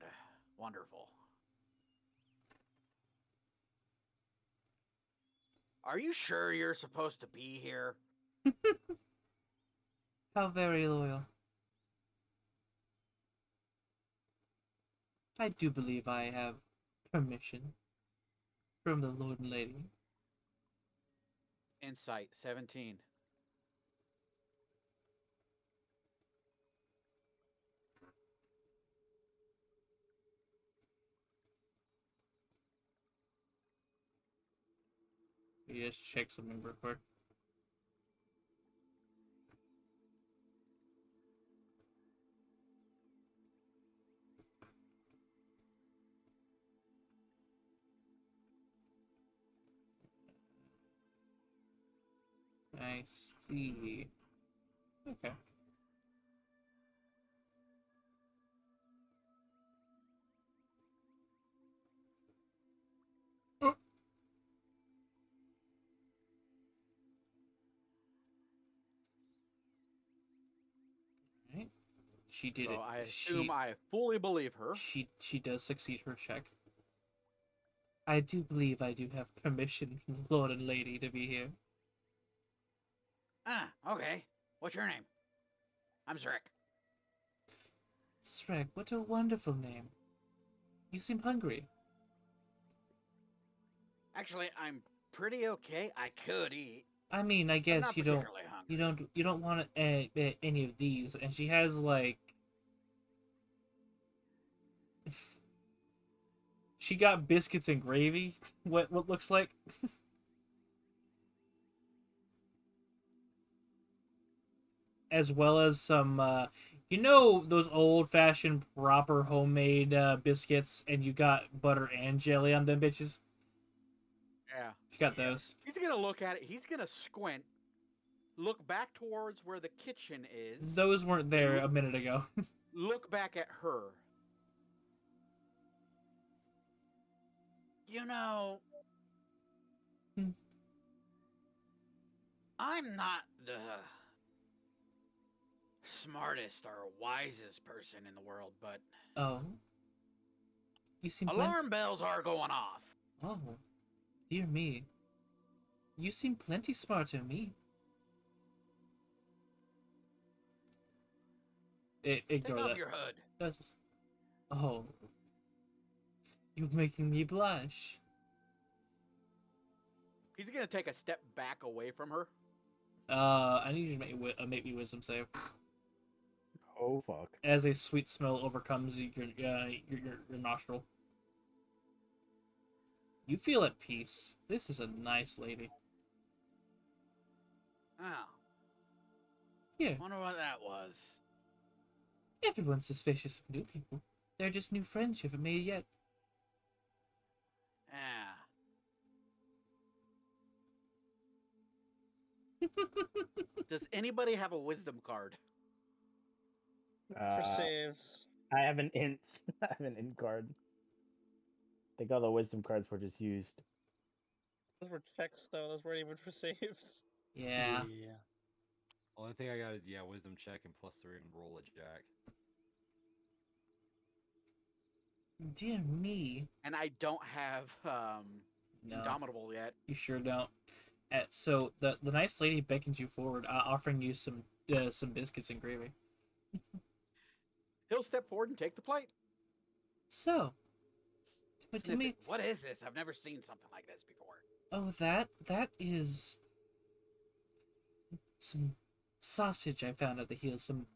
Wonderful. Are you sure you're supposed to be here? How very loyal. I do believe I have permission from the Lord and Lady. Insight 17. You just check something real quick. I see. Okay. Oh. Right. She did So it. I assume I fully believe her. She does succeed her check. I do believe I do have permission from the Lord and Lady to be here. Ah, okay. What's your name? I'm Zrek. Sreg, what a wonderful name. You seem hungry. Actually, I'm pretty okay. I could eat. I mean, I I'm guess not you don't particularly hungry. you don't want any of these. And she has like she got biscuits and gravy. What looks like. As well as some you know those old-fashioned proper homemade biscuits, and you got butter and jelly on them bitches. Yeah. She got those. He's gonna look at it. He's gonna squint. Look back towards where the kitchen is. Those weren't there a minute ago. Look back at her. You know, Hmm. I'm not the smartest or wisest person in the world, but Oh, you seem alarm bells are going off. Oh, dear me. You seem plenty smarter than me. Ignore Take off that. your hood. That's... Oh, you're making me blush. He's gonna take a step back away from her. I need you to make me wisdom save. Oh fuck. As a sweet smell overcomes your nostril. You feel at peace. This is a nice lady. Oh, Here, wonder what that was. everyone's suspicious of new people. They're just new friends you haven't made yet. Yeah. Does anybody have a wisdom card? For saves. I have an int. I have an int card. I think all the wisdom cards were just used. Those were checks, though. Those weren't even for saves. Yeah. Only thing I got is wisdom check and +3 and roll a jack. Dear me. And I don't have No, Indomitable yet. you sure don't. So the nice lady beckons you forward, offering you some biscuits and gravy. He'll step forward and take the plate. So, to Sniff me, it. What is this? I've never seen something like this before. oh, that is some sausage I found at the heel. Some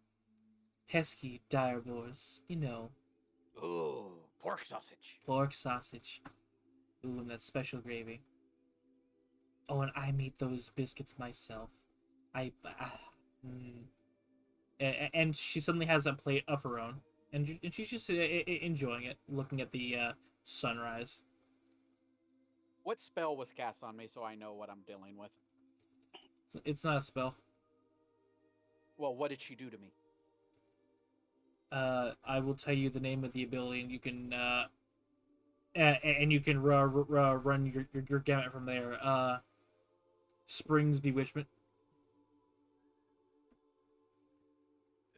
pesky dire boars. You know, Ooh, pork sausage. pork sausage. Ooh, and that special gravy. Oh, and I made those biscuits myself. And she suddenly has a plate of her own, and she's just enjoying it, looking at the sunrise. What spell was cast on me so I know what I'm dealing with? It's not a spell. Well, what did she do to me? I will tell you the name of the ability, and you can and you can run your gamut from there. Spring's Bewitchment.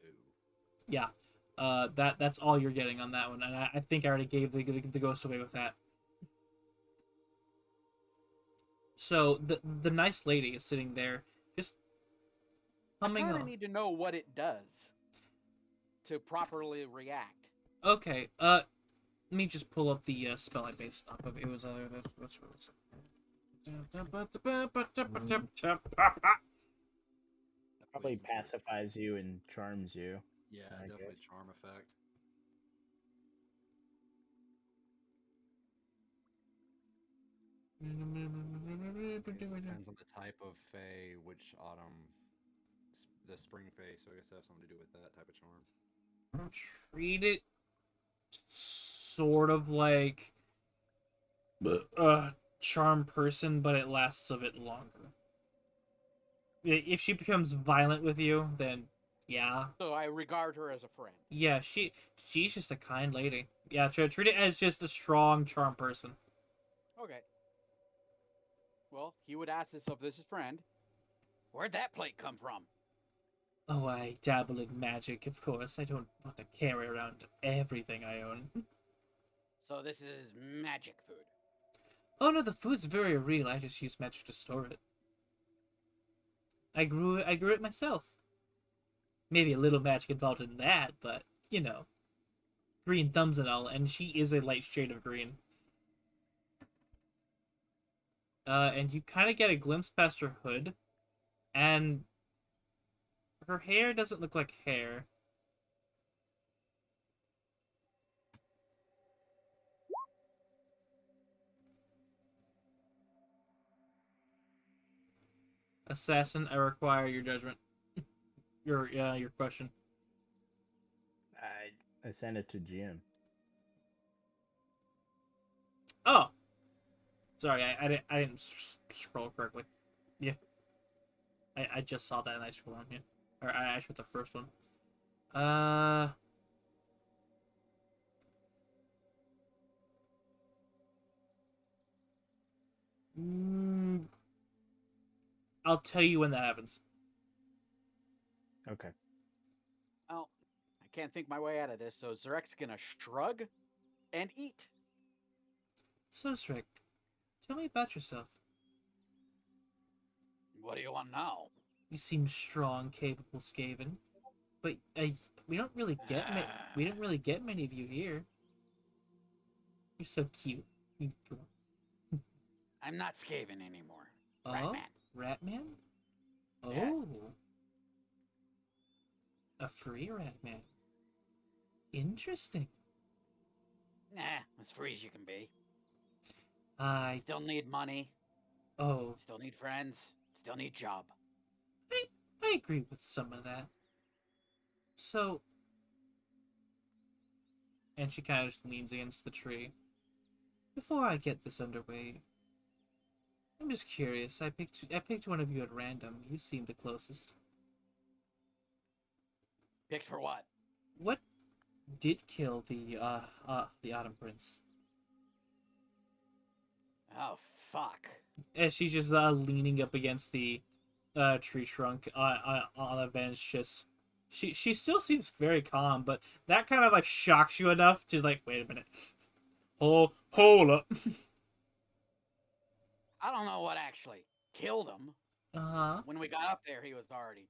Ooh. Yeah. That's all you're getting on that one, and I think I already gave the ghost away with that. So the nice lady is sitting there, just humming I kind on. of need to know what it does to properly react. Okay. Let me just pull up the spell I based off of. It was what's it? Probably Poison. pacifies you and charms you. Yeah, I definitely guess. charm effect. I guess it depends on the type of fae, which autumn, the spring fae. So I guess that has something to do with that type of charm. Treat it sort of like a charm person, but it lasts a bit longer. If she becomes violent with you, then yeah. So I regard her as a friend. Yeah, she's just a kind lady. Yeah, treat it as just a strong charm person. Okay. Well, he would ask this of this friend. Where'd that plate come from? Oh, I dabble in magic, of course. I don't want to carry around everything I own. So this is magic food. Oh no, the food's very real. I just use magic to store it. I grew it myself. Maybe a little magic involved in that, but you know, green thumbs and all. And she is a light shade of green. And you kind of get a glimpse past her hood, and her hair doesn't look like hair. Assassin, I require your judgment. Your question. I sent it to Jim. Oh, sorry, I didn't scroll correctly. Yeah, I just saw that and I scrolled on. Yeah, or I shot the first one. Mm, I'll tell you when that happens. Okay. Oh, I can't think my way out of this, so Zarek's gonna shrug and eat. So, Srick, tell me about yourself. What do you want now? You seem strong, capable, Skaven, but we don't really get we don't really get many of you here. You're so cute. Go on. I'm not Skaven anymore. Oh, Ratman. Ratman? Oh, Yes. a free Ratman. Interesting. Nah, as free as you can be. I Still need money. oh, Still need friends. Still need job. I agree with some of that. So, and she kind of just leans against the tree. Before I get this underway, I'm just curious. I picked one of you at random. You seem the closest. Picked for what? What did kill the Autumn Prince? Oh, fuck. As she's just leaning up against the tree trunk on a bench, just she still seems very calm, but that kind of like shocks you enough to like, wait a minute. Hold up. I don't know what actually killed him. Uh-huh. When we got up there, he was already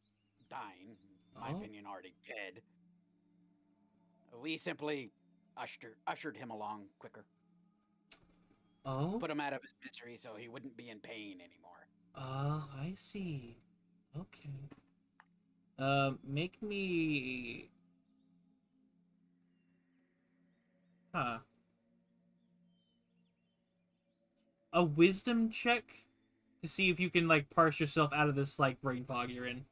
dying. In my Oh. opinion, already dead. We simply ushered him along quicker. Oh? Put him out of his misery so he wouldn't be in pain anymore. Oh, I see. Okay. Make me... Huh. A wisdom check to see if you can, like, parse yourself out of this, like, brain fog you're in.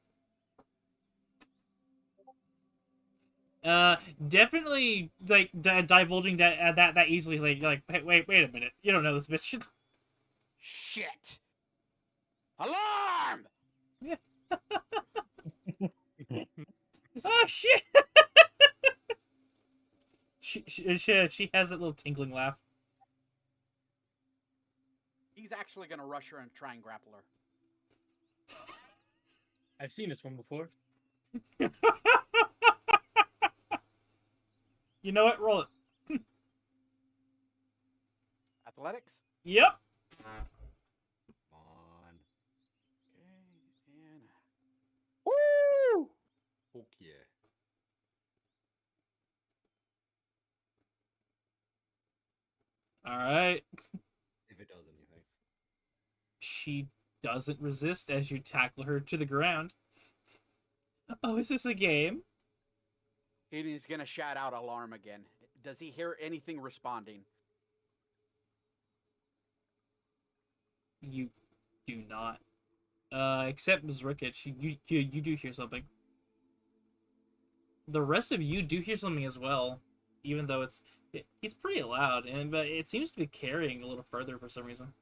Definitely, like, divulging that easily, like, hey, wait a minute. You don't know this bitch. Shit! Alarm! Yeah. Oh, shit! She has that little tinkling laugh. He's actually gonna rush her and try and grapple her. I've seen this one before. You know what? Roll it. Athletics? Yep. Come on. Okay, and Woo! Fuck yeah. All right. If it does anything. She doesn't resist as you tackle her to the ground. Oh, is this a game? he's gonna shout out alarm again. Does he hear anything responding? You do not. Except Zrikic, you do hear something. The rest of you do hear something as well, even though he's pretty loud, but it seems to be carrying a little further for some reason.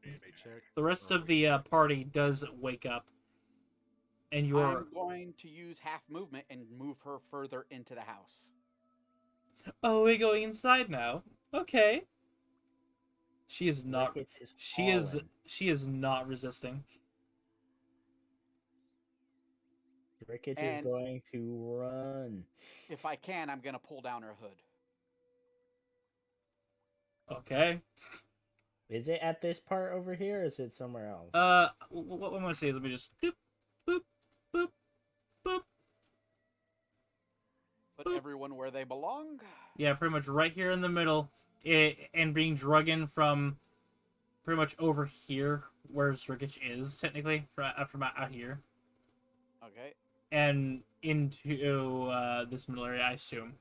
Anybody check? The rest of the party does wake up, and you're... I'm going to use half movement and move her further into the house. Oh, we're going inside now. Okay. She is not. Ricketts is She is not resisting. Ricketts is And- going to run. If I can, I'm gonna pull down her hood. Okay. Is it at this part over here, or is it somewhere else? What I'm gonna say is let me just boop, boop, boop, boop. Put Boop. everyone where they belong. Yeah, pretty much right here in the middle, and being drug in from pretty much over here where Zrikic is technically from out here, Okay. and into this middle area, I assume.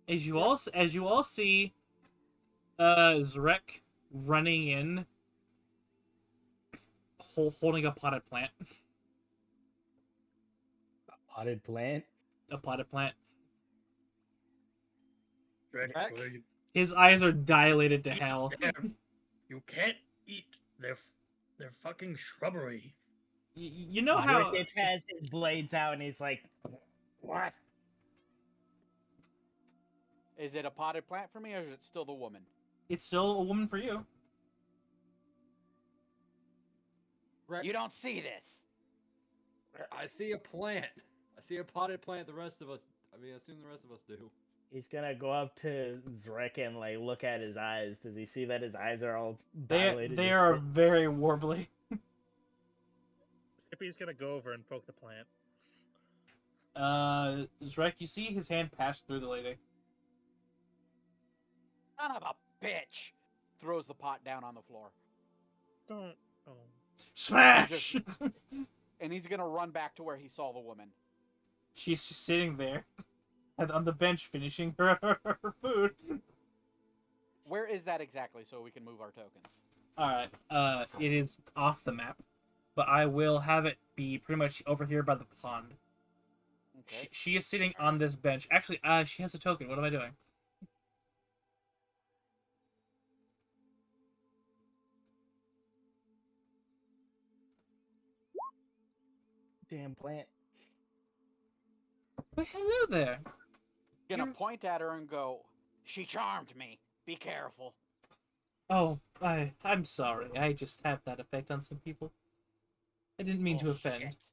As you all see, Zrek running in, holding a potted plant. Potted plant? A potted plant. Drek, Drek? what are you? His eyes are dilated to hell. You can't eat. They're fucking shrubbery. You know how Ricketts has his blades out, and he's like, "What?" Is it a potted plant for me, or is it still the woman? it's still a woman for you. Right. You don't see this. I see a plant. I see a potted plant. The rest of us. I mean, I assume the rest of us do. He's gonna go up to Zrek and like look at his eyes. Does he see that his eyes are all They dilated? they and are shit? very warbly. Chippy's gonna go over and poke the plant. Zrek, you see his hand pass through the lady. Son of a bitch! Throws the pot down on the floor. Don't. Oh. Smash! And he's gonna run back to where he saw the woman. She's just sitting there on the bench finishing her food. Where is that exactly so we can move our tokens? Alright, it is off the map, but I will have it be pretty much over here by the pond. Okay. She is sitting on this bench. Actually, she has a token. What am I doing? Damn plant. Well, hello there. Gonna You're- point at her and go, "She charmed me. Be careful." Oh, I'm sorry. I just have that effect on some people. I didn't mean to offend. Bullshit.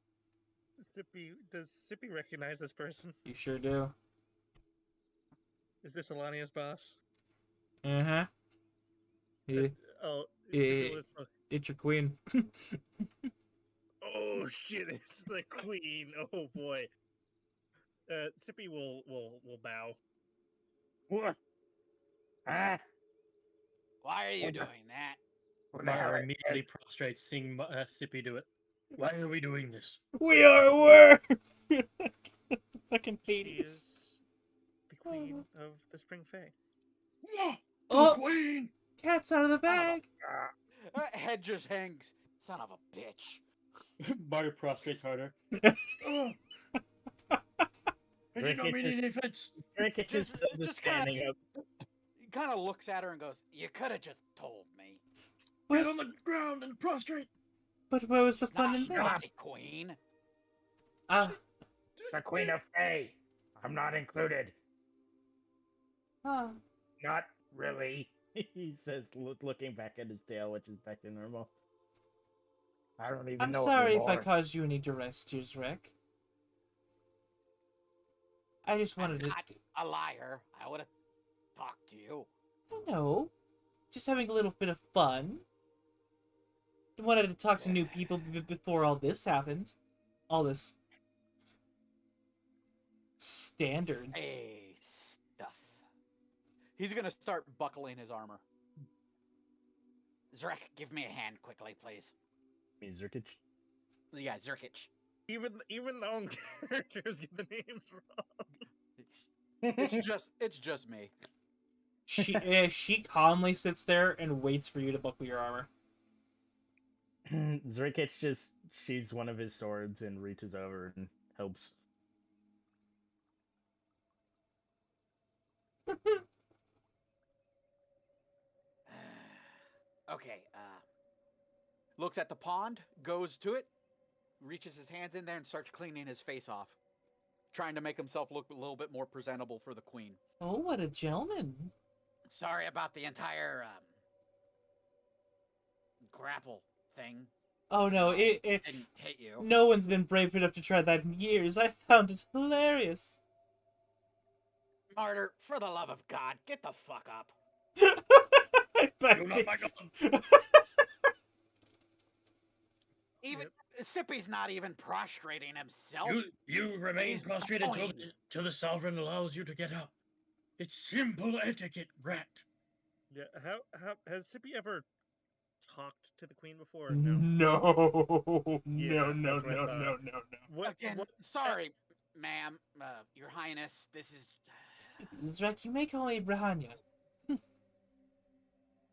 Chippy, does Chippy recognize this person? You sure do. Is this Alania's boss? Uh-huh. Yeah, Oh, yeah, let's look. it's your queen. Oh shit! It's the queen. Oh boy. Sippy will bow. What? Ah, Why are you What the- doing that? who the hell Fire is immediately this? prostrates, seeing Sippy do it. Why are we doing this? We are worse! Fucking She Hades. is the queen of the Spring Fae. Oh, Queen! cat's out of the Son of a- bag. Head just hangs. Son of a bitch. Barter prostrates harder. I did not mean any offense. Ricketts is still just standing up. He kind of looks at her and goes, "You could have just told me." Get on the ground and prostrate. But where was the fun Not in that? naughty queen. Ah, The Queen of Fae. I'm not included. ah. Not really. He says, looking back at his tail, which is back to normal. I don't even I'm know sorry if I anymore. caused you any duress, Jizrek. I just wanted I'm to. not a liar. I would have talked to you. I know. Just having a little bit of fun. I wanted to talk to new people before all this happened. All this standards. Hey, stuff. He's gonna start buckling his armor. Zrek, give me a hand quickly, please. Ricketts. Yeah, Zerkich. Even the own characters get the names wrong. It's just me. She calmly sits there and waits for you to buckle your armor. Zerkich just sheathes one of his swords and reaches over and helps. Okay, looks at the pond, goes to it, reaches his hands in there and starts cleaning his face off, trying to make himself look a little bit more presentable for the queen. Oh, what a gentleman. Sorry about the entire grapple thing. Oh no, it Didn't hit you. no one's been brave enough to try that in years. I found it hilarious. Martyr, for the love of God, get the fuck up. I bet You're not my god. Even Sippy's not even prostrating himself. You remain He's prostrated bowing. till the sovereign allows you to get up. It's simple etiquette, rat. Yeah. How has Sippy ever talked to the queen before? Mm-hmm. No. No, Yeah, no, that's what I thought. no. What? Again, What? sorry, ma'am, your highness, this is... Zrek, you may call me Brahanya.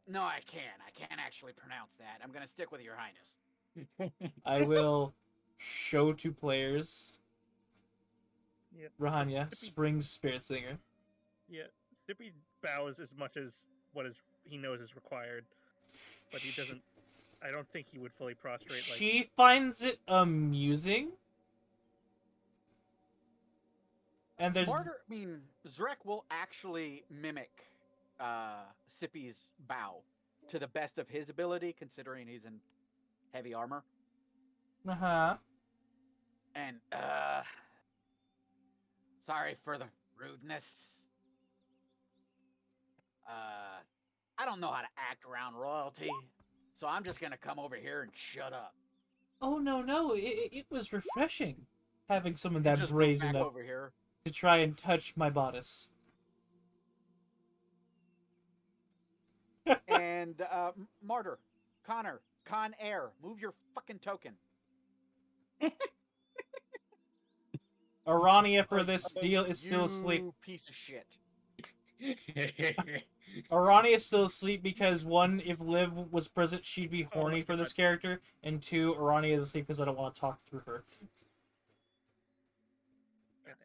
No, I can't actually pronounce that. I'm gonna stick with your highness. I will show to players Yeah. Brahanya, Sippy- Spring's spirit singer. Yeah. Sippy bows as much as he knows is required, but he doesn't. I don't think he would fully prostrate. Like, She finds it amusing. And there's Zrek will actually mimic Sippy's bow to the best of his ability, considering he's in heavy armor. And sorry for the rudeness. I don't know how to act around royalty, so I'm just gonna come over here and shut up. Oh no, it was refreshing having someone You that just move brazen back up over here. to try and touch my bodice. And Martyr, Connor, Con Air, move your fucking token. Arania for this deal is still asleep. You piece of shit. Arania is still asleep because one, if Liv was present, she'd be Oh my horny for this God. character, and two, Arania is asleep because I don't want to talk through her.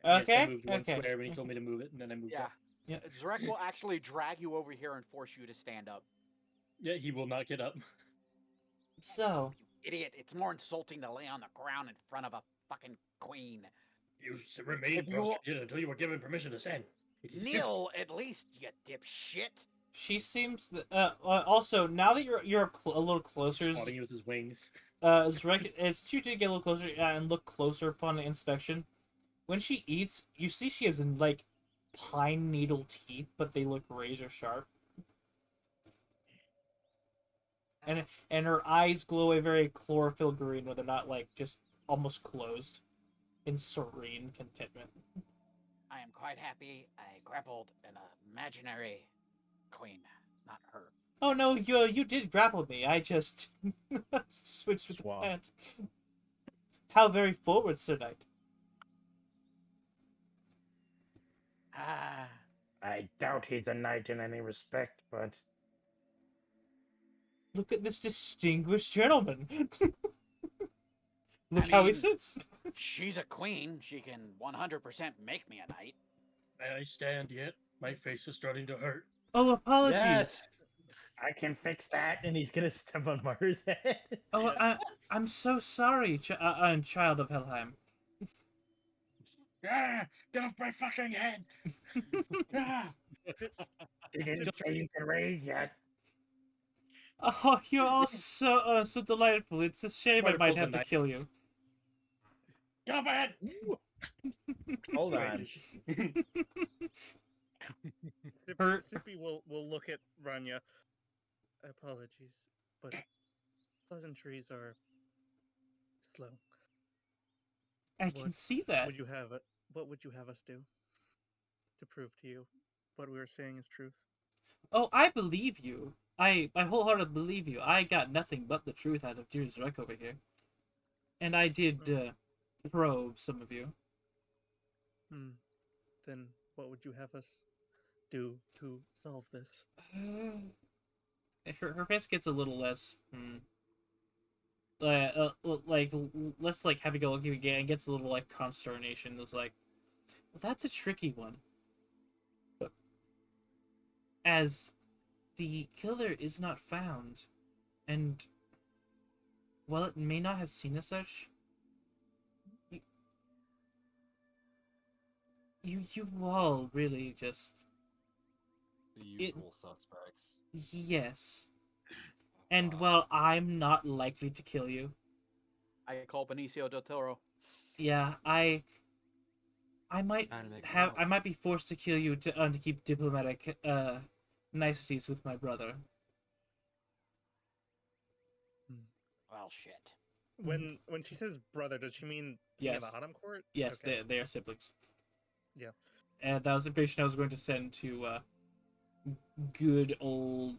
Yes, Okay, I moved one okay. square when he told me to move it, and then I moved Yeah. up. Yeah. Zrek will actually drag you over here and force you to stand up. Yeah, he will not get up. So, You idiot. It's more insulting to lay on the ground in front of a fucking queen. You remain If you- prostrated until you were given permission to stand. It is simple. Kneel, at least, you dipshit. she seems... also, now that you're a little closer... Swatting you with his wings. Zrek, as you did get a little closer and look closer upon inspection, when she eats, you see she has, like, pine needle teeth, but they look razor sharp. And her eyes glow a very chlorophyll green, where they're not like just almost closed, in serene contentment. I am quite happy I grappled an imaginary queen, not her. Oh no, you did grapple me. I just switched with the Swap. plant. How very forward, Sir Knight. Ah, I doubt he's a knight in any respect, but Look at this distinguished gentleman. Look I how he mean- sits. she's a queen. She can 100% make me a knight. May I stand yet? My face is starting to hurt. Oh, apologies. Yes. I can fix that. And he's gonna step on Mars' head. Oh, I'm so sorry, child of Helheim. Ah, get off my fucking head! Ah. He didn't say you can raise yet. Oh, you're all so delightful. It's a shame I Mother might pulls a have to knife. kill you. Get off my head! Hold Wait, on. did she- Her- Zippy will look at Ranya. Apologies, but pleasantries are slow. I can What see that. Would you have it? What would you have us do to prove to you what we were saying is truth? Oh, I believe you. I wholeheartedly believe you. I got nothing but the truth out of Dear's Rec over here. And I did probe some of you. Then what would you have us do to solve this? Her face gets a little less like less like happy-go-lucky again, and gets a little like consternation. It's like, well, that's a tricky one, as the killer is not found, and while it may not have seen as such, you all really just The It- usual suspects. yes. And while I'm not likely to kill you, I call Benicio del Toro. yeah, I might Time to make a have move. I might be forced to kill you to keep diplomatic niceties with my brother. Well, shit. When she says brother, does she mean King of the Yes. Autumn Court? Yes, Okay. they are siblings. Yeah. And that was the information I was going to send to good old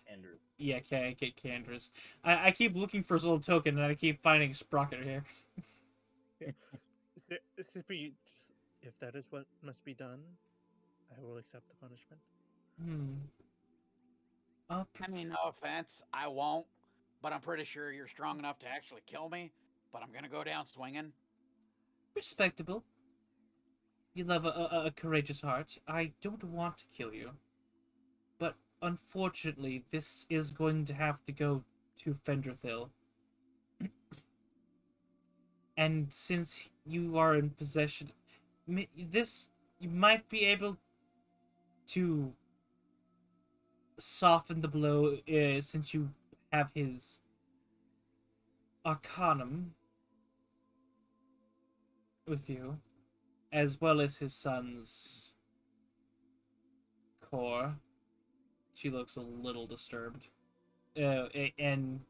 Andrew. yeah, Candra's. I keep looking for his little token and I keep finding Sprocket here. Zippy, if that is what must be done, I will accept the punishment. I mean, no offense, I won't. But I'm pretty sure you're strong enough to actually kill me. But I'm gonna go down swinging. Respectable. You love a courageous heart. I don't want to kill you. But unfortunately, this is going to have to go to Fendrathil. And since you are in possession, this you might be able to soften the blow since you have his Arcanum with you, as well as his son's core. She looks a little disturbed, and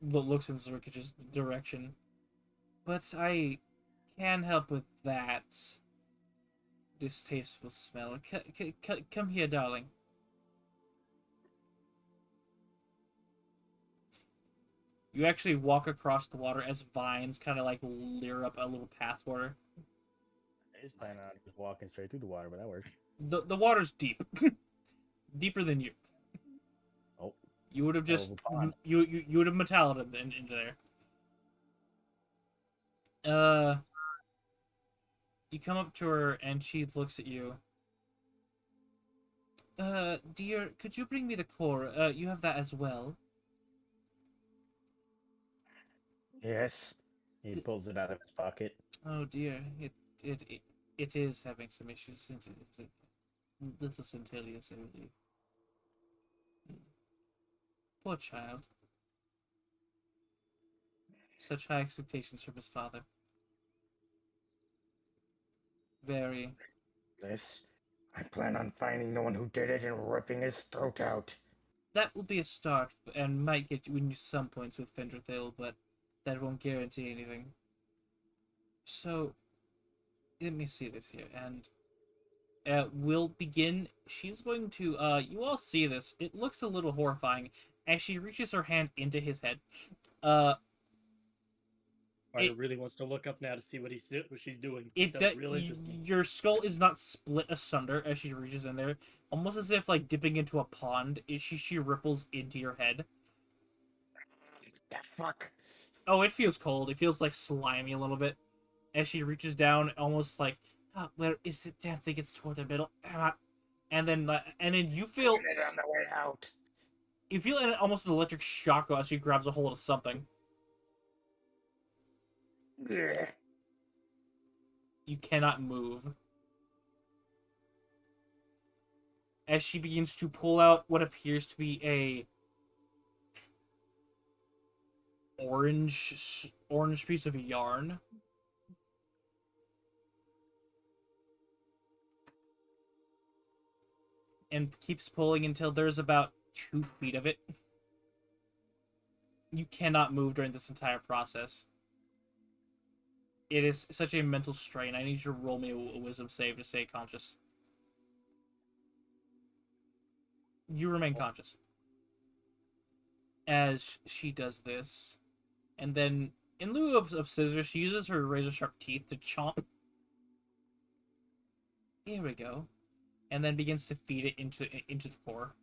looks in Zerkic's direction. But I can help with that distasteful smell. Come here, darling. You actually walk across the water as vines kind of like leer up a little path water. I was planning on just walking straight through the water, but that works. The water's deep, deeper than you. Oh, You would have hell just of a pond. you would have metaled into there. You come up to her and she looks at you. Dear, could you bring me the core? You have that as well. Yes. He pulls it out of his pocket. Oh dear, it is having some issues. Little Centilius, I believe. Poor child. Such high expectations from his father. Very. This. I plan on finding the one who did it and ripping his throat out. That will be a start, and might get you some points with Fendrathil, but that won't guarantee anything. So, let me see this here, and we'll begin. She's going to, you all see this. It looks a little horrifying as she reaches her hand into his head. Ryder really wants to look up now to see what she's doing. It Sounds real interesting. Your skull is not split asunder as she reaches in there, almost as if like dipping into a pond. She ripples into your head. The fuck? Oh, it feels cold. It feels like slimy a little bit as she reaches down, almost like, oh, where is it? Damn thing, it's toward the middle. And then you feel It on the way out. you feel almost an electric shock as she grabs a hold of something. Ugh. You cannot move. As she begins to pull out what appears to be a orange piece of yarn. And keeps pulling until there's about 2 feet of it. You cannot move during this entire process. It is such a mental strain. I need you to roll me a wisdom save to stay conscious. You remain conscious. As she does this. And then, in lieu of scissors, she uses her razor-sharp teeth to chomp. Here we go. And then begins to feed it into the core.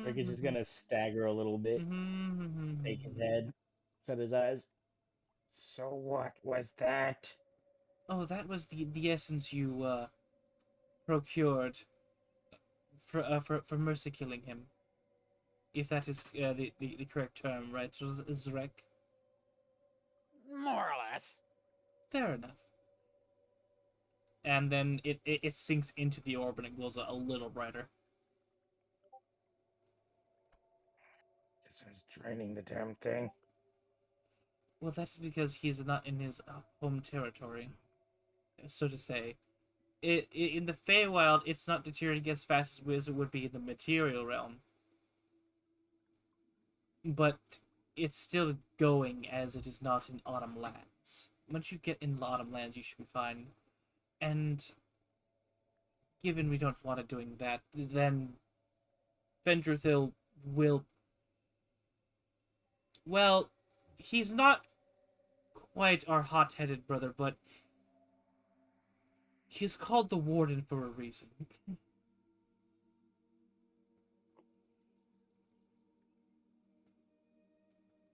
Rick is just gonna stagger a little bit, shake his head, shut his eyes. So what was that? Oh, that was the essence you procured for mercy killing him. If that is the correct term, right, Zrek? More or less. Fair enough. And then it sinks into the orb and it glows a little brighter. This is draining the damn thing. Well, that's because he's not in his home territory, so to say. In the Feywild, it's not deteriorating as fast as it would be in the material realm. But it's still going as it is not in Autumn Lands. Once you get in Autumn Lands, you should be fine. And given we don't want it doing that, then Fendrathil will... Well, he's not quite our hot-headed brother, but he's called the Warden for a reason.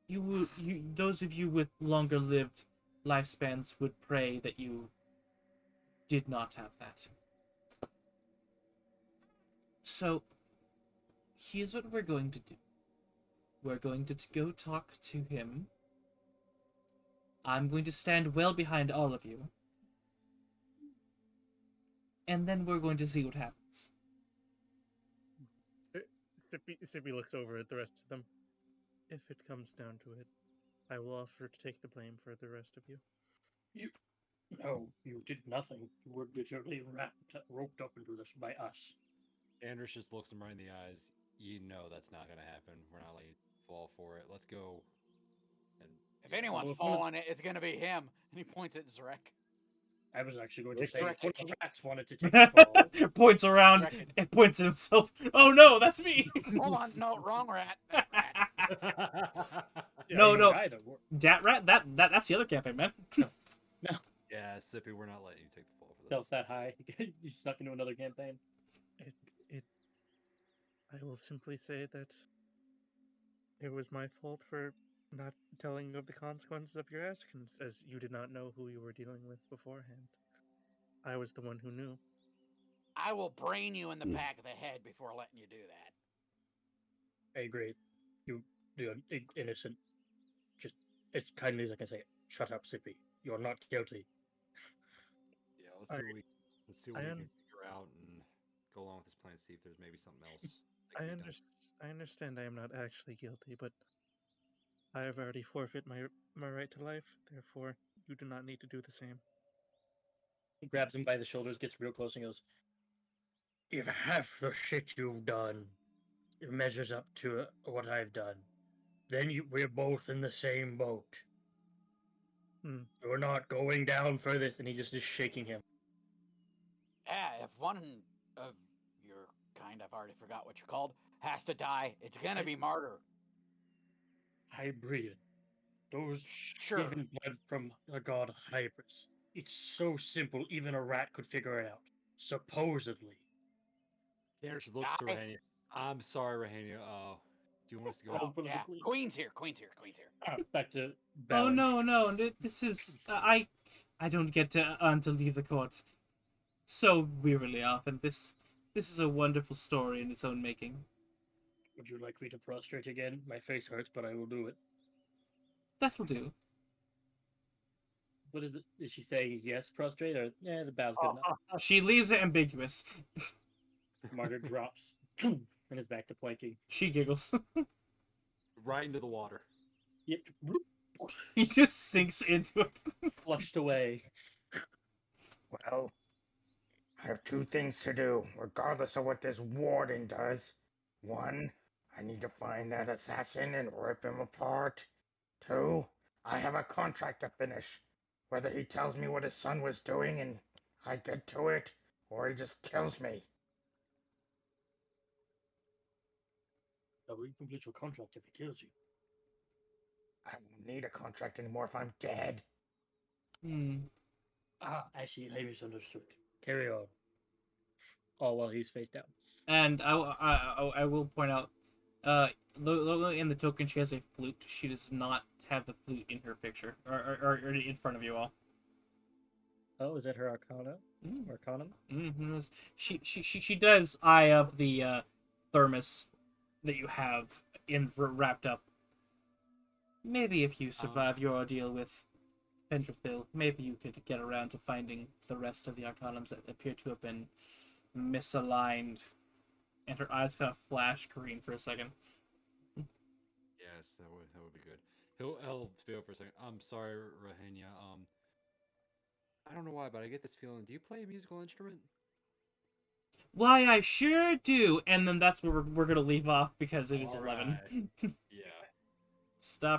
Those of you with longer-lived lifespans would pray that you did not have that. So, here's what we're going to do. We're going to go talk to him. I'm going to stand well behind all of you. And then we're going to see what happens. Sippy looks over at the rest of them. If it comes down to it, I will offer to take the blame for the rest of you. No, you did nothing. You were literally roped up into this by us. Anders just looks him right in the eyes. You know that's not gonna happen. We're not letting you fall for it. Let's go. And If anyone's falling, it's gonna be him. And he points at Zrek. I was actually going to Rick say Zrek- if one of the rats wanted to take the fall. Points around and points at himself. Oh no, that's me! Hold on, no, wrong rat. That rat. No. Either. Dat rat? That's the other campaign, man. yeah, Sippy, we're not letting you take the fall for this. Felt that high. You stuck into another campaign. I will simply say that it was my fault for not telling you of the consequences of your actions, as you did not know who you were dealing with beforehand. I was the one who knew. I will brain you in the back of the head before letting you do that. I agree. You innocent. Just as kindly as I can say it. Shut up, Sippy. You're not guilty. Yeah, let's see what we can figure out and go along with this plan. See if there's maybe something else. I understand I am not actually guilty, but I have already forfeit my right to life. Therefore, you do not need to do the same. He grabs him by the shoulders, gets real close, and goes, "If half the shit you've done measures up to what I've done, then we're both in the same boat. Hmm. We're not going down for this." And he just is shaking him. Yeah, if one of your kind, I've already forgot what you're called, has to die, it's gonna be martyr. Hybrid. Those Sure. given blood from a god Hybris. It's so simple, even a rat could figure it out. Supposedly. Tanner just looks to Guy? Rahania. I'm sorry, Rahania. Do you want us to go? Oh, yeah. Queen's here. Queen's here. Queen's here. Back to Oh Balin. no! This is I don't get to leave the court so wearily often. This is a wonderful story in its own making. Would you like me to prostrate again? My face hurts, but I will do it. That will do. What is it? Is she saying yes, prostrate, or yeah, the bow's good enough? She leaves it ambiguous. Margaret drops and is back to planking. She giggles. Right into the water. Yep. He just sinks into it. Flushed away. Well, I have two things to do, regardless of what this warden does. One, I need to find that assassin and rip him apart. Two, I have a contract to finish. Whether he tells me what his son was doing and I get to it, or he just kills me. I will complete your contract if he kills you. I won't need a contract anymore if I'm dead. I see. I misunderstood. Carry on. All while he's face down. And I will point out, in the token she has a flute. She does not have the flute in her picture or in front of you all. Oh, is that her arcana? Arcanum? Mm-hmm. She does eye up the thermos that you have wrapped up. Maybe if you survive your ordeal with Ventrafil, maybe you could get around to finding the rest of the arcanums that appear to have been misaligned. And her eyes kind of flash green for a second. Yes, that would be good. He'll speak for a second. I'm sorry, Rahania. I don't know why, but I get this feeling. Do you play a musical instrument? Why, I sure do. And then that's where we're gonna leave off because it is 11. Yeah. Stop.